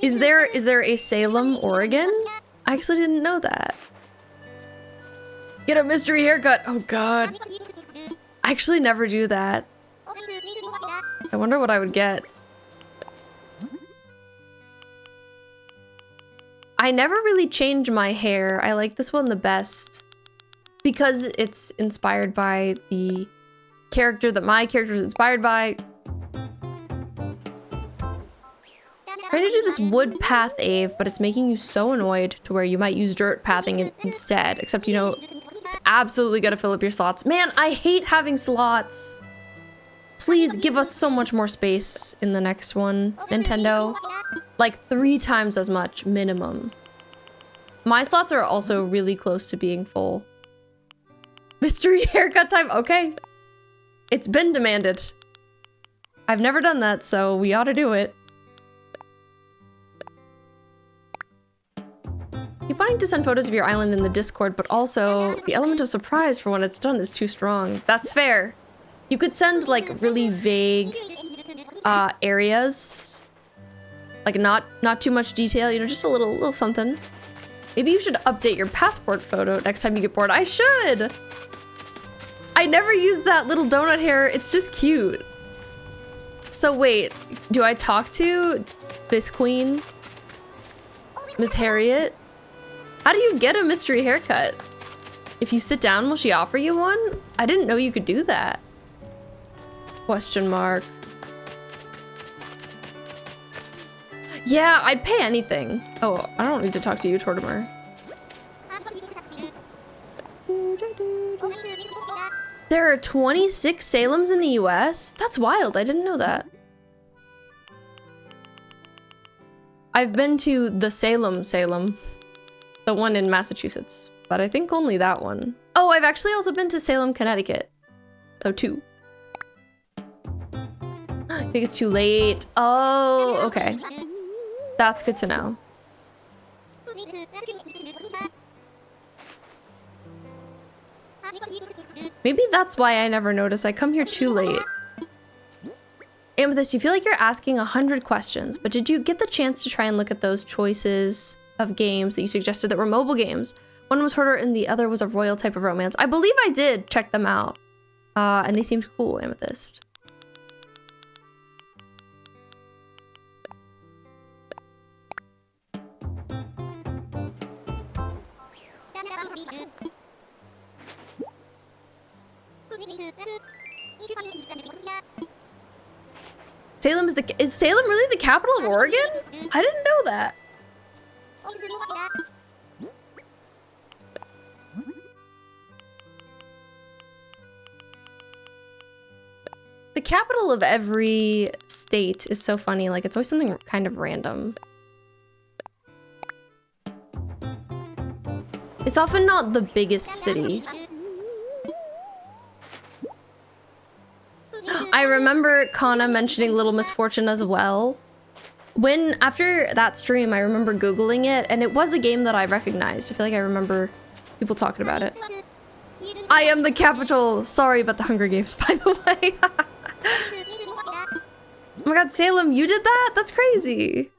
Is there a Salem, Oregon? I actually didn't know that. Get a mystery haircut. Oh god. I actually never do that. I wonder what I would get. I never really change my hair. I like this one the best because it's inspired by the character that my character is inspired by. Trying to do this wood path, Ave, but it's making you so annoyed to where you might use dirt pathing instead. Except, you know, it's absolutely gonna fill up your slots. Man, I hate having slots. Please give us so much more space in the next one, Nintendo. Like 3 times as much, minimum. My slots are also really close to being full. Mystery haircut time, okay. It's been demanded. I've never done that, so we ought to do it. Keep wanting to send photos of your island in the Discord, but also the element of surprise for when it's done is too strong. That's fair. You could send like really vague areas, like not too much detail, you know, just a little something. Maybe you should update your passport photo next time you get bored. I should. I never used that little donut hair. It's just cute. So wait, do I talk to this queen, Miss Harriet? How do you get a mystery haircut? If you sit down, will she offer you one? I didn't know you could do that. Question mark. Yeah, I'd pay anything. Oh, I don't need to talk to you, Tortimer. There are 26 Salems in the US? That's wild, I didn't know that. I've been to the Salem, the one in Massachusetts, but I think only that one. Oh, I've actually also been to Salem, Connecticut. So 2. I think it's too late. Oh, okay. That's good to know. Maybe that's why I never notice. I come here too late. Amethyst, you feel like you're asking 100 questions, but did you get the chance to try and look at those choices of games that you suggested that were mobile games? One was horror and the other was a royal type of romance. I believe I did check them out. And they seemed cool, Amethyst. Is Salem really the capital of Oregon? I didn't know that. The capital of every state is so funny. Like, it's always something kind of random. It's often not the biggest city. I remember Kana mentioning Little Misfortune as well. After that stream, I remember Googling it, and it was a game that I recognized. I feel like I remember people talking about it. I am the capital! Sorry about the Hunger Games, by the way. Oh my god, Salem, you did that? That's crazy.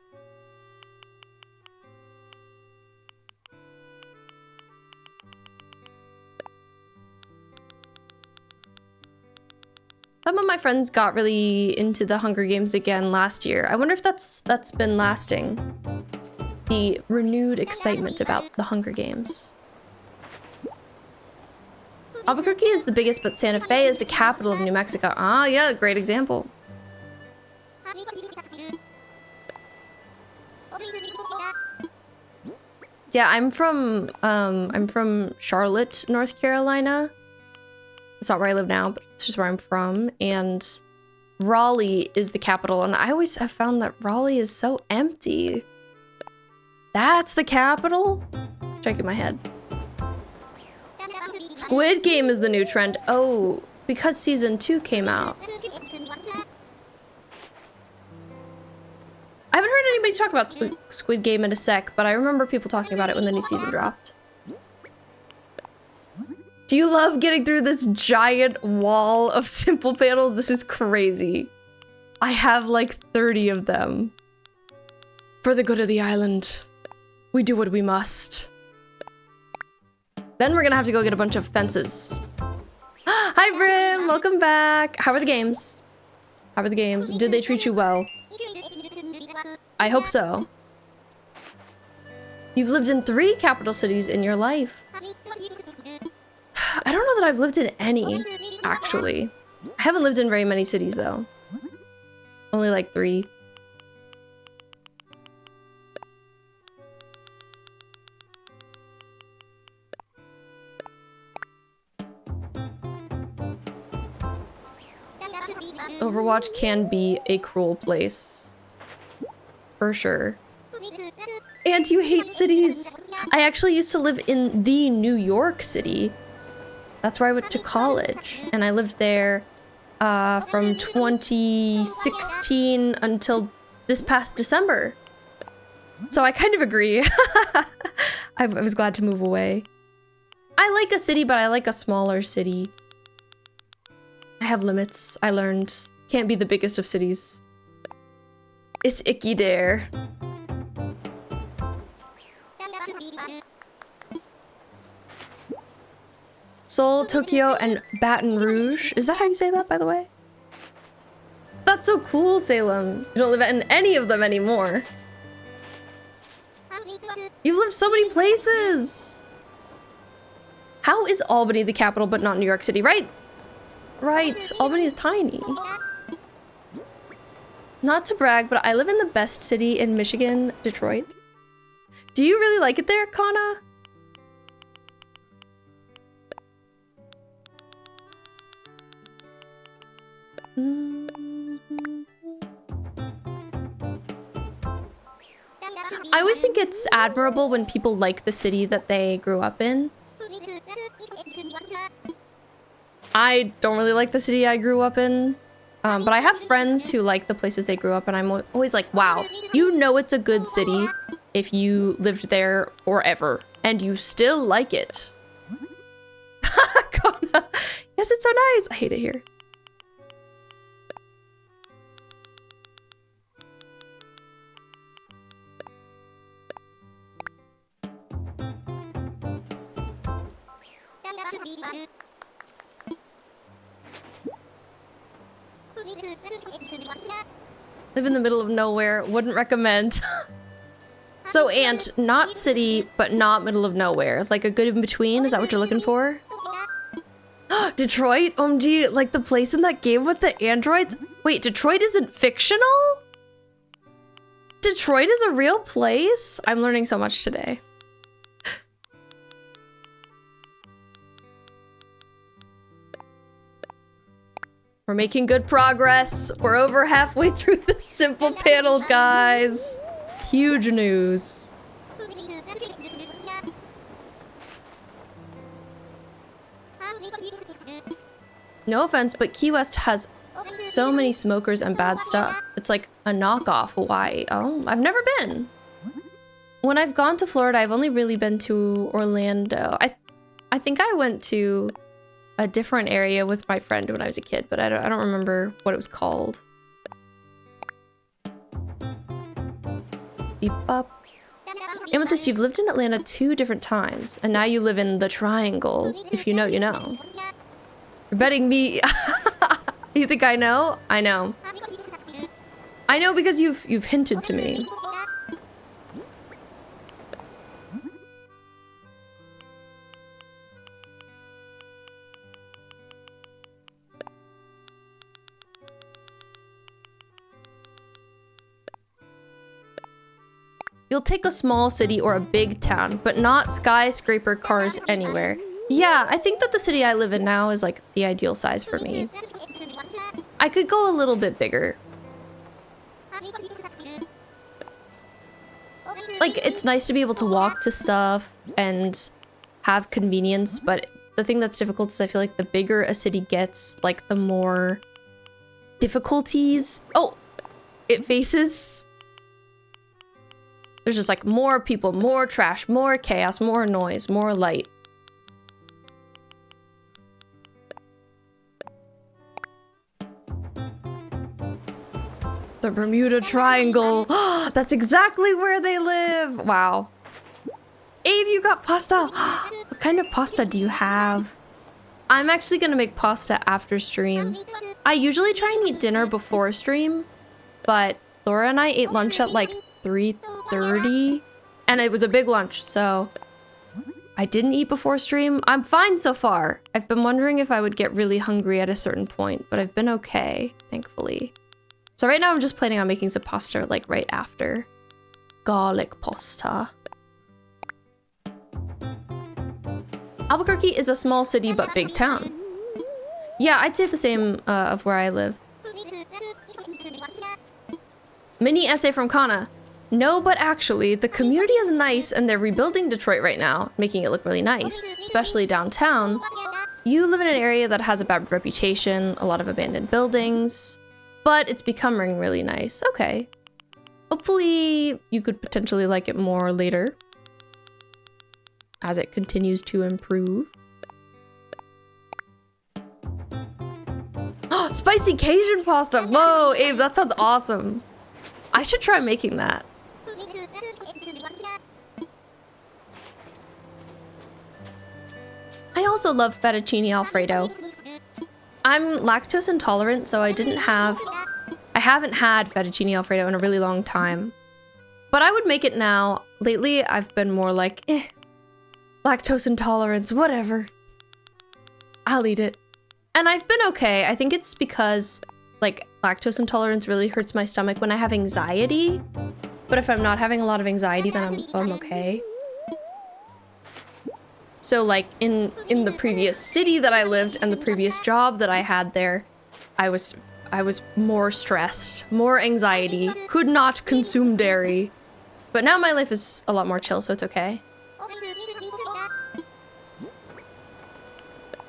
Some of my friends got really into the Hunger Games again last year. I wonder if that's been lasting. The renewed excitement about the Hunger Games. Albuquerque is the biggest, but Santa Fe is the capital of New Mexico. Ah, yeah, great example. Yeah, I'm from Charlotte, North Carolina. It's not where I live now, but it's just where I'm from. And Raleigh is the capital, and I always have found that Raleigh is so empty. That's the capital? Shaking my head. Squid Game is the new trend. Oh, because season 2 came out. I haven't heard anybody talk about Squid Game in a sec, but I remember people talking about it when the new season dropped. Do you love getting through this giant wall of simple panels? This is crazy. I have like 30 of them. For the good of the island, we do what we must. Then we're gonna have to go get a bunch of fences. Hi Brim, welcome back. How are the games? How are the games? Did they treat you well? I hope so. You've lived in 3 capital cities in your life. I don't know that I've lived in any, actually. I haven't lived in very many cities, though. Only like 3. Overwatch can be a cruel place. For sure. And you hate cities. I actually used to live in the New York City. That's where I went to college. And I lived there from 2016 until this past December. So I kind of agree. I was glad to move away. I like a city, but I like a smaller city. I have limits, I learned. Can't be the biggest of cities. It's icky there. Seoul, Tokyo, and Baton Rouge. Is that how you say that, by the way? That's so cool, Salem. You don't live in any of them anymore. You've lived so many places. How is Albany the capital but not New York City, right? Right, Albany is tiny. Not to brag, but I live in the best city in Michigan, Detroit. Do you really like it there, Kana? I always think it's admirable when people like the city that they grew up in. I don't really like the city I grew up in, but I have friends who like the places they grew up in. I'm always like, wow, you know it's a good city if you lived there forever and you still like it. Kona. Yes, it's so nice. I hate it here. Live in the middle of nowhere, wouldn't recommend. So Ant, not city, but not middle of nowhere. Like a good in between, is that what you're looking for? Detroit? OMG, like the place in that game with the androids? Wait, Detroit isn't fictional? Detroit is a real place? I'm learning so much today. We're making good progress. We're over halfway through the simple panels, guys. Huge news. No offense, but Key West has so many smokers and bad stuff. It's like a knockoff Hawaii. Oh, I've never been. When I've gone to Florida, I've only really been to Orlando. I think I went to a different area with my friend when I was a kid, but I don't remember what it was called. Beep up. Amethyst, you've lived in Atlanta 2 different times, and now you live in the Triangle. If you know, you know. You're betting me. You think I know? I know. I know because you've hinted to me. You'll take a small city or a big town, but not skyscraper cars anywhere. Yeah, I think that the city I live in now is like the ideal size for me. I could go a little bit bigger. Like, it's nice to be able to walk to stuff and have convenience, but the thing that's difficult is I feel like the bigger a city gets, like the more difficulties it faces. There's just like more people, more trash, more chaos, more noise, more light. The Bermuda Triangle. That's exactly where they live. Wow. Ave, you got pasta. What kind of pasta do you have? I'm actually gonna make pasta after stream. I usually try and eat dinner before stream, but Laura and I ate lunch at like 3:30, and it was a big lunch, so I didn't eat before stream. I'm fine so far. I've been wondering if I would get really hungry at a certain point, but I've been okay, thankfully. So right now I'm just planning on making some pasta like right after. Garlic pasta. Albuquerque is a small city but big town. Yeah, I'd say the same of where I live. Mini essay from Kana. No, but actually, the community is nice and they're rebuilding Detroit right now, making it look really nice, especially downtown. You live in an area that has a bad reputation, a lot of abandoned buildings, but it's becoming really nice. Okay. Hopefully, you could potentially like it more later as it continues to improve. Spicy Cajun pasta! Whoa, Abe, that sounds awesome. I should try making that. I also love fettuccine alfredo. I'm lactose intolerant, so I haven't had fettuccine alfredo in a really long time. But I would make it now. Lately, I've been more like, lactose intolerance, whatever. I'll eat it. And I've been okay. I think it's because, like, lactose intolerance really hurts my stomach when I have anxiety. But if I'm not having a lot of anxiety, then I'm okay. So like in the previous city that I lived and the previous job that I had there, I was more stressed, more anxiety, could not consume dairy. But now my life is a lot more chill, so it's okay.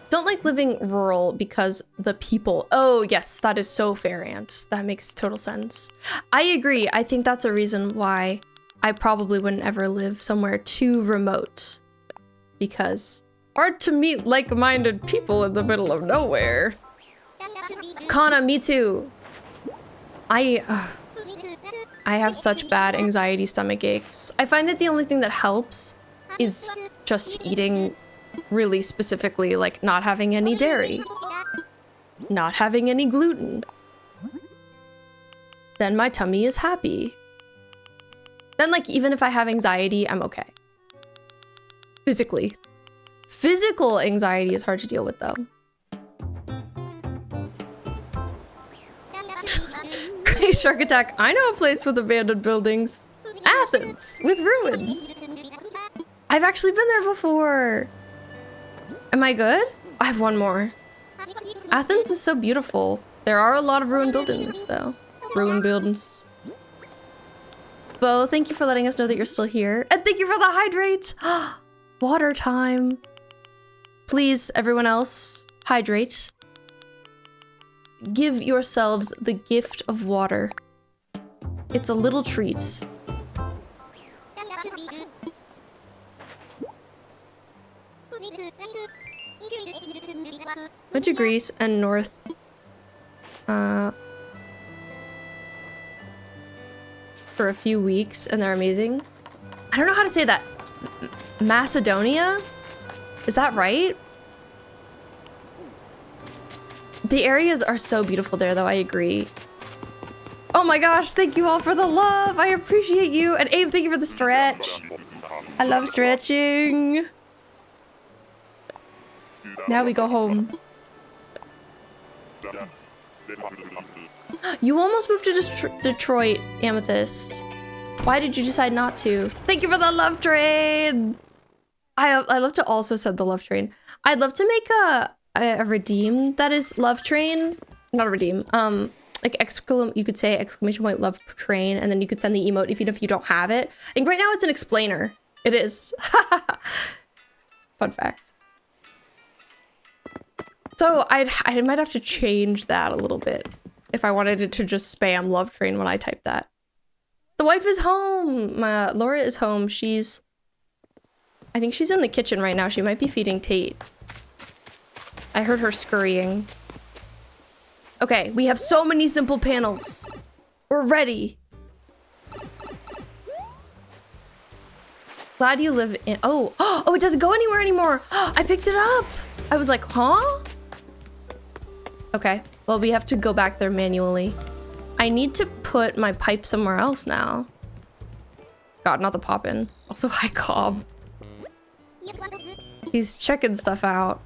Don't like living rural because the people. Oh yes, that is so fair, Aunt. That makes total sense. I agree. I think that's a reason why I probably wouldn't ever live somewhere too remote. Because hard to meet like-minded people in the middle of nowhere. Kana, me too. I have such bad anxiety stomach aches. I find that the only thing that helps is just eating really specifically, like not having any dairy, not having any gluten. Then my tummy is happy. Then like even if I have anxiety, I'm okay. Physically. Physical anxiety is hard to deal with though. Great Shark Attack. I know a place with abandoned buildings. Athens with ruins. I've actually been there before. Am I good? I have one more. Athens is so beautiful. There are a lot of ruined buildings though. Ruined buildings. Bo, thank you for letting us know that you're still here. And thank you for the hydrate. Water time. Please, everyone else, hydrate. Give yourselves the gift of water. It's a little treat. Went to Greece and North. For a few weeks, and they're amazing. I don't know how to say that. Macedonia? Is that right? The areas are so beautiful there, though. I agree. Oh my gosh, thank you all for the love. I appreciate you. And Abe, thank you for the stretch. I love stretching. Now we go home. You almost moved to Detroit, Amethyst. Why did you decide not to? Thank you for the love train. I love to also send the love train. I'd love to make a redeem that is love train. Not a redeem. Like you could say exclamation point love train, and then you could send the emote even if you don't have it. And right now it's an explainer. It is. Fun fact. So I might have to change that a little bit if I wanted it to just spam love train when I type that. The wife is home. Laura is home. I think she's in the kitchen right now. She might be feeding Tate. I heard her scurrying. Okay, we have so many simple panels. We're ready. Glad you live in... Oh, it doesn't go anywhere anymore. I picked it up. I was like, huh? Okay, well, we have to go back there manually. I need to put my pipe somewhere else now. God, not the poppin'. Also, hi, Cobb. He's checking stuff out.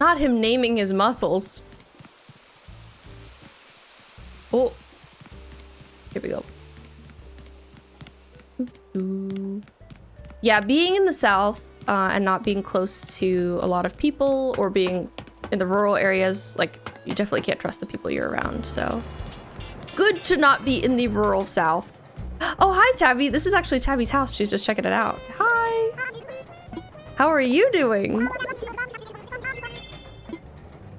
Not him naming his muscles. Oh. Here we go. Yeah, being in the South and not being close to a lot of people or being in the rural areas, like, you definitely can't trust the people you're around, so. Good to not be in the rural South. Oh, hi, Tabby. This is actually Tabby's house. She's just checking it out. Hi. How are you doing?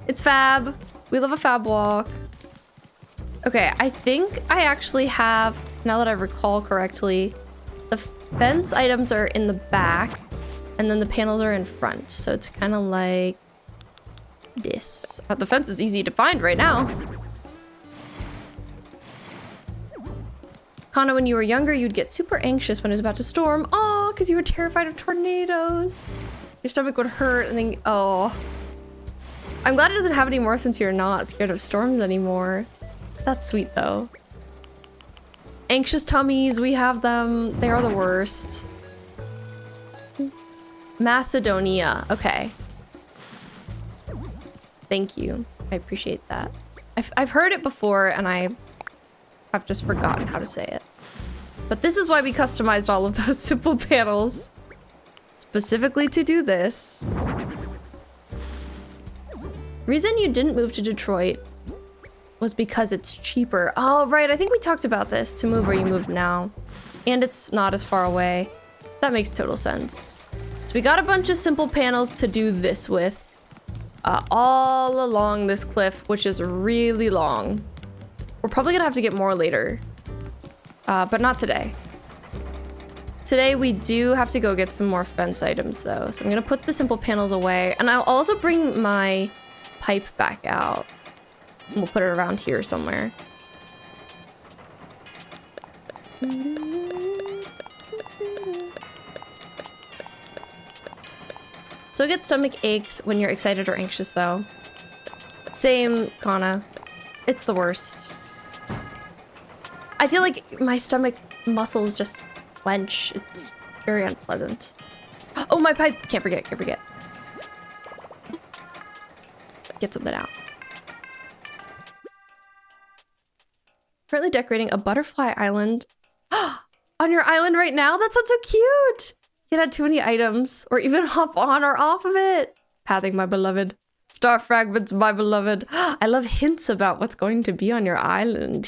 It's fab. We love a fab walk. Okay, I think I actually have, now that I recall correctly, the fence items are in the back, and then the panels are in front. So it's kind of like this. The fence is easy to find right now. Kana, when you were younger, you'd get super anxious when it was about to storm. Oh, because you were terrified of tornadoes. Your stomach would hurt and then, oh. I'm glad it doesn't happen anymore since you're not scared of storms anymore. That's sweet though. Anxious tummies, we have them. They are the worst. Macedonia, okay. Thank you, I appreciate that. I've heard it before and I've just forgotten how to say it. But this is why we customized all of those simple panels. Specifically to do this. Reason you didn't move to Detroit was because it's cheaper. Oh, right, I think we talked about this, to move where you move now. And it's not as far away. That makes total sense. So we got a bunch of simple panels to do this with. All along this cliff, which is really long. We're probably gonna have to get more later. But not today. Today we do have to go get some more fence items though. So I'm gonna put the simple panels away. And I'll also bring my pipe back out. We'll put it around here somewhere. So get stomach aches when you're excited or anxious though. Same, Kana. It's the worst. I feel like my stomach muscles just clench. It's very unpleasant. Oh, my pipe! Can't forget, can't forget. Get something out. Currently decorating a butterfly island. On your island right now? That sounds so cute! You can add too many items, or even hop on or off of it. Pathing, my beloved. Star fragments, my beloved. I love hints about what's going to be on your island.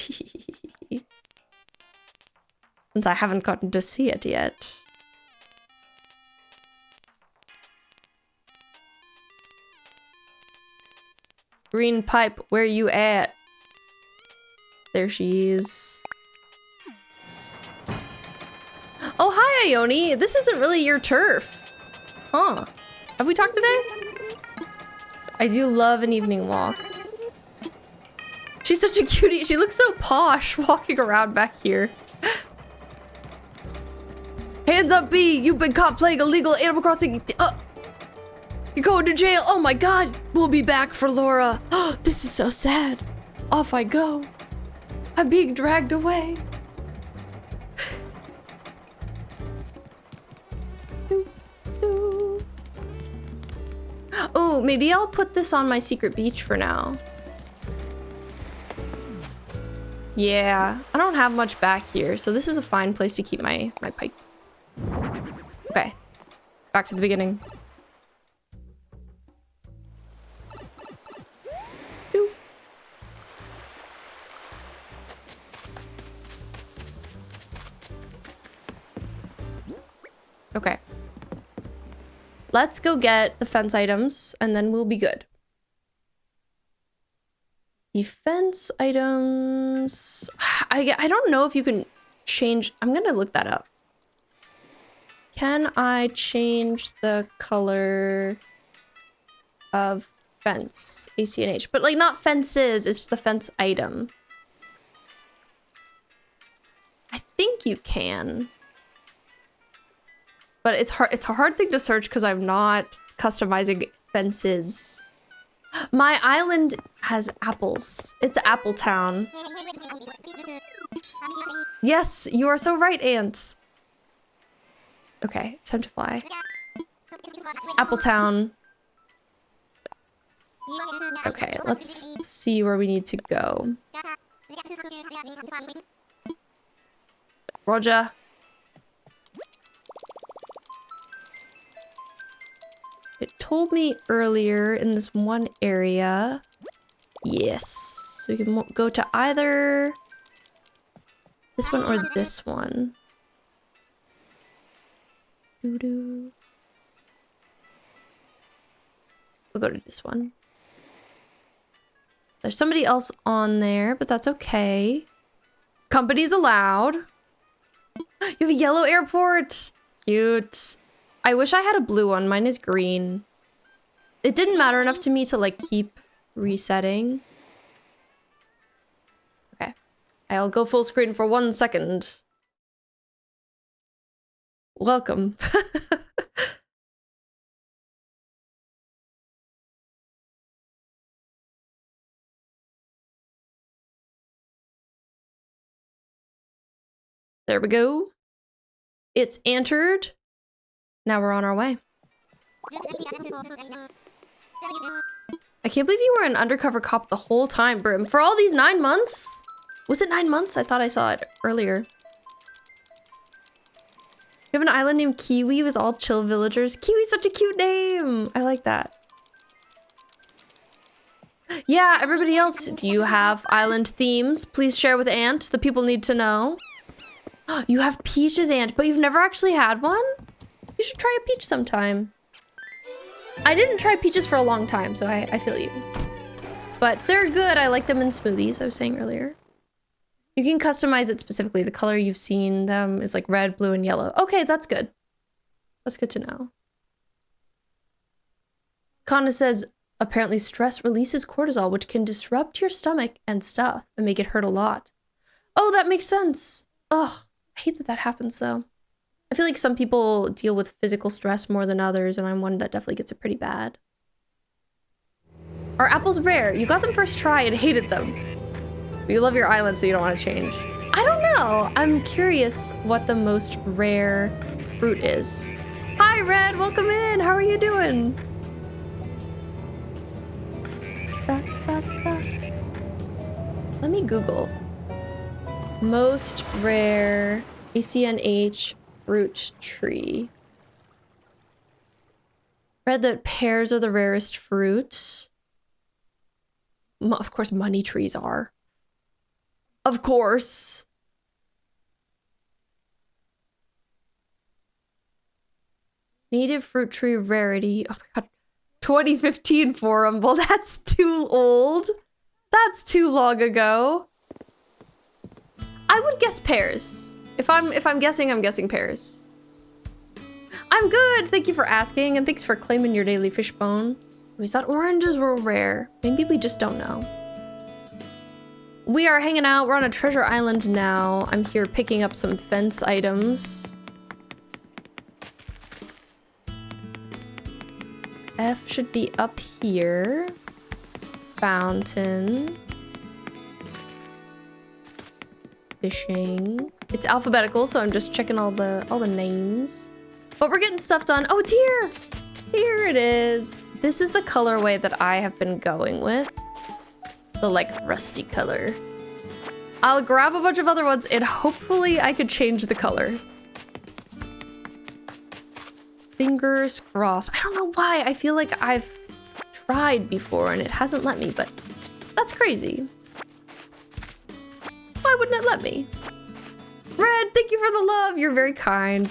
Since I haven't gotten to see it yet. Green pipe, where you at? There she is. Oh, hi, Ione. This isn't really your turf. Huh. Have we talked today? I do love an evening walk. She's such a cutie. She looks so posh walking around back here. Hands up, B! You've been caught playing illegal Animal Crossing. You're going to jail. Oh my God. We'll be back for Laura. This is so sad. Off I go. I'm being dragged away. Oh, maybe I'll put this on my secret beach for now. Yeah, I don't have much back here, so this is a fine place to keep my pipe. Okay, back to the beginning. Okay. Let's go get the fence items, and then we'll be good. Defense items... I don't know if you can change... I'm gonna look that up. Can I change the color of fence? AC and H. But, like, not fences, it's the fence item. I think you can. But it's a hard thing to search because I'm not customizing fences. My island has apples. It's Apple Town. Yes, you are so right, Ant. Okay, it's time to fly. Apple Town. Okay, let's see where we need to go. Roger. It told me earlier in this one area. Yes. So we can go to either this one or this one. We'll go to this one. There's somebody else on there, but that's okay. Companies allowed. You have a yellow airport. Cute. I wish I had a blue one. Mine is green. It didn't matter enough to me to, like, keep resetting. Okay. I'll go full screen for 1 second. Welcome. There we go. It's entered. Now we're on our way. I can't believe you were an undercover cop the whole time, Brim. For all these 9 months? Was it 9 months? I thought I saw it earlier. You have an island named Kiwi with all chill villagers. Kiwi's such a cute name. I like that. Yeah, everybody else, do you have island themes? Please share with Ant. The people need to know. You have peaches, Ant, but you've never actually had one? You should try a peach sometime. I didn't try peaches for a long time, so I feel you. But they're good. I like them in smoothies, I was saying earlier. You can customize it specifically. The color you've seen them is like red, blue, and yellow. Okay, that's good. That's good to know. Kana says, apparently stress releases cortisol, which can disrupt your stomach and stuff and make it hurt a lot. Oh, that makes sense. Ugh, I hate that that happens, though. I feel like some people deal with physical stress more than others, and I'm one that definitely gets it pretty bad. Are apples rare? You got them first try and hated them. But you love your island, so you don't want to change. I don't know. I'm curious what the most rare fruit is. Hi, Red. Welcome in. How are you doing? Let me Google. Most rare ACNH fruit tree. Read that pears are the rarest fruit. Of course, money trees are. Of course. Native fruit tree rarity. Oh my god. 2015 forum. Well, that's too old. That's too long ago. I would guess pears. If I'm guessing, I'm guessing pears. I'm good. Thank you for asking, and thanks for claiming your daily fishbone. We thought oranges were rare. Maybe we just don't know. We are hanging out. We're on a treasure island now. I'm here picking up some fence items. F should be up here. Fountain. Fishing. It's alphabetical, so I'm just checking all the names. But we're getting stuff done. Oh, it's here! Here it is. This is the colorway that I have been going with. The like rusty color. I'll grab a bunch of other ones and hopefully I could change the color. Fingers crossed. I don't know why. I feel like I've tried before and it hasn't let me, but that's crazy. Why wouldn't it let me? Red, thank you for the love. You're very kind.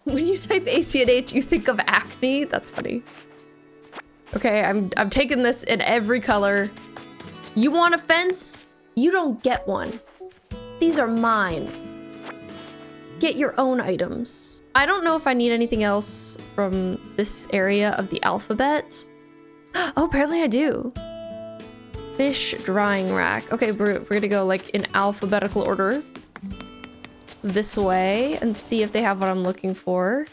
When you type ACNH, you think of acne? That's funny. Okay, I'm taking this in every color. You want a fence? You don't get one. These are mine. Get your own items. I don't know if I need anything else from this area of the alphabet. Oh, apparently I do. Fish drying rack. Okay, we're gonna go like in alphabetical order. This way and see if they have what I'm looking for.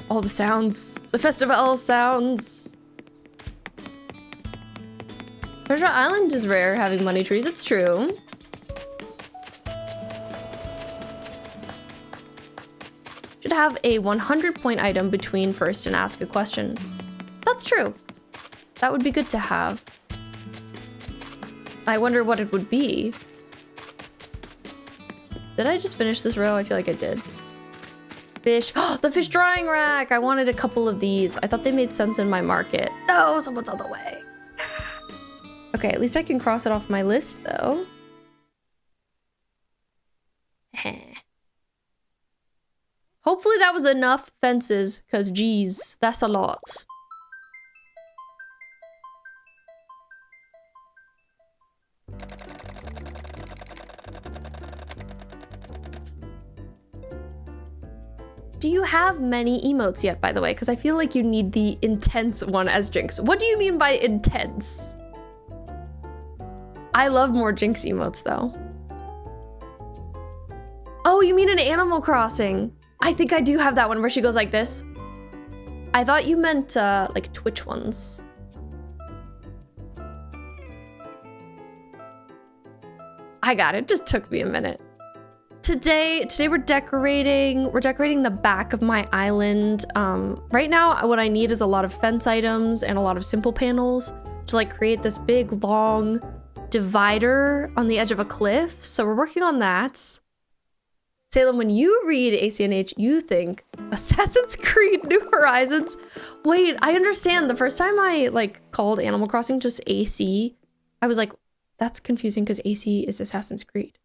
All the sounds. The festival sounds. Treasure Island is rare having money trees. It's true. Should have a 100-point item between first and ask a question. That's true. That would be good to have. I wonder what it would be. Did I just finish this row? I feel like I did. Fish. Oh, the fish drying rack! I wanted a couple of these. I thought they made sense in my market. No, someone's on the way. Okay, at least I can cross it off my list, though. Hopefully that was enough fences, because geez, that's a lot. Do you have many emotes yet, by the way? Because I feel like you need the intense one as Jinx. What do you mean by intense? I love more Jinx emotes, though. Oh, you mean in Animal Crossing? I think I do have that one where she goes like this. I thought you meant, like, Twitch ones. I got it. Just took me a minute. Today we're decorating the back of my island. Right now what I need is a lot of fence items and a lot of simple panels to like create this big long divider on the edge of a cliff. So we're working on that. Salem, when you read ACNH, you think Assassin's Creed New Horizons. Wait, I understand. The first time I like called Animal Crossing just AC, I was like, that's confusing because AC is Assassin's Creed.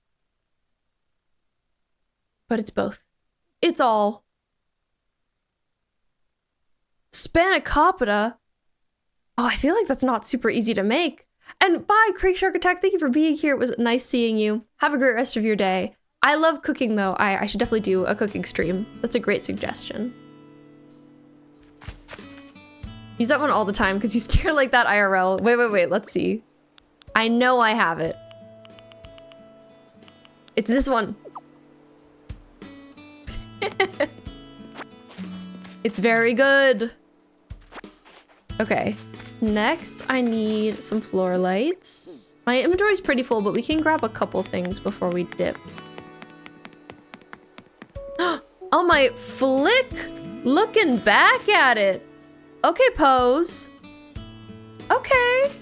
But it's both. It's all. Spanakopita? Oh, I feel like that's not super easy to make. And bye, Creek Shark Attack. Thank you for being here. It was nice seeing you. Have a great rest of your day. I love cooking, though. I should definitely do a cooking stream. That's a great suggestion. Use that one all the time because you stare like that IRL. Wait. Let's see. I know I have it. It's this one. It's very good. Okay. Next, I need some floor lights. My inventory's pretty full, but we can grab a couple things before we dip. Oh my flick! Looking back at it. Okay, pose. Okay.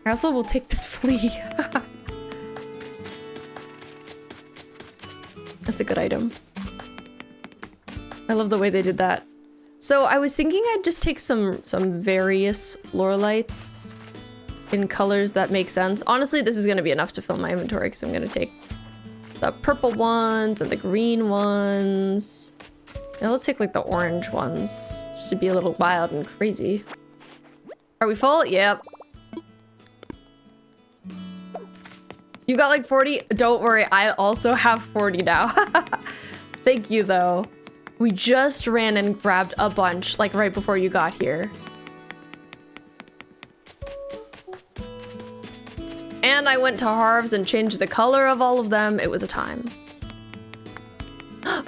I also will take this flea. That's a good item. I love the way they did that. So I was thinking I'd just take some various floor lights in colors that make sense. Honestly, this is gonna be enough to fill my inventory because I'm gonna take the purple ones and the green ones. Now let's take like the orange ones just to be a little wild and crazy. Are we full? Yep. You got like 40? Don't worry, I also have 40 now. Thank you though. We just ran and grabbed a bunch, like right before you got here. And I went to Harv's and changed the color of all of them. It was a time.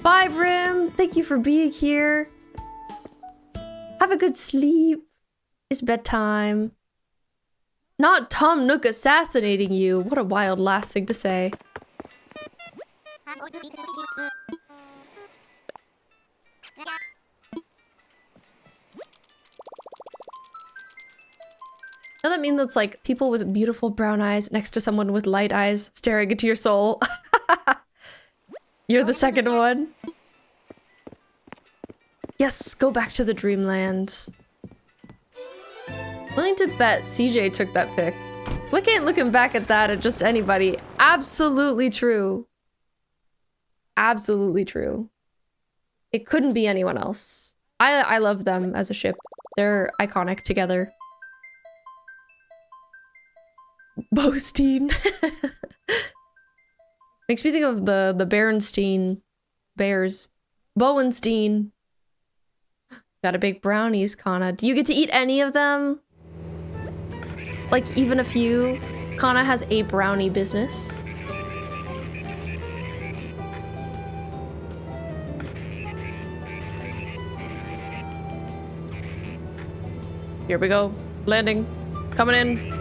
Bye, Brim. Thank you for being here. Have a good sleep. It's bedtime. Not Tom Nook assassinating you. What a wild last thing to say. Does that mean that's like people with beautiful brown eyes next to someone with light eyes staring into your soul? You're the second one. Yes, go back to the dreamland. Willing to bet CJ took that pic. Flick ain't looking back at that at just anybody. Absolutely true. Absolutely true. It couldn't be anyone else. I love them as a ship. They're iconic together. Bostein. Makes me think of the Berenstein bears. Bowenstein. Got a big brownies, Kana. Do you get to eat any of them? Like even a few? Kana has a brownie business. Here we go. Landing. Coming in.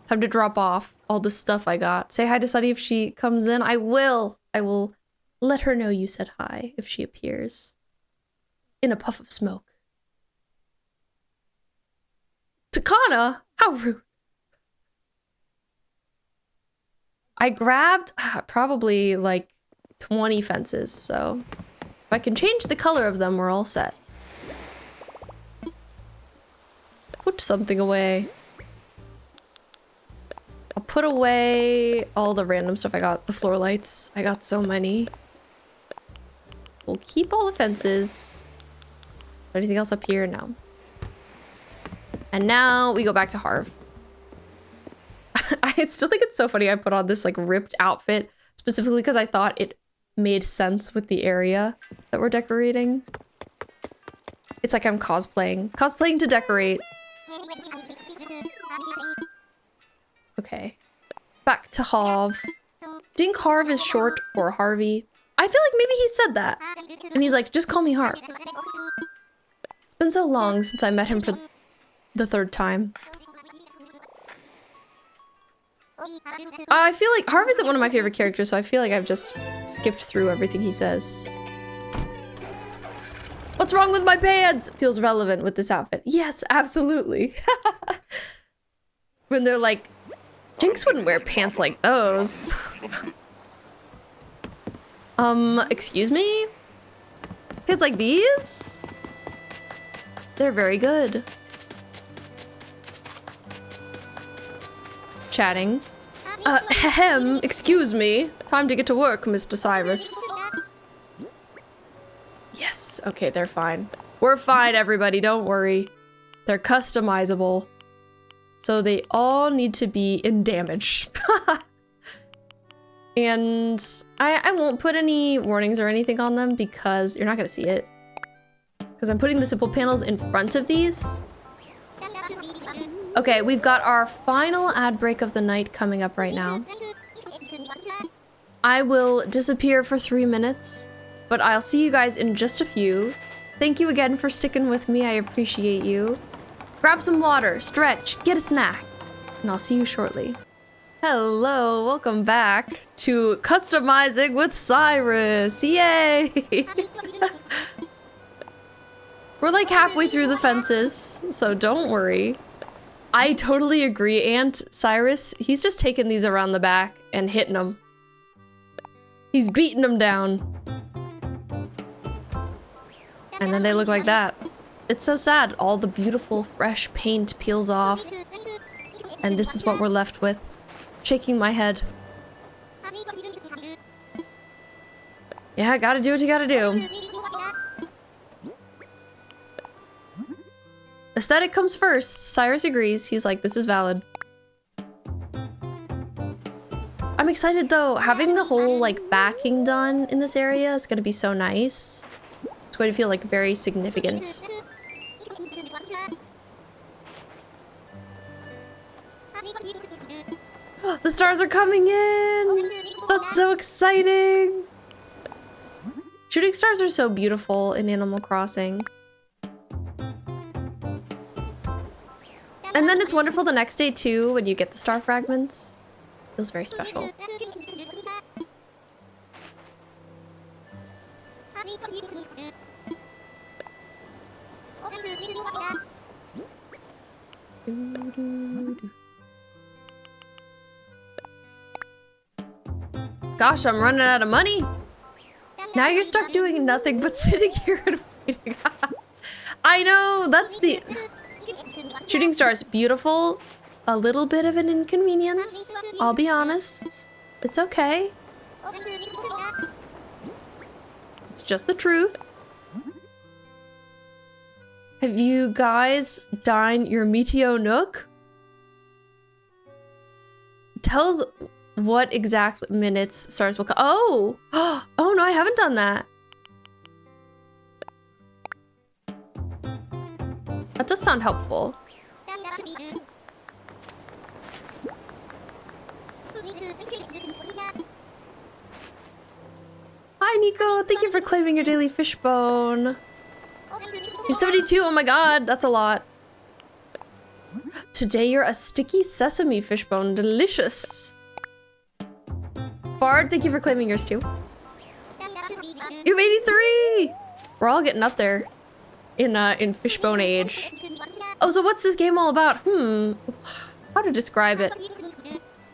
Time to drop off all the stuff I got. Say hi to Sunny if she comes in. I will. I will let her know you said hi if she appears. In a puff of smoke. Takana? How rude. I grabbed probably like 20 fences, so if I can change the color of them, we're all set. Put something away. I'll put away all the random stuff I got. The floor lights. I got so many. We'll keep all the fences. Anything else up here? No. And now we go back to Harv. I still think it's so funny I put on this like ripped outfit specifically because I thought it made sense with the area that we're decorating. It's like I'm cosplaying. Cosplaying to decorate. Okay. Back to Harv. Do you think Harv is short for Harvey? I feel like maybe he said that. And he's like, just call me Harv. It's been so long since I met him for the third time. I feel like Harv isn't one of my favorite characters, so I feel like I've just skipped through everything he says. What's wrong with my pants? Feels relevant with this outfit. Yes, absolutely. When they're like, Jinx wouldn't wear pants like those. Excuse me? Pants like these? They're very good. Chatting. Excuse me. Time to get to work, Mr. Cyrus. Yes, okay, they're fine. We're fine, everybody, don't worry. They're customizable. So they all need to be in damage. And I won't put any warnings or anything on them because you're not gonna see it. Because I'm putting the simple panels in front of these. Okay, we've got our final ad break of the night coming up right now. I will disappear for 3 minutes, but I'll see you guys in just a few. Thank you again for sticking with me. I appreciate you. Grab some water, stretch, get a snack, and I'll see you shortly. Hello, welcome back to Customizing with Cyrus. Yay! We're like halfway through the fences, so don't worry. I totally agree, and Cyrus, he's just taking these around the back and hitting them. He's beating them down. And then they look like that. It's so sad. All the beautiful, fresh paint peels off. And this is what we're left with. Shaking my head. Yeah, gotta do what you gotta do. Aesthetic comes first. Cyrus agrees. He's like, this is valid. I'm excited though. Having the whole like backing done in this area is gonna be so nice. It's going to feel like very significant. The stars are coming in! That's so exciting! Shooting stars are so beautiful in Animal Crossing. And then it's wonderful the next day too when you get the star fragments. Feels very special. Gosh, I'm running out of money. Now you're stuck doing nothing but sitting here and waiting. I know, that's the... Shooting stars, beautiful. A little bit of an inconvenience. I'll be honest. It's okay. It's just the truth. Have you guys dined your Meteo Nook? Tell us what exact minutes stars will come. Oh! Oh no, I haven't done that. That does sound helpful. Hi Nico, thank you for claiming your daily fishbone. You're 72, oh my god, that's a lot. Today you're a sticky sesame fishbone, delicious. Bard, thank you for claiming yours too. You're 83! We're all getting up there in fishbone age. Oh, so what's this game all about? How to describe it?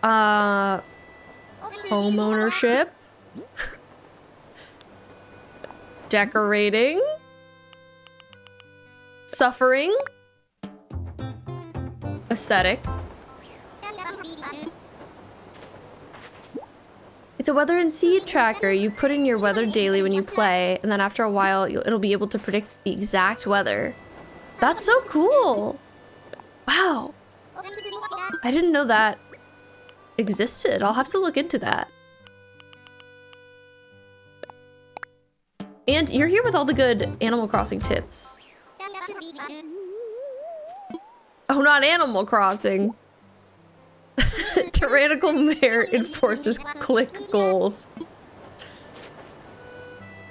Home ownership. Decorating. Suffering. Aesthetic. It's a weather and seed tracker. You put in your weather daily when you play, and then after a while, it'll be able to predict the exact weather. That's so cool. Wow. I didn't know that existed. I'll have to look into that. And you're here with all the good Animal Crossing tips. Oh, not Animal Crossing. Tyrannical mayor enforces click goals.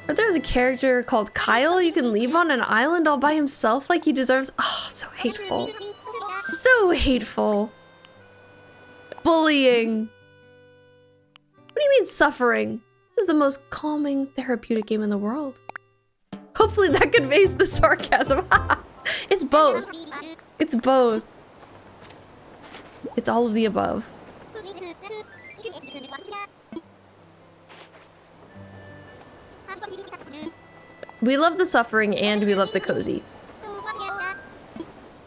Or there's a character called Kyle you can leave on an island all by himself like he deserves. Oh, so hateful. So hateful. Bullying. What do you mean suffering? This is the most calming, therapeutic game in the world. Hopefully that conveys the sarcasm. It's both. It's both. It's all of the above. We love the suffering and we love the cozy.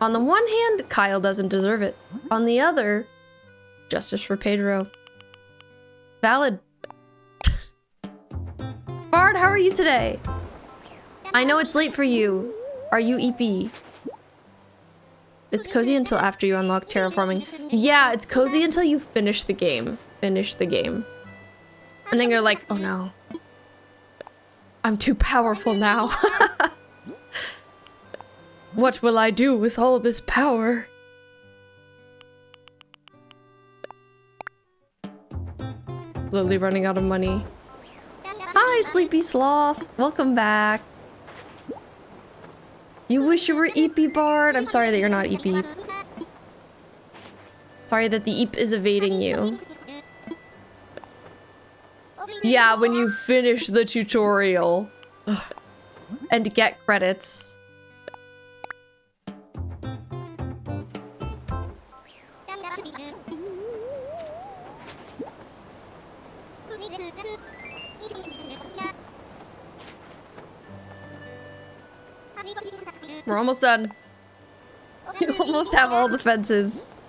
On the one hand, Kyle doesn't deserve it. On the other, justice for Pedro. Valid. Bard, how are you today? I know it's late for you. Are you EP? It's cozy until after you unlock terraforming. Yeah, it's cozy until you finish the game. Finish the game. And then you're like, oh no. I'm too powerful now. What will I do with all this power? Slowly running out of money. Hi, Sleepy Sloth. Welcome back. You wish you were EP, Bard? I'm sorry that you're not EP. Sorry that the EP is evading you. Yeah, when you finish the tutorial. Ugh. And get credits. We're almost done. You almost have all the fences.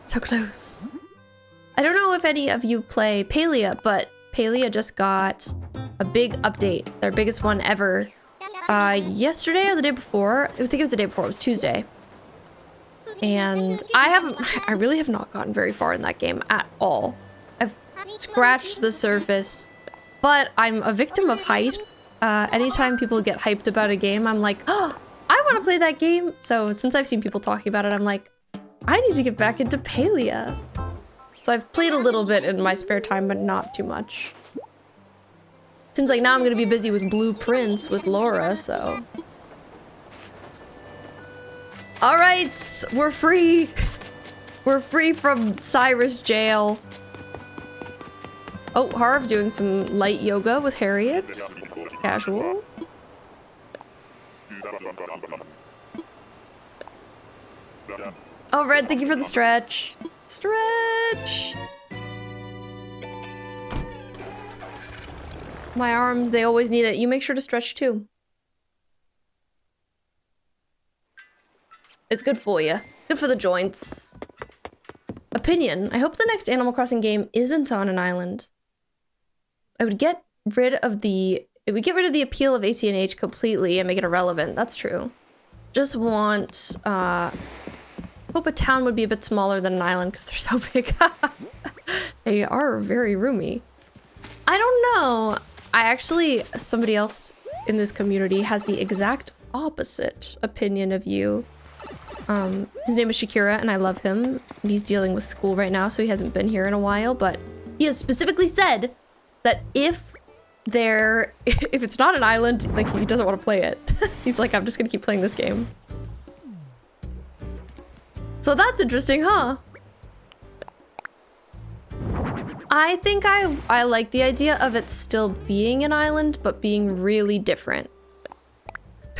So close. I don't know if any of you play Palia, but Palia just got a big update. Their biggest one ever. Yesterday or the day before? I think it was the day before. It was Tuesday. And I really have not gotten very far in that game at all. I've scratched the surface, but I'm a victim of hype. Anytime people get hyped about a game, I'm like, oh, I want to play that game. So since I've seen people talking about it, I'm like, I need to get back into Palia. So I've played a little bit in my spare time, but not too much. Seems like now I'm gonna be busy with Blueprints with Laura, so. All right, we're free. We're free from Cyrus jail. Oh, Harv doing some light yoga with Harriet. Casual. Oh, Red, thank you for the stretch. Stretch! My arms, they always need it. You make sure to stretch too. It's good for you. Good for the joints. Opinion. I hope the next Animal Crossing game isn't on an island. I would get rid of the... It would get rid of the appeal of ACNH completely and make it irrelevant. That's true. Just want... hope a town would be a bit smaller than an island because they're so big. They are very roomy. I don't know. Somebody else in this community has the exact opposite opinion of you. His name is Shakira, and I love him. He's dealing with school right now, so he hasn't been here in a while, but he has specifically said that if it's not an island, like, he doesn't want to play it. He's like, I'm just gonna keep playing this game. So that's interesting, huh? I think I like the idea of it still being an island, but being really different.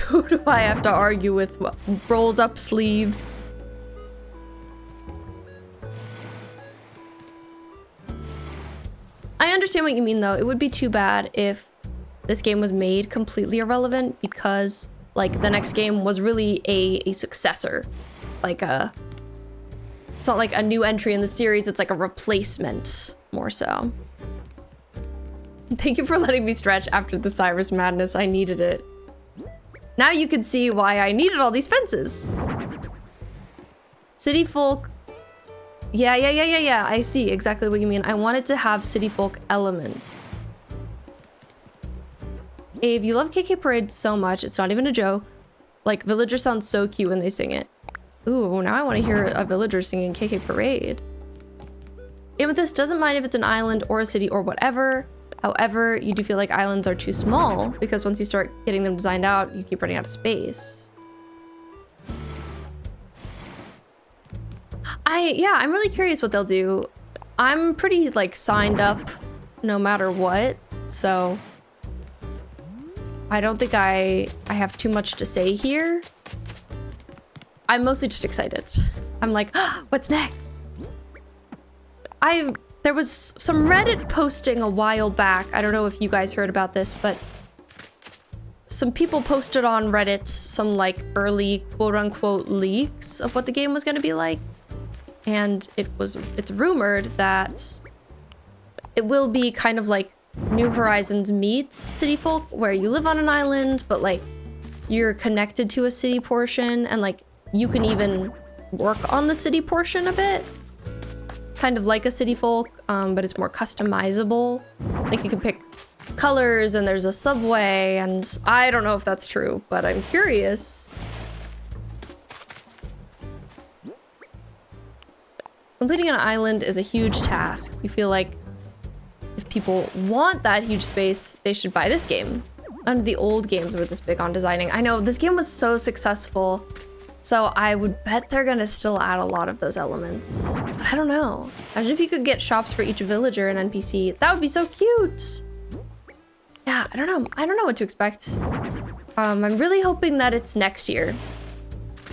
Who do I have to argue with? What, rolls up sleeves? I understand what you mean, though. It would be too bad if this game was made completely irrelevant because, like, the next game was really a successor. Like it's not like a new entry in the series, it's like a replacement, more so. Thank you for letting me stretch after the Cyrus madness. I needed it. Now you can see why I needed all these fences. City folk. Yeah. I see exactly what you mean. I wanted to have city folk elements. Ave, you love KK Parade so much, it's not even a joke. Like, villagers sound so cute when they sing it. Ooh, now I want to hear a villager singing KK Parade. Amethyst doesn't mind if it's an island or a city or whatever. However, you do feel like islands are too small because once you start getting them designed out, you keep running out of space. I'm really curious what they'll do. I'm pretty, like, signed up no matter what, so I don't think I have too much to say here. I'm mostly just excited. I'm like, oh, what's next? There was some Reddit posting a while back. I don't know if you guys heard about this, but some people posted on Reddit some, like, early quote-unquote leaks of what the game was going to be like. And it's rumored that it will be kind of like New Horizons meets City Folk, where you live on an island, but, like, you're connected to a city portion, and, like, you can even work on the city portion a bit. Kind of like a City Folk, but it's more customizable. Like, you can pick colors and there's a subway, and I don't know if that's true, but I'm curious. Completing an island is a huge task. You feel like if people want that huge space, they should buy this game. None of the old games were this big on designing. I know, this game was so successful, so I would bet they're gonna still add a lot of those elements. But I don't know. Imagine if you could get shops for each villager and NPC. That would be so cute. Yeah, I don't know. I don't know what to expect. I'm really hoping that it's next year.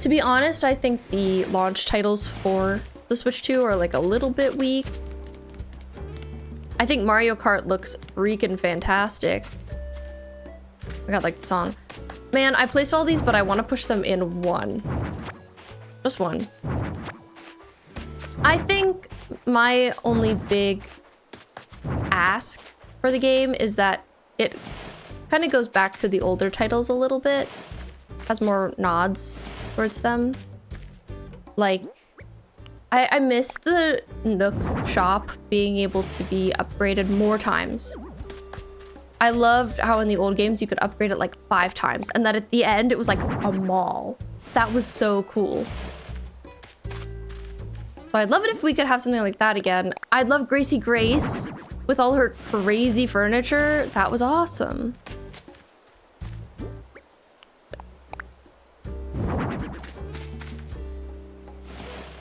To be honest, I think the launch titles for the Switch 2 are, like, a little bit weak. I think Mario Kart looks freaking fantastic. I got, like, the song. Man, I placed all these, but I want to push them in one. Just one. I think my only big ask for the game is that it kind of goes back to the older titles a little bit. Has more nods towards them. Like, I miss the Nook shop being able to be upgraded more times. I loved how in the old games you could upgrade it like 5 times, and that at the end it was like a mall. That was so cool. So I'd love it if we could have something like that again. I'd love Gracie Grace with all her crazy furniture. That was awesome.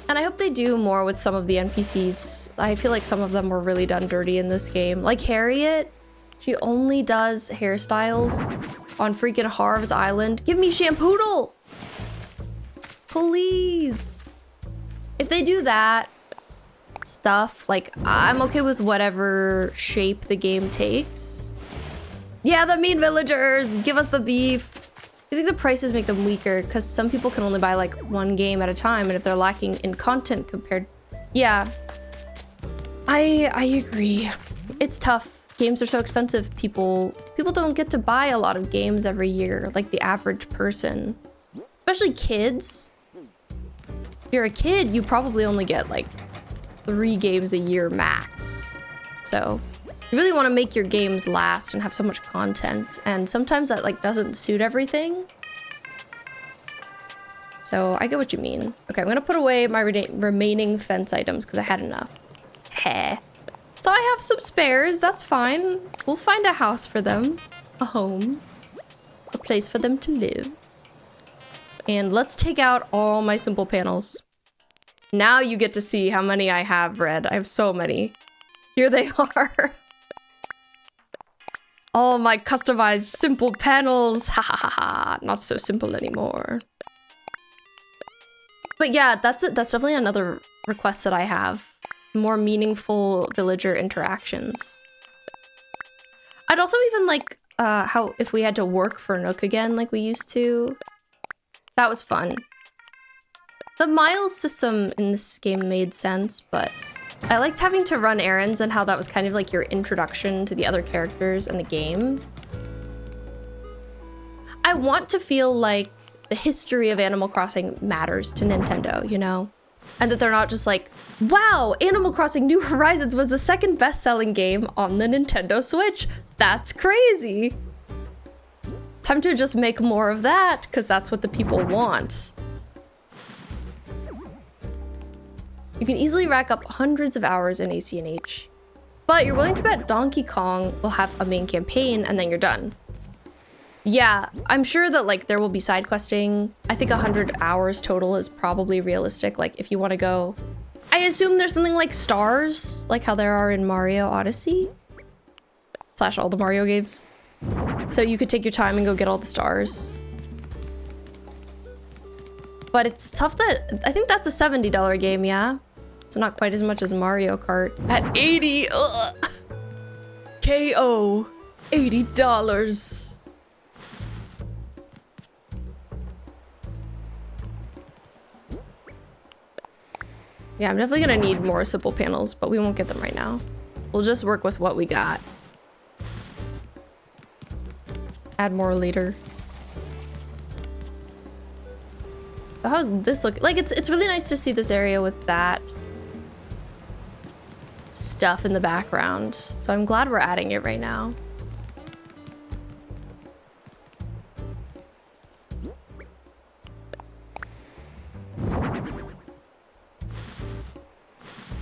And I hope they do more with some of the NPCs. I feel like some of them were really done dirty in this game. Like Harriet, she only does hairstyles on freaking Harv's Island. Give me Shampoodle! Please! If they do that stuff, like, I'm okay with whatever shape the game takes. Yeah, the mean villagers! Give us the beef! I think the prices make them weaker because some people can only buy like 1 game at a time, and if they're lacking in content compared... Yeah. I agree. It's tough. Games are so expensive. People don't get to buy a lot of games every year, like the average person. Especially kids. If you're a kid, you probably only get like 3 games a year max. So you really want to make your games last and have so much content, and sometimes that like doesn't suit everything. So I get what you mean. Okay, I'm gonna put away my remaining fence items because I had enough. Heh. So I have some spares, that's fine. We'll find a house for them, a home, a place for them to live. And let's take out all my simple panels. Now you get to see how many I have, Red. I have so many. Here they are. All my customized simple panels. Ha ha ha ha. Not so simple anymore. But yeah, that's definitely another request that I have. More meaningful villager interactions. I'd also even like how if we had to work for Nook again like we used to. That was fun. The miles system in this game made sense, but I liked having to run errands and how that was kind of like your introduction to the other characters in the game. I want to feel like the history of Animal Crossing matters to Nintendo, you know? And that they're not just like, wow, Animal Crossing New Horizons was the 2nd best-selling game on the Nintendo Switch. That's crazy. Time to just make more of that, because that's what the people want. You can easily rack up hundreds of hours in ACNH, but you're willing to bet Donkey Kong will have a main campaign and then you're done. Yeah, I'm sure that like there will be side questing. I think 100 hours total is probably realistic. Like if you want to go, I assume there's something like stars, like how there are in Mario Odyssey / all the Mario games. So you could take your time and go get all the stars. But it's tough that, I think that's a $70 game, yeah? So not quite as much as Mario Kart. At 80, ugh. KO, $80. Yeah, I'm definitely gonna need more simple panels, but we won't get them right now. We'll just work with what we got. Add more later. But how's this look? Like, it's really nice to see this area with that stuff in the background. So I'm glad we're adding it right now.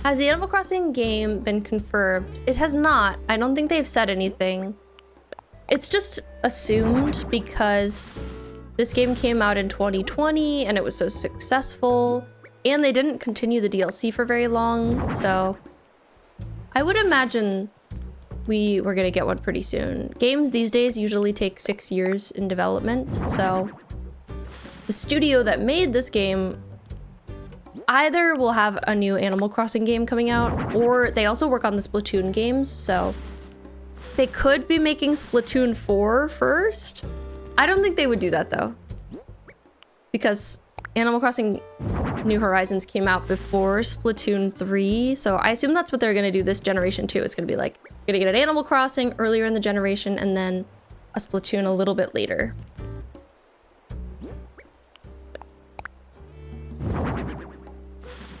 Has the Animal Crossing game been confirmed? It has not. I don't think they've said anything. It's just assumed because this game came out in 2020 and it was so successful, and they didn't continue the DLC for very long, so I would imagine we were gonna get one pretty soon. Games these days usually take 6 years in development, so the studio that made this game either will have a new Animal Crossing game coming out, or they also work on the Splatoon games, so they could be making Splatoon 4 first. I don't think they would do that though, because Animal Crossing New Horizons came out before Splatoon 3, so I assume that's what they're gonna do this generation too. It's gonna be like, you're gonna get an Animal Crossing earlier in the generation and then a Splatoon a little bit later.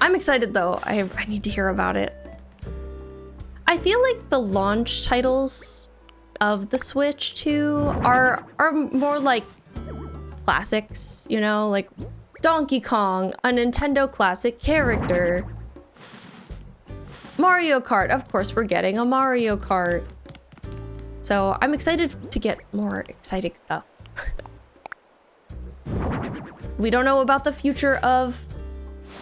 I'm excited though. I need to hear about it. I feel like the launch titles of the Switch 2 are more like classics, you know, like Donkey Kong, a Nintendo classic character. Mario Kart, of course we're getting a Mario Kart. So I'm excited to get more exciting stuff. We don't know about the future of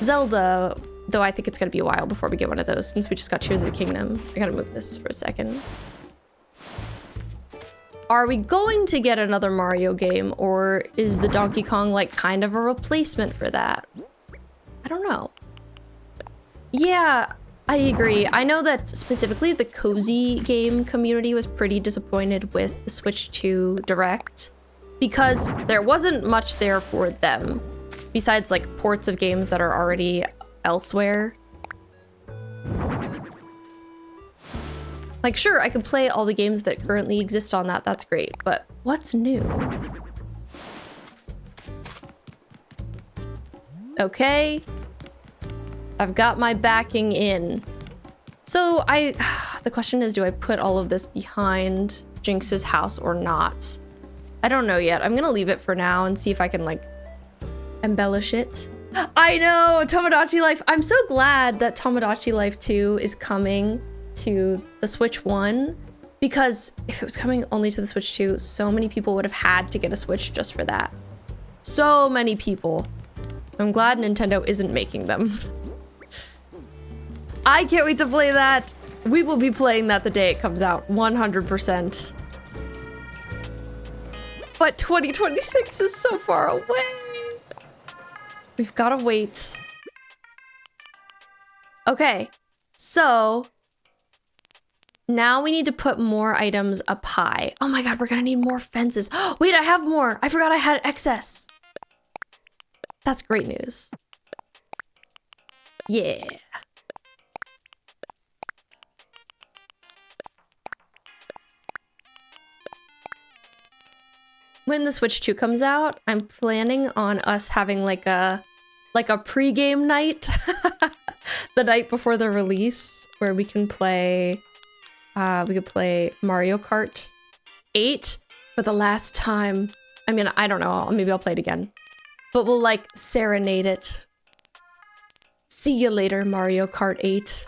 Zelda, though I think it's gonna be a while before we get one of those since we just got Tears of the Kingdom. I gotta move this for a second. Are we going to get another Mario game, or is the Donkey Kong like kind of a replacement for that? I don't know. Yeah, I agree. I know that specifically the cozy game community was pretty disappointed with the Switch 2 Direct because there wasn't much there for them besides like ports of games that are already elsewhere. Like, sure, I could play all the games that currently exist on that. That's great, but what's new? Okay. I've got my backing in. So the question is, do I put all of this behind Jinx's house or not? I don't know yet. I'm gonna leave it for now and see if I can like embellish it. I know, Tomodachi Life. I'm so glad that Tomodachi Life 2 is coming to the Switch 1, because if it was coming only to the Switch 2, so many people would have had to get a Switch just for that. So many people. I'm glad Nintendo isn't making them. I can't wait to play that. We will be playing that the day it comes out, 100%. But 2026 is so far away. We've gotta wait. Okay, so now we need to put more items up high. Oh my god, we're gonna need more fences. Wait, I have more. I forgot I had excess. That's great news. Yeah. When the Switch 2 comes out, I'm planning on us having like a pre-game night the night before the release, where we can play we could play Mario Kart 8 for the last time. I mean, I don't know, maybe I'll play it again. But we'll like serenade it. See you later, Mario Kart 8.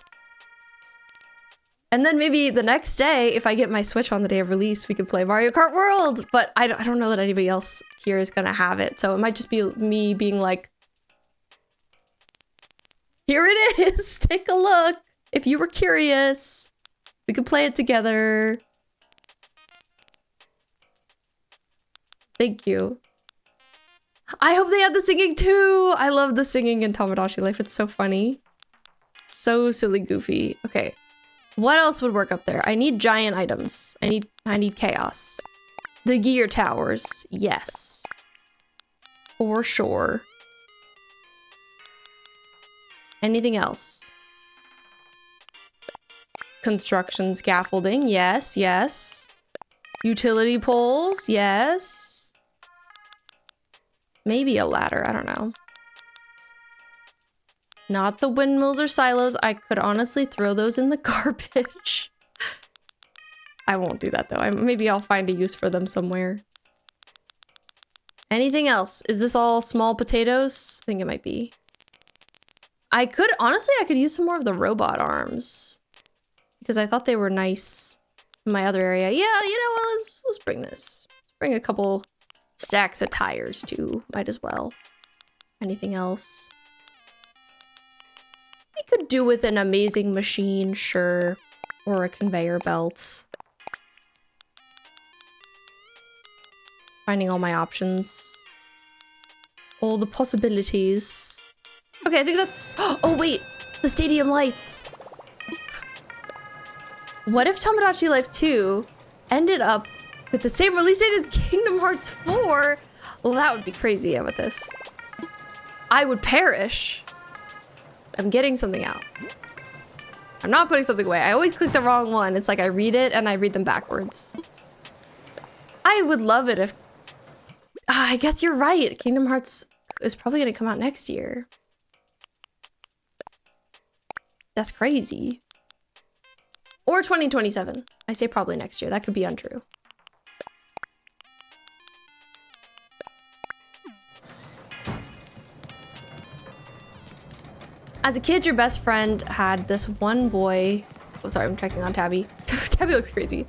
And then maybe the next day, if I get my Switch on the day of release, we could play Mario Kart World. But I don't know that anybody else here is gonna have it. So it might just be me being like, here it is, take a look. If you were curious, we could play it together. Thank you. I hope they had the singing too. I love the singing in Tomodachi Life. It's so funny. So silly goofy. Okay. What else would work up there? I need giant items. I need chaos. The gear towers. Yes. For sure. Anything else? Construction scaffolding. Yes, yes. Utility poles. Yes. Maybe a ladder. I don't know. Not the windmills or silos. I could honestly throw those in the garbage. I won't do that though. Maybe I'll find a use for them somewhere. Anything else? Is this all small potatoes? I think it might be. Honestly, I could use some more of the robot arms, because I thought they were nice in my other area. Yeah, you know what? Let's bring this. Bring a couple stacks of tires too. Might as well. Anything else? We could do with an amazing machine, sure. Or a conveyor belt. Finding all my options. All the possibilities. Okay, I think that's... Oh, wait! The stadium lights! What if Tomodachi Life 2 ended up with the same release date as Kingdom Hearts 4? Well, that would be crazy with this. I would perish. I'm getting something out. I'm not putting something away. I always click the wrong one. It's like I read it and I read them backwards. I would love it if... I guess you're right. Kingdom Hearts is probably going to come out next year. That's crazy. Or 2027. I say probably next year. That could be untrue. As a kid, your best friend had this one boy. Oh, sorry, I'm checking on Tabby. Tabby looks crazy.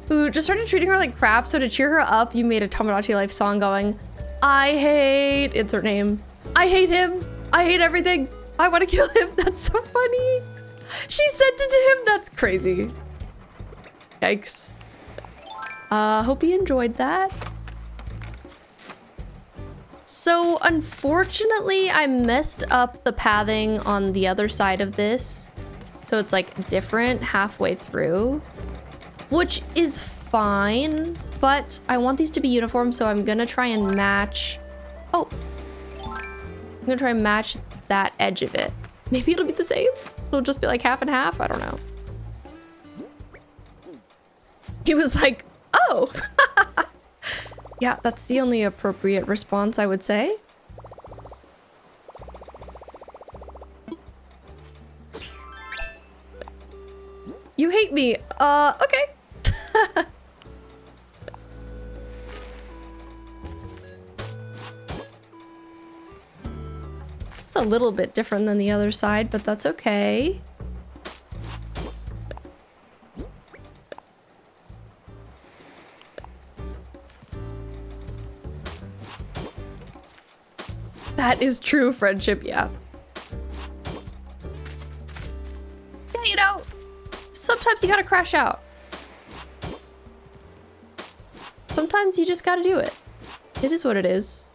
Who just started treating her like crap. So to cheer her up, you made a Tomodachi Life song going, I hate, insert name. I hate him. I hate everything. I want to kill him. That's so funny. She sent it to him. That's crazy. Yikes. Hope you enjoyed that. So unfortunately, I messed up the pathing on the other side of this. So it's like different halfway through, which is fine, but I want these to be uniform. So I'm gonna try and match. Oh, I'm gonna try and match that edge of it. Maybe it'll be the same. It'll just be like half and half. I don't know. He was like, oh. Yeah, that's the only appropriate response, I would say. You hate me. Okay. It's a little bit different than the other side, but that's okay. That is true friendship, yeah. Yeah, you know, sometimes you gotta crash out. Sometimes you just gotta do it. It is what it is.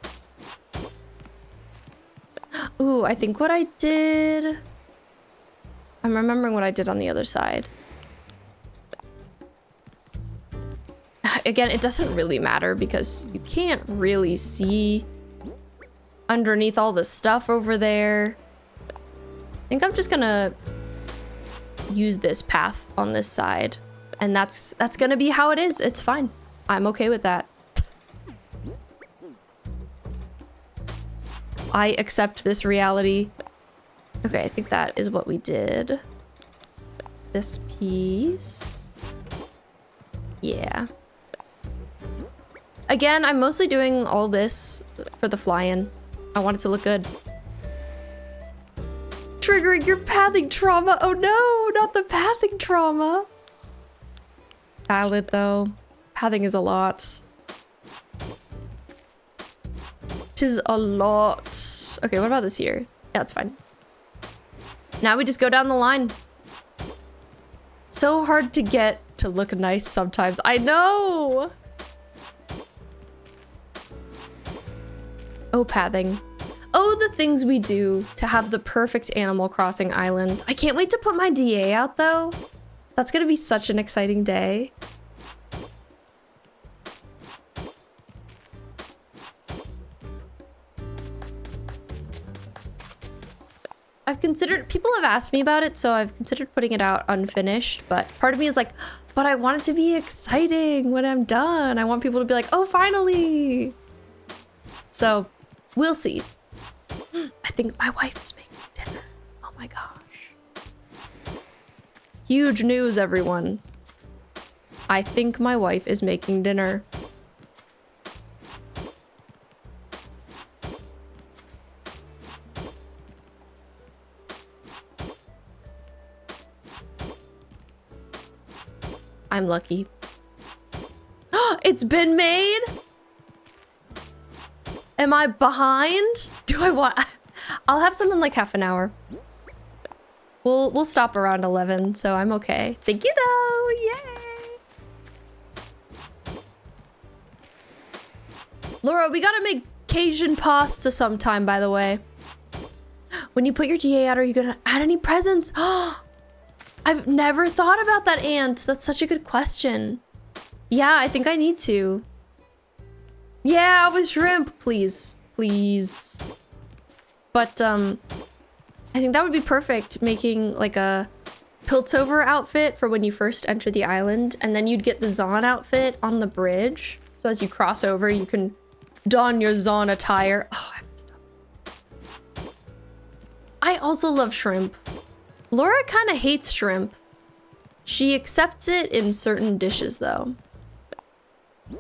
Ooh, I think what I did... I'm remembering what I did on the other side. Again, it doesn't really matter because you can't really see underneath all the stuff over there. I think I'm just gonna use this path on this side, and that's gonna be how it is. It's fine. I'm okay with that. I accept this reality. Okay, I think that is what we did. This piece. Yeah. Again, I'm mostly doing all this for the fly-in. I want it to look good. Triggering your pathing trauma. Oh no, not the pathing trauma. Valid though. Pathing is a lot. Tis a lot. Okay, what about this here? Yeah, it's fine. Now we just go down the line. So hard to get to look nice sometimes. I know. Oh, pathing. Oh, the things we do to have the perfect Animal Crossing island. I can't wait to put my DA out though. That's gonna be such an exciting day. I've considered, people have asked me about it, so I've considered putting it out unfinished, but part of me is like, but I want it to be exciting when I'm done. I want people to be like, oh, finally. So we'll see. I think my wife is making dinner. Oh my gosh. Huge news, everyone. I think my wife is making dinner. I'm lucky. It's been made? Am I behind? Do I want... I'll have some in like half an hour. We'll stop around 11, so I'm okay. Thank you though, yay! Laura, we gotta make Cajun pasta sometime, by the way. When you put your GA out, are you gonna add any presents? I've never thought about that, Ant. That's such a good question. Yeah, I think I need to. Yeah, with shrimp, please. Please. But, I think that would be perfect, making like a Piltover outfit for when you first enter the island, and then you'd get the Zaun outfit on the bridge. So as you cross over, you can don your Zaun attire. Oh, I messed up. I also love shrimp. Laura kind of hates shrimp. She accepts it in certain dishes, though.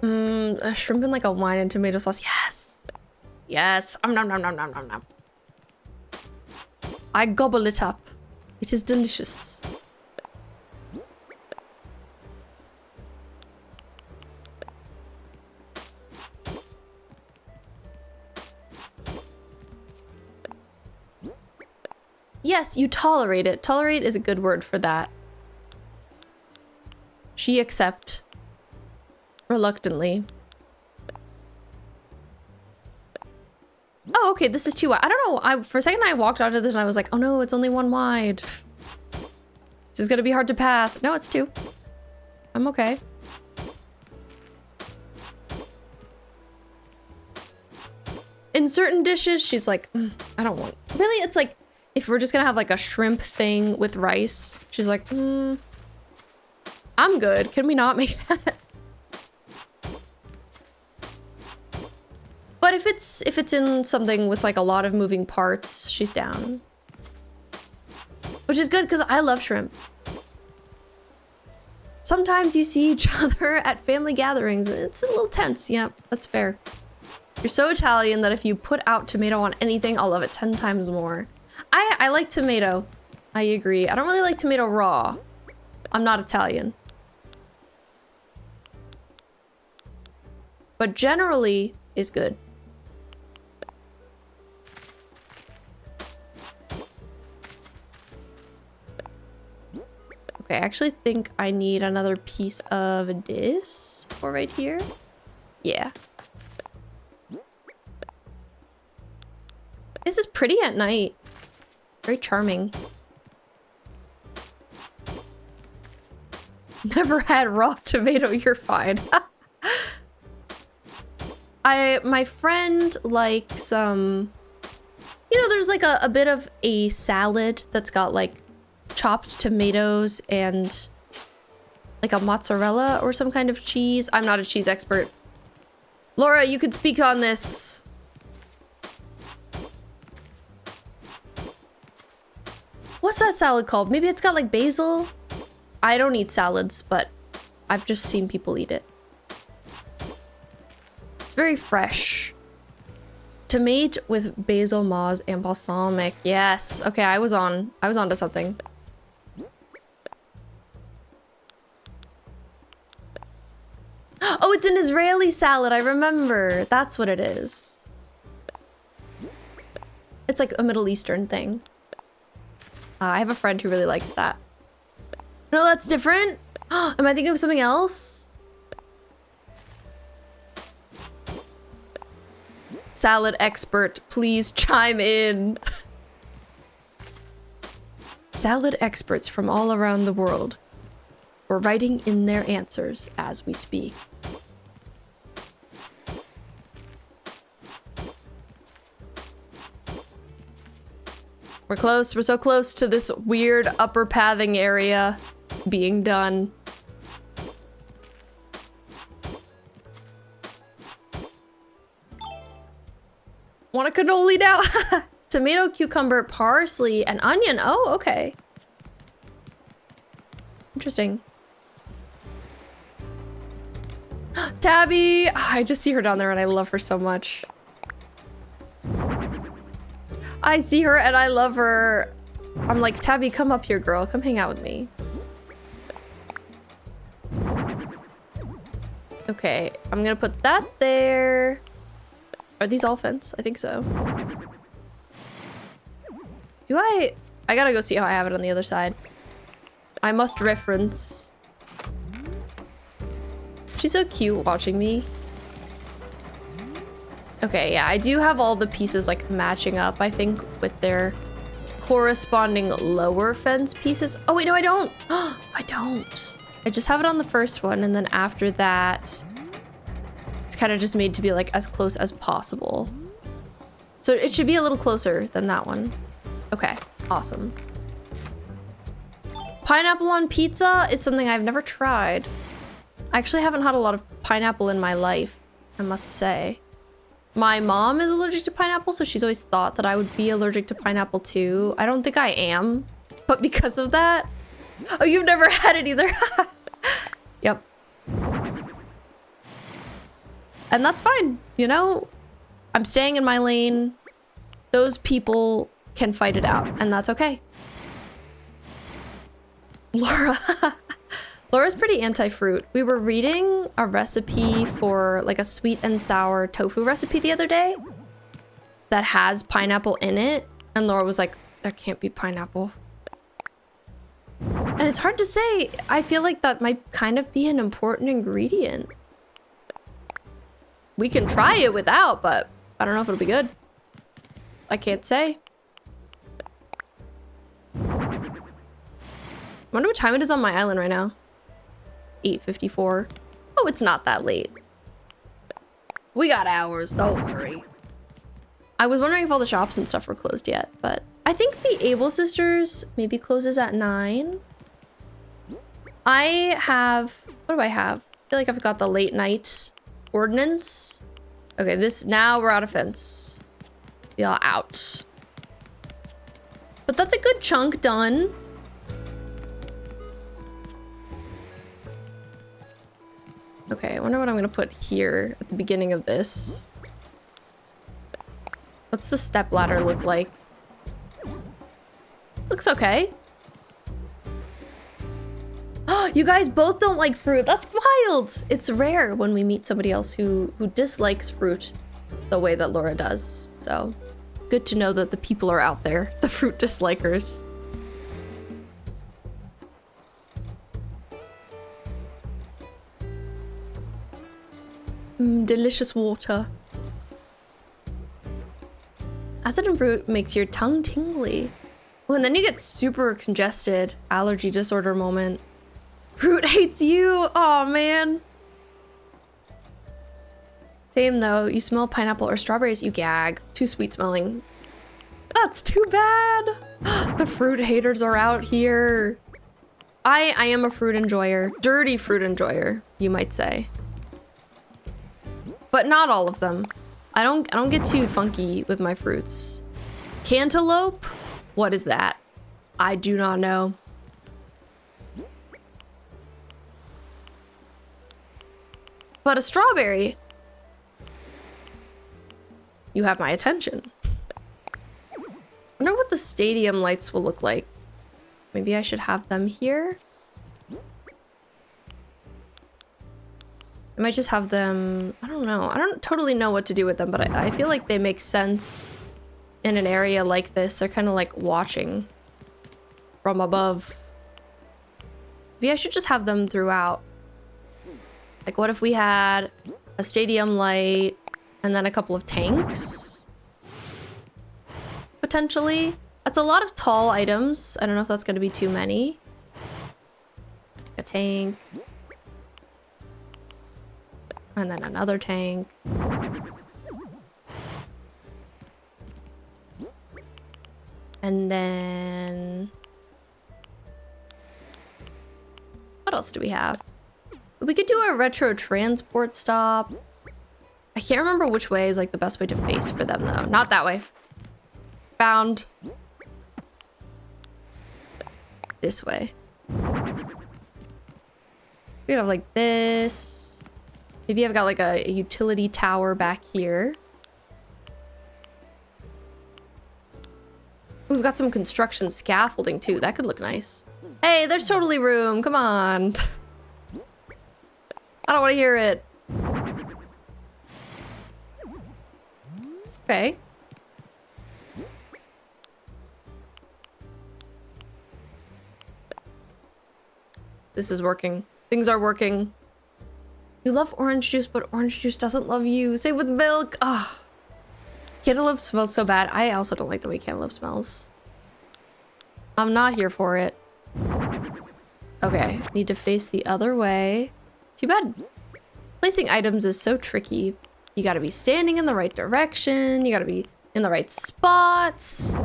A shrimp in like a wine and tomato sauce. Yes. Yes. Nom nom nom nom nom nom. I gobble it up. It is delicious. Yes, you tolerate it. Tolerate is a good word for that. She accept. Reluctantly. Oh, okay, this is too wide. I don't know. For a second I walked onto this and I was like, oh no, it's only one wide. This is gonna be hard to path. No, it's two. I'm okay. In certain dishes, she's like, I don't want. Really, it's like, if we're just gonna have like a shrimp thing with rice, she's like, I'm good. Can we not make that? But if it's in something with like a lot of moving parts, she's down. Which is good because I love shrimp. Sometimes you see each other at family gatherings. It's a little tense. Yeah, that's fair. You're so Italian that if you put out tomato on anything, I'll love it 10 times more. I like tomato. I agree. I don't really like tomato raw. I'm not Italian. But generally is good. Okay, I actually think I need another piece of this for right here. Yeah. This is pretty at night. Very charming. Never had raw tomato, you're fine. My friend likes, you know, there's like a bit of a salad that's got like chopped tomatoes and like a mozzarella or some kind of cheese. I'm not a cheese expert. Laura, you could speak on this. What's that salad called? Maybe it's got like basil? I don't eat salads, but I've just seen people eat it. It's very fresh. Tomato with basil, mauze, and balsamic. Yes. Okay, I was onto something. Oh, it's an Israeli salad. I remember. That's what it is. It's like a Middle Eastern thing. I have a friend who really likes that. No, that's different. Am I thinking of something else? Salad expert, please chime in. Salad experts from all around the world were writing in their answers as we speak. We're close. We're so close to this weird upper pathing area being done. Want a cannoli now? Tomato, cucumber, parsley, and onion. Oh, okay. Interesting. Tabby! I just see her down there and I love her so much. I see her and I love her. I'm like, Tabby, come up here, girl. Come hang out with me. Okay, I'm gonna put that there. Are these all fence? I think so. Do I gotta go see how I have it on the other side. I must reference. She's so cute watching me. Okay, yeah, I do have all the pieces like matching up, I think, with their corresponding lower fence pieces. Oh wait, no, I don't. I don't. I just have it on the first one, and then after that, it's kind of just made to be like as close as possible. So it should be a little closer than that one. Okay, awesome. Pineapple on pizza is something I've never tried. I actually haven't had a lot of pineapple in my life, I must say. My mom is allergic to pineapple, so she's always thought that I would be allergic to pineapple too. I don't think I am. But because of that... Oh, you've never had it either. Yep. And that's fine, you know? I'm staying in my lane. Those people can fight it out, and that's okay. Laura. Laura's pretty anti-fruit. We were reading a recipe for like a sweet and sour tofu recipe the other day that has pineapple in it. And Laura was like, there can't be pineapple. And it's hard to say. I feel like that might kind of be an important ingredient. We can try it without, but I don't know if it'll be good. I can't say. Wonder what time it is on my island right now. 8:54. Oh, it's not that late. We got hours, don't worry. I was wondering if all the shops and stuff were closed yet, but I think the Able Sisters maybe closes at 9. I have, what do I have? I feel like I've got the late night ordinance. Okay, now we're out of fence. Yeah, out. But that's a good chunk done. Okay, I wonder what I'm gonna put here at the beginning of this. What's the step ladder look like? Looks okay. Oh, you guys both don't like fruit. That's wild. It's rare when we meet somebody else who dislikes fruit the way that Laura does. So good to know that the people are out there, the fruit dislikers. Delicious water. Acid and fruit makes your tongue tingly. Oh, and then you get super congested. Allergy disorder moment. Fruit hates you. Oh man. Same though. You smell pineapple or strawberries, you gag. Too sweet smelling. That's too bad. The fruit haters are out here. I am a fruit enjoyer. Dirty fruit enjoyer, you might say. But not all of them. I don't get too funky with my fruits. Cantaloupe? What is that? I do not know. But a strawberry? You have my attention. I wonder what the stadium lights will look like. Maybe I should have them here? I might just have them, I don't know. I don't totally know what to do with them, but I feel like they make sense in an area like this. They're kind of like watching from above. Maybe I should just have them throughout. Like what if we had a stadium light and then a couple of tanks? Potentially. That's a lot of tall items. I don't know if that's going to be too many. A tank. And then another tank. And then... what else do we have? We could do a retro transport stop. I can't remember which way is like the best way to face for them though. Not that way. Found. This way. We could have like this. Maybe I've got like a utility tower back here. Ooh, we've got some construction scaffolding too. That could look nice. Hey, there's totally room. Come on. I don't want to hear it. Okay. This is working. Things are working. You love orange juice, but orange juice doesn't love you. Same with milk. Ah, oh. Cantaloupe smells so bad. I also don't like the way cantaloupe smells. I'm not here for it. Okay, need to face the other way. Too bad. Placing items is so tricky. You gotta be standing in the right direction. You gotta be in the right spots.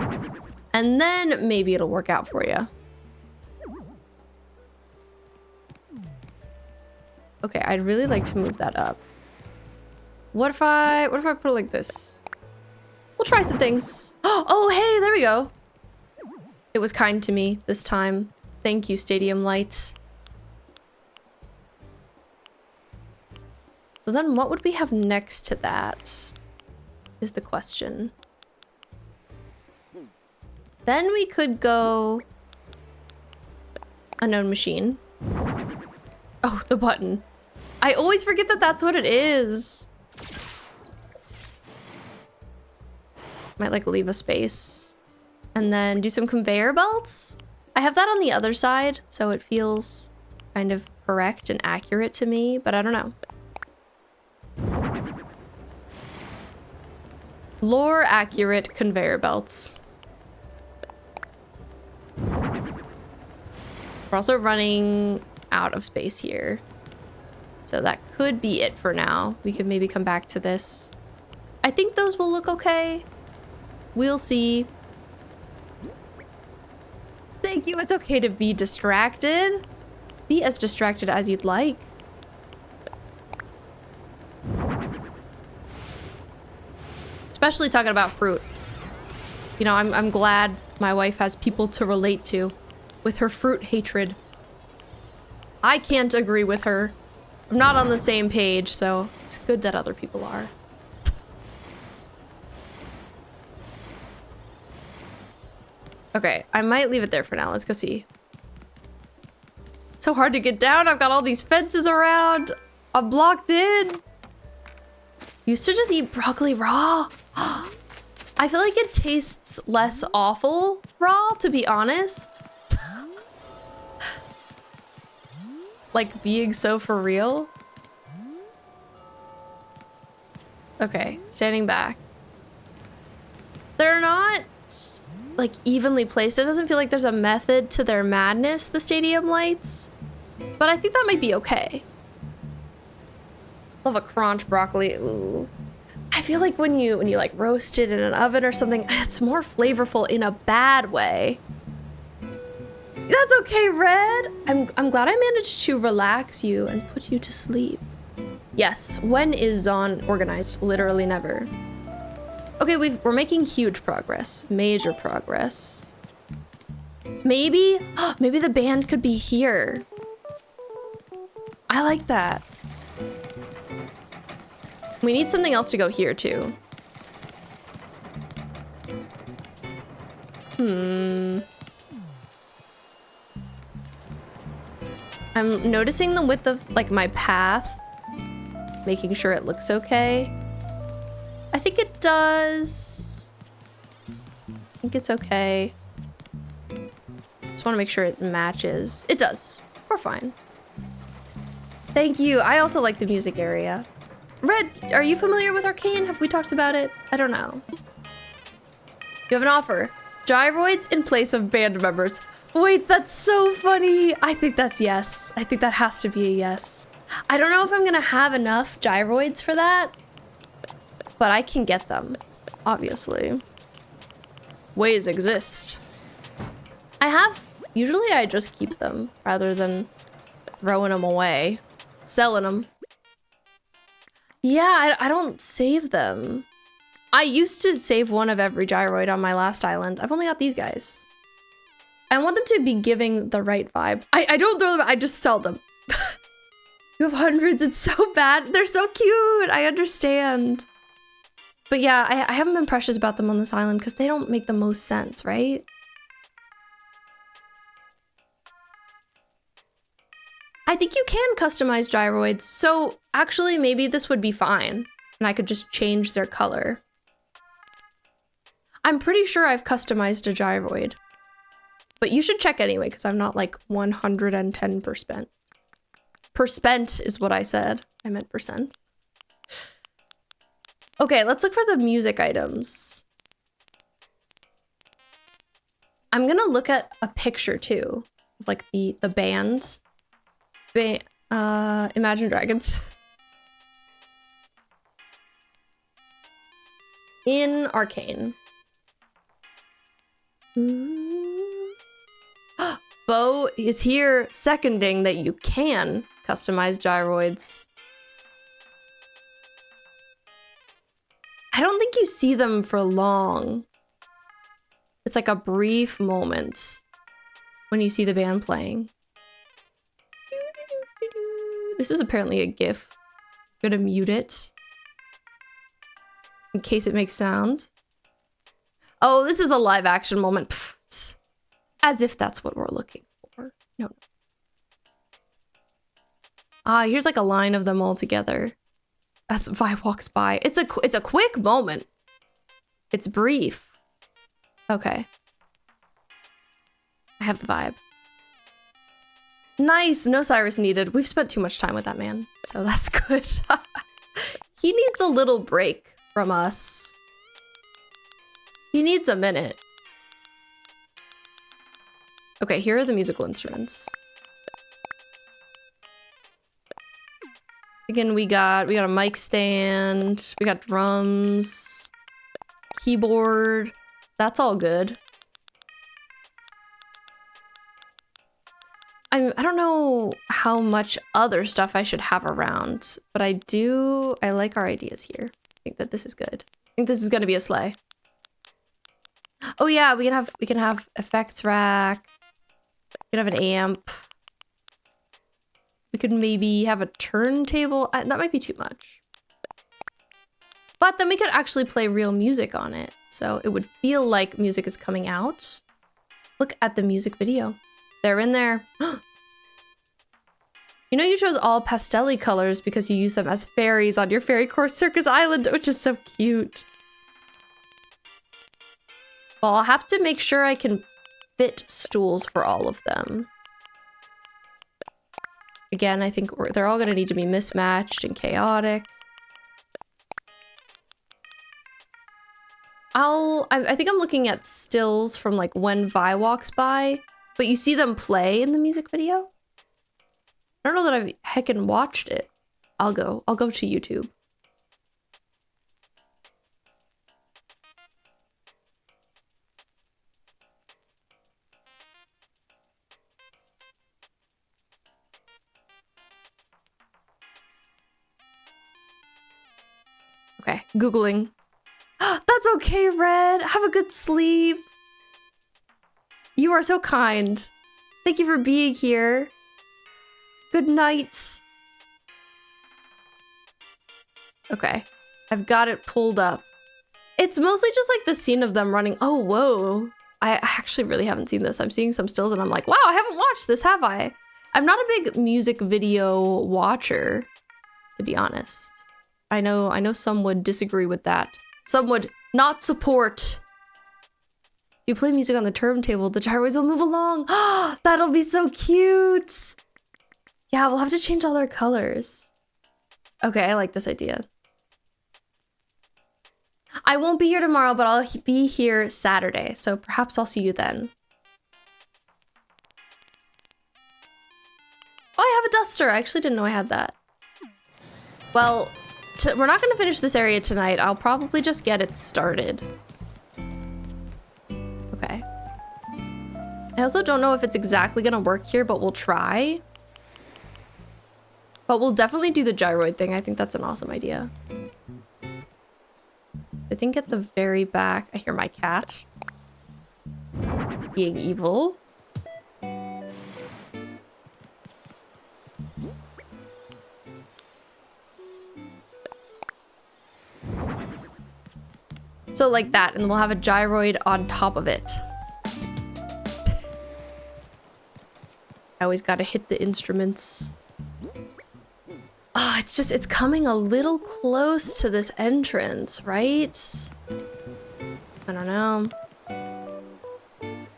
And then maybe it'll work out for you. Okay, I'd really like to move that up. What if I put it like this? We'll try some things. Oh, hey, there we go. It was kind to me this time. Thank you, Stadium Lights. So then what would we have next to that is the question. Then we could go unknown machine. Oh, the button. I always forget that that's what it is. Might like leave a space and then do some conveyor belts. I have that on the other side, so it feels kind of correct and accurate to me, but I don't know. Lore accurate conveyor belts. We're also running out of space here. So that could be it for now. We could maybe come back to this. I think those will look okay. We'll see. Thank you. It's okay to be distracted. Be as distracted as you'd like. Especially talking about fruit. You know, I'm glad my wife has people to relate to with her fruit hatred. I can't agree with her. I'm not on the same page, so it's good that other people are. Okay, I might leave it there for now. Let's go see. It's so hard to get down. I've got all these fences around. I'm blocked in. Used to just eat broccoli raw. I feel like it tastes less awful raw, to be honest. Like being so for real. Okay, standing back. They're not like evenly placed. It doesn't feel like there's a method to their madness, the stadium lights. But I think that might be okay. Love a crunch broccoli. Ooh. I feel like when you like roast it in an oven or something, it's more flavorful in a bad way. That's okay, Red. I'm glad I managed to relax you and put you to sleep. Yes, when is Zaun organized? Literally never. Okay, we're making huge progress. Major progress. Maybe the band could be here. I like that. We need something else to go here too. I'm noticing the width of like my path, making sure it looks okay. I think it does. I think it's okay. Just want to make sure it matches. It does. We're fine. Thank you. I also like the music area. Red, are you familiar with Arcane? Have we talked about it? I don't know. You have an offer. Gyroids in place of band members. Wait, that's so funny. I think that's yes. I think that has to be a yes. I don't know if I'm gonna have enough gyroids for that, but I can get them, obviously. Ways exist. Usually I just keep them rather than throwing them away, selling them. Yeah, I don't save them. I used to save one of every gyroid on my last island. I've only got these guys. I want them to be giving the right vibe. I don't throw them, I just sell them. You have hundreds, it's so bad. They're so cute, I understand. But yeah, I haven't been precious about them on this island because they don't make the most sense, right? I think you can customize gyroids, so actually maybe this would be fine. And I could just change their color. I'm pretty sure I've customized a gyroid. But you should check anyway, because I'm not like 110%. Percent is what I said. I meant percent. Okay, let's look for the music items. I'm gonna look at a picture too, of like the band. Imagine Dragons. In Arcane. Bo is here seconding that you can customize gyroids. I don't think you see them for long. It's like a brief moment when you see the band playing. This is apparently a GIF. I'm gonna mute it in case it makes sound. Oh, this is a live action moment. Pfft. As if that's what we're looking for. No. Ah, here's like a line of them all together as Vi walks by. It's a quick moment. It's brief. Okay. I have the vibe. Nice, no Cyrus needed. We've spent too much time with that man, so that's good. He needs a little break from us. He needs a minute. Okay, here are the musical instruments. Again, we got a mic stand, we got drums, keyboard. That's all good. I don't know how much other stuff I should have around, but I like our ideas here. I think that this is good. I think this is gonna be a sleigh. Oh yeah, we can have effects rack. We can have an amp. We could maybe have a turntable. That might be too much. But then we could actually play real music on it. So it would feel like music is coming out. Look at the music video. They're in there. You know you chose all pastel-y colors because you use them as fairies on your Fairy Course Circus Island, which is so cute. Well, I'll have to make sure I can fit stools for all of them. Again, I think they're all going to need to be mismatched and chaotic. I think I'm looking at stills from like when Vi walks by, but you see them play in the music video? I don't know that I've heckin' watched it. I'll go to YouTube. Okay, Googling. That's okay, Red. Have a good sleep. You are so kind. Thank you for being here. Good night. Okay, I've got it pulled up. It's mostly just like the scene of them running. Oh, whoa. I actually really haven't seen this. I'm seeing some stills and I'm like, wow, I haven't watched this, have I? I'm not a big music video watcher, to be honest. I know some would disagree with that. Some would not support. You play music on the turntable, the gyroids will move along. That'll be so cute. Yeah, we'll have to change all their colors. Okay, I like this idea. I won't be here tomorrow, but I'll be here Saturday, so perhaps I'll see you then. Oh, I have a duster. I actually didn't know I had that. Well, we're not going to finish this area tonight. I'll probably just get it started. Okay. I also don't know if it's exactly going to work here, but we'll try. But we'll definitely do the gyroid thing. I think that's an awesome idea. I think at the very back, I hear my cat being evil. So like that, and we'll have a gyroid on top of it. I always gotta hit the instruments. Oh, it's coming a little close to this entrance, right? I don't know.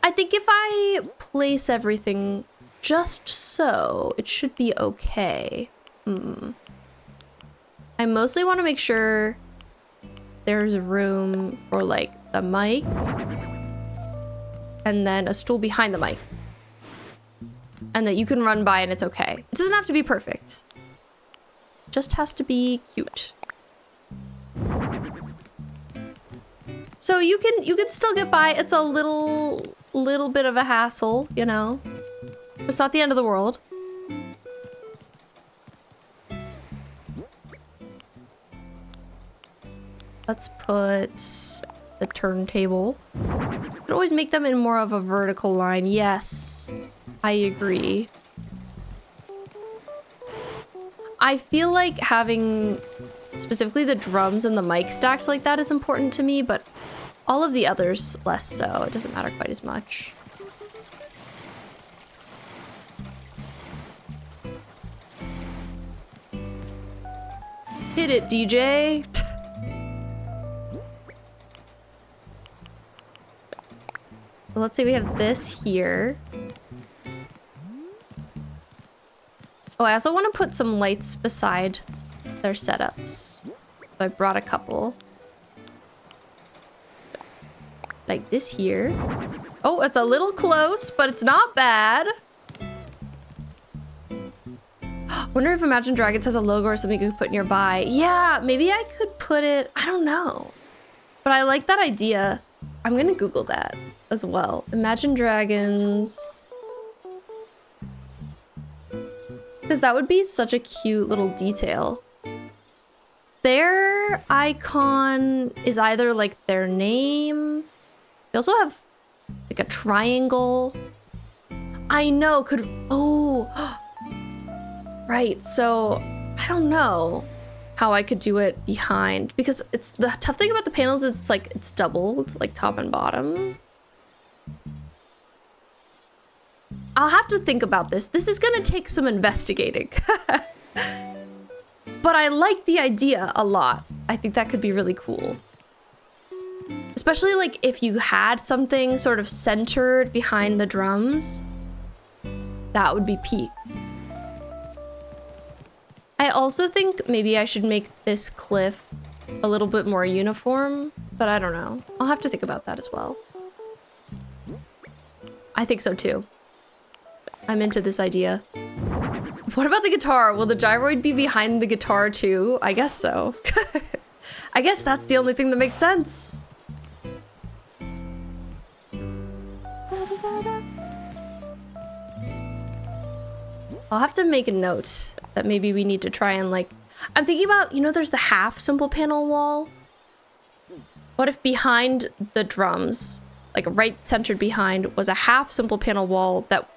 I think if I place everything just so, it should be okay. I mostly want to make sure there's room for like the mic and then a stool behind the mic. And that you can run by and it's okay. It doesn't have to be perfect. Just has to be cute. So you can still get by. It's a little bit of a hassle, you know. It's not the end of the world. Let's put the turntable Could always make them in more of a vertical line. Yes, I agree. I feel like having specifically the drums and the mic stacked like that is important to me, but all of the others less so. It doesn't matter quite as much. Hit it, DJ. Well, let's say we have this here. Oh, I also want to put some lights beside their setups. So I brought a couple. Like this here. Oh, it's a little close, but it's not bad. Wonder if Imagine Dragons has a logo or something you could put nearby. Yeah, maybe I could put it, I don't know. But I like that idea. I'm gonna Google that as well. Imagine Dragons. Because that would be such a cute little detail. Their icon is either like their name. They also have like a triangle. I know, could, oh. Right, so I don't know how I could do it behind, because it's the tough thing about the panels is it's like it's doubled, like top and bottom. I'll have to think about this. This is gonna take some investigating. But I like the idea a lot. I think that could be really cool. Especially like if you had something sort of centered behind the drums, that would be peak. I also think maybe I should make this cliff a little bit more uniform, but I don't know. I'll have to think about that as well. I think so too. I'm into this idea. What about the guitar? Will the gyroid be behind the guitar too? I guess so. I guess that's the only thing that makes sense. I'll have to make a note that maybe we need to try and like, I'm thinking about, you know, there's the half simple panel wall. What if behind the drums, like right centered behind, was a half simple panel wall that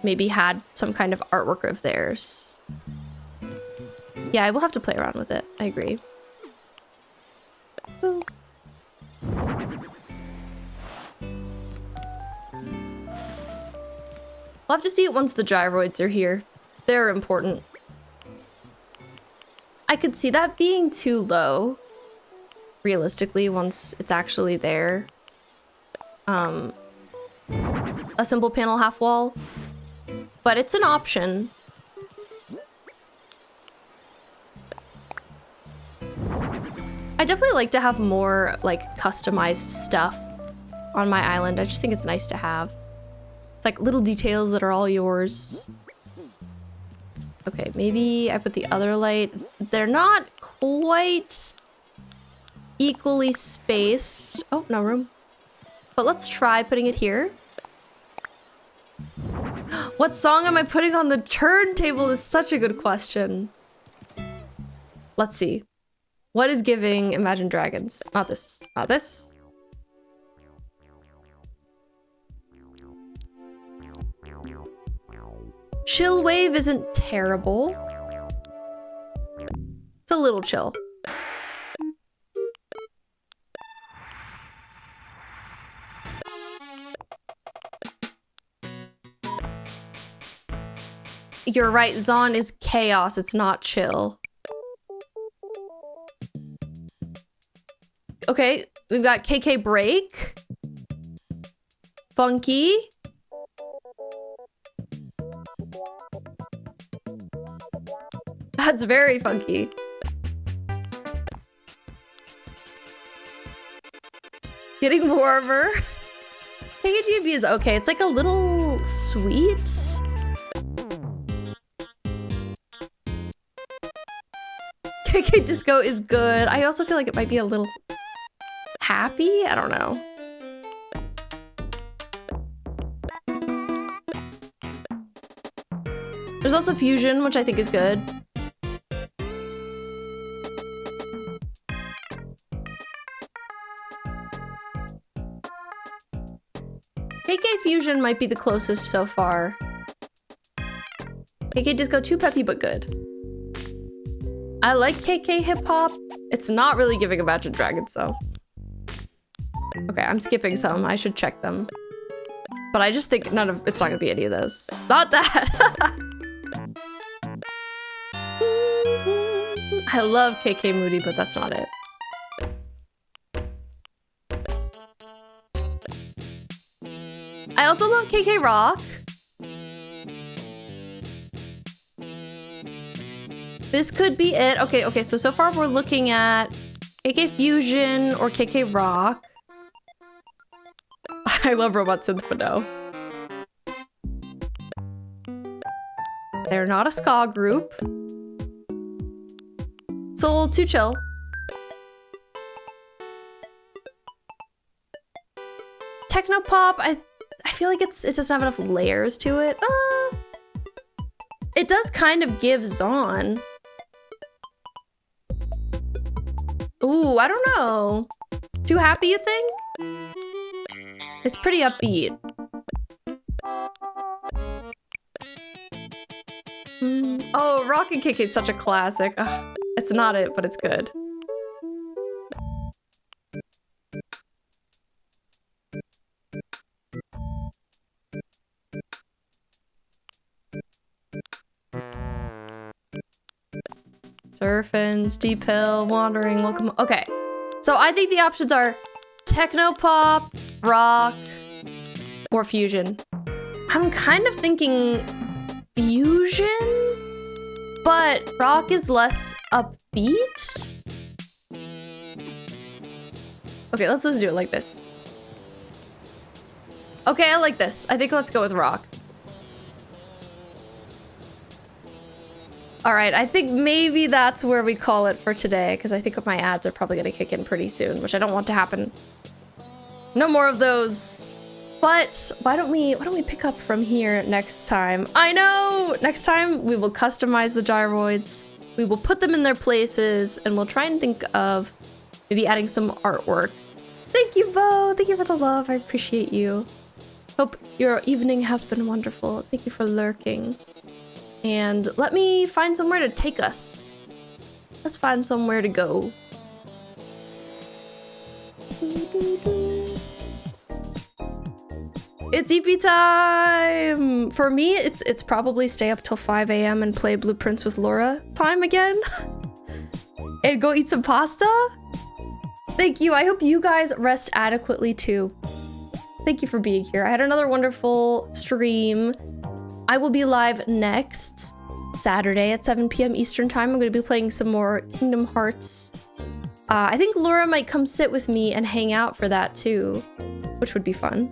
maybe had some kind of artwork of theirs? Yeah, I will have to play around with it. I agree. Ooh. We'll have to see it once the gyroids are here. They're important. I could see that being too low, realistically, once it's actually there. A simple panel half wall, but it's an option. I definitely like to have more like customized stuff on my island. I just think it's nice to have. It's like little details that are all yours. Okay, maybe I put the other light. They're not quite equally spaced. Oh, no room. But let's try putting it here. What song am I putting on the turntable is such a good question. Let's see. What is giving Imagine Dragons? Not this. Not this. Chill wave isn't terrible. It's a little chill. You're right, Zaun is chaos, it's not chill. Okay, we've got KK break. Funky. That's very funky. Getting warmer. KKGB is okay. It's like a little sweet. KK Disco is good. I also feel like it might be a little happy. I don't know. There's also Fusion, which I think is good. KK Fusion might be the closest so far. KK Disco, too peppy but good. I like KK Hip Hop. It's not really giving Imagine Dragons though. Okay, I'm skipping some. I should check them. But I just think it's not gonna be any of those. Not that! I love KK Moody, but that's not it. I also love KK Rock. This could be it. Okay, so far we're looking at KK Fusion or KK Rock. I love Robot Synth, but no. They're not a ska group. It's a little too chill. Technopop, I feel like it doesn't have enough layers to it. It does kind of give Zaun. Ooh, I don't know. Too happy, you think? It's pretty upbeat. Oh, Rocket Kick is such a classic. Ugh, it's not it, but it's good. Surfing, Steep Hill, Wandering, Welcome. Okay, so I think the options are Technopop, Rock, or Fusion. I'm kind of thinking Fusion, but Rock is less upbeat. Okay, let's just do it like this. Okay, I like this. I think let's go with Rock. All right, I think maybe that's where we call it for today, because I think my ads are probably gonna kick in pretty soon, which I don't want to happen. No more of those. But why don't we pick up from here next time? I know! Next time we will customize the gyroids. We will put them in their places, and we'll try and think of maybe adding some artwork. Thank you, Bo! Thank you for the love. I appreciate you. Hope your evening has been wonderful. Thank you for lurking. And let me find somewhere to take us. Let's find somewhere to go. It's EP time! For me, it's probably stay up till 5 a.m. and play Blueprints with Laura time again. And go eat some pasta. Thank you. I hope you guys rest adequately too. Thank you for being here. I had another wonderful stream. I will be live next Saturday at 7 p.m. Eastern time. I'm going to be playing some more Kingdom Hearts. I think Laura might come sit with me and hang out for that too, which would be fun.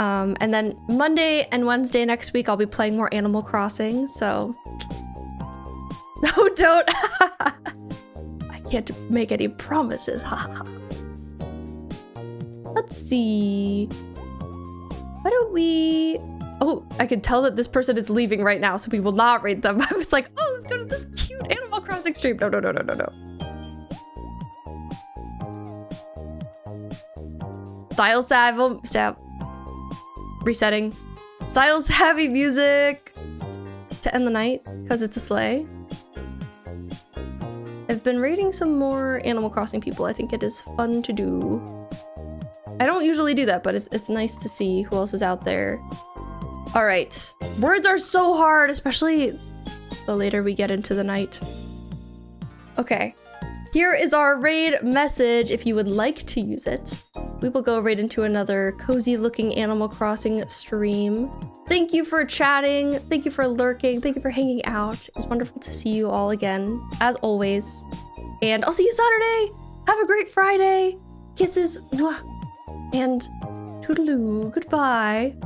And then Monday and Wednesday next week, I'll be playing more Animal Crossing, so... No, don't! I can't make any promises, haha. Let's see... Why don't we... Oh, I can tell that this person is leaving right now, so we will not raid them. I was like, oh, let's go to this cute Animal Crossing stream. No. Style savvy, resetting. Style savvy music to end the night, because it's a sleigh. I've been raiding some more Animal Crossing people. I think it is fun to do. I don't usually do that, but it's nice to see who else is out there. All right, words are so hard, especially the later we get into the night. Okay, here is our raid message. If you would like to use it, we will go right into another cozy looking Animal Crossing stream. Thank you for chatting. Thank you for lurking. Thank you for hanging out. It was wonderful to see you all again, as always. And I'll see you Saturday. Have a great Friday. Kisses. Mwah. And toodaloo. Goodbye.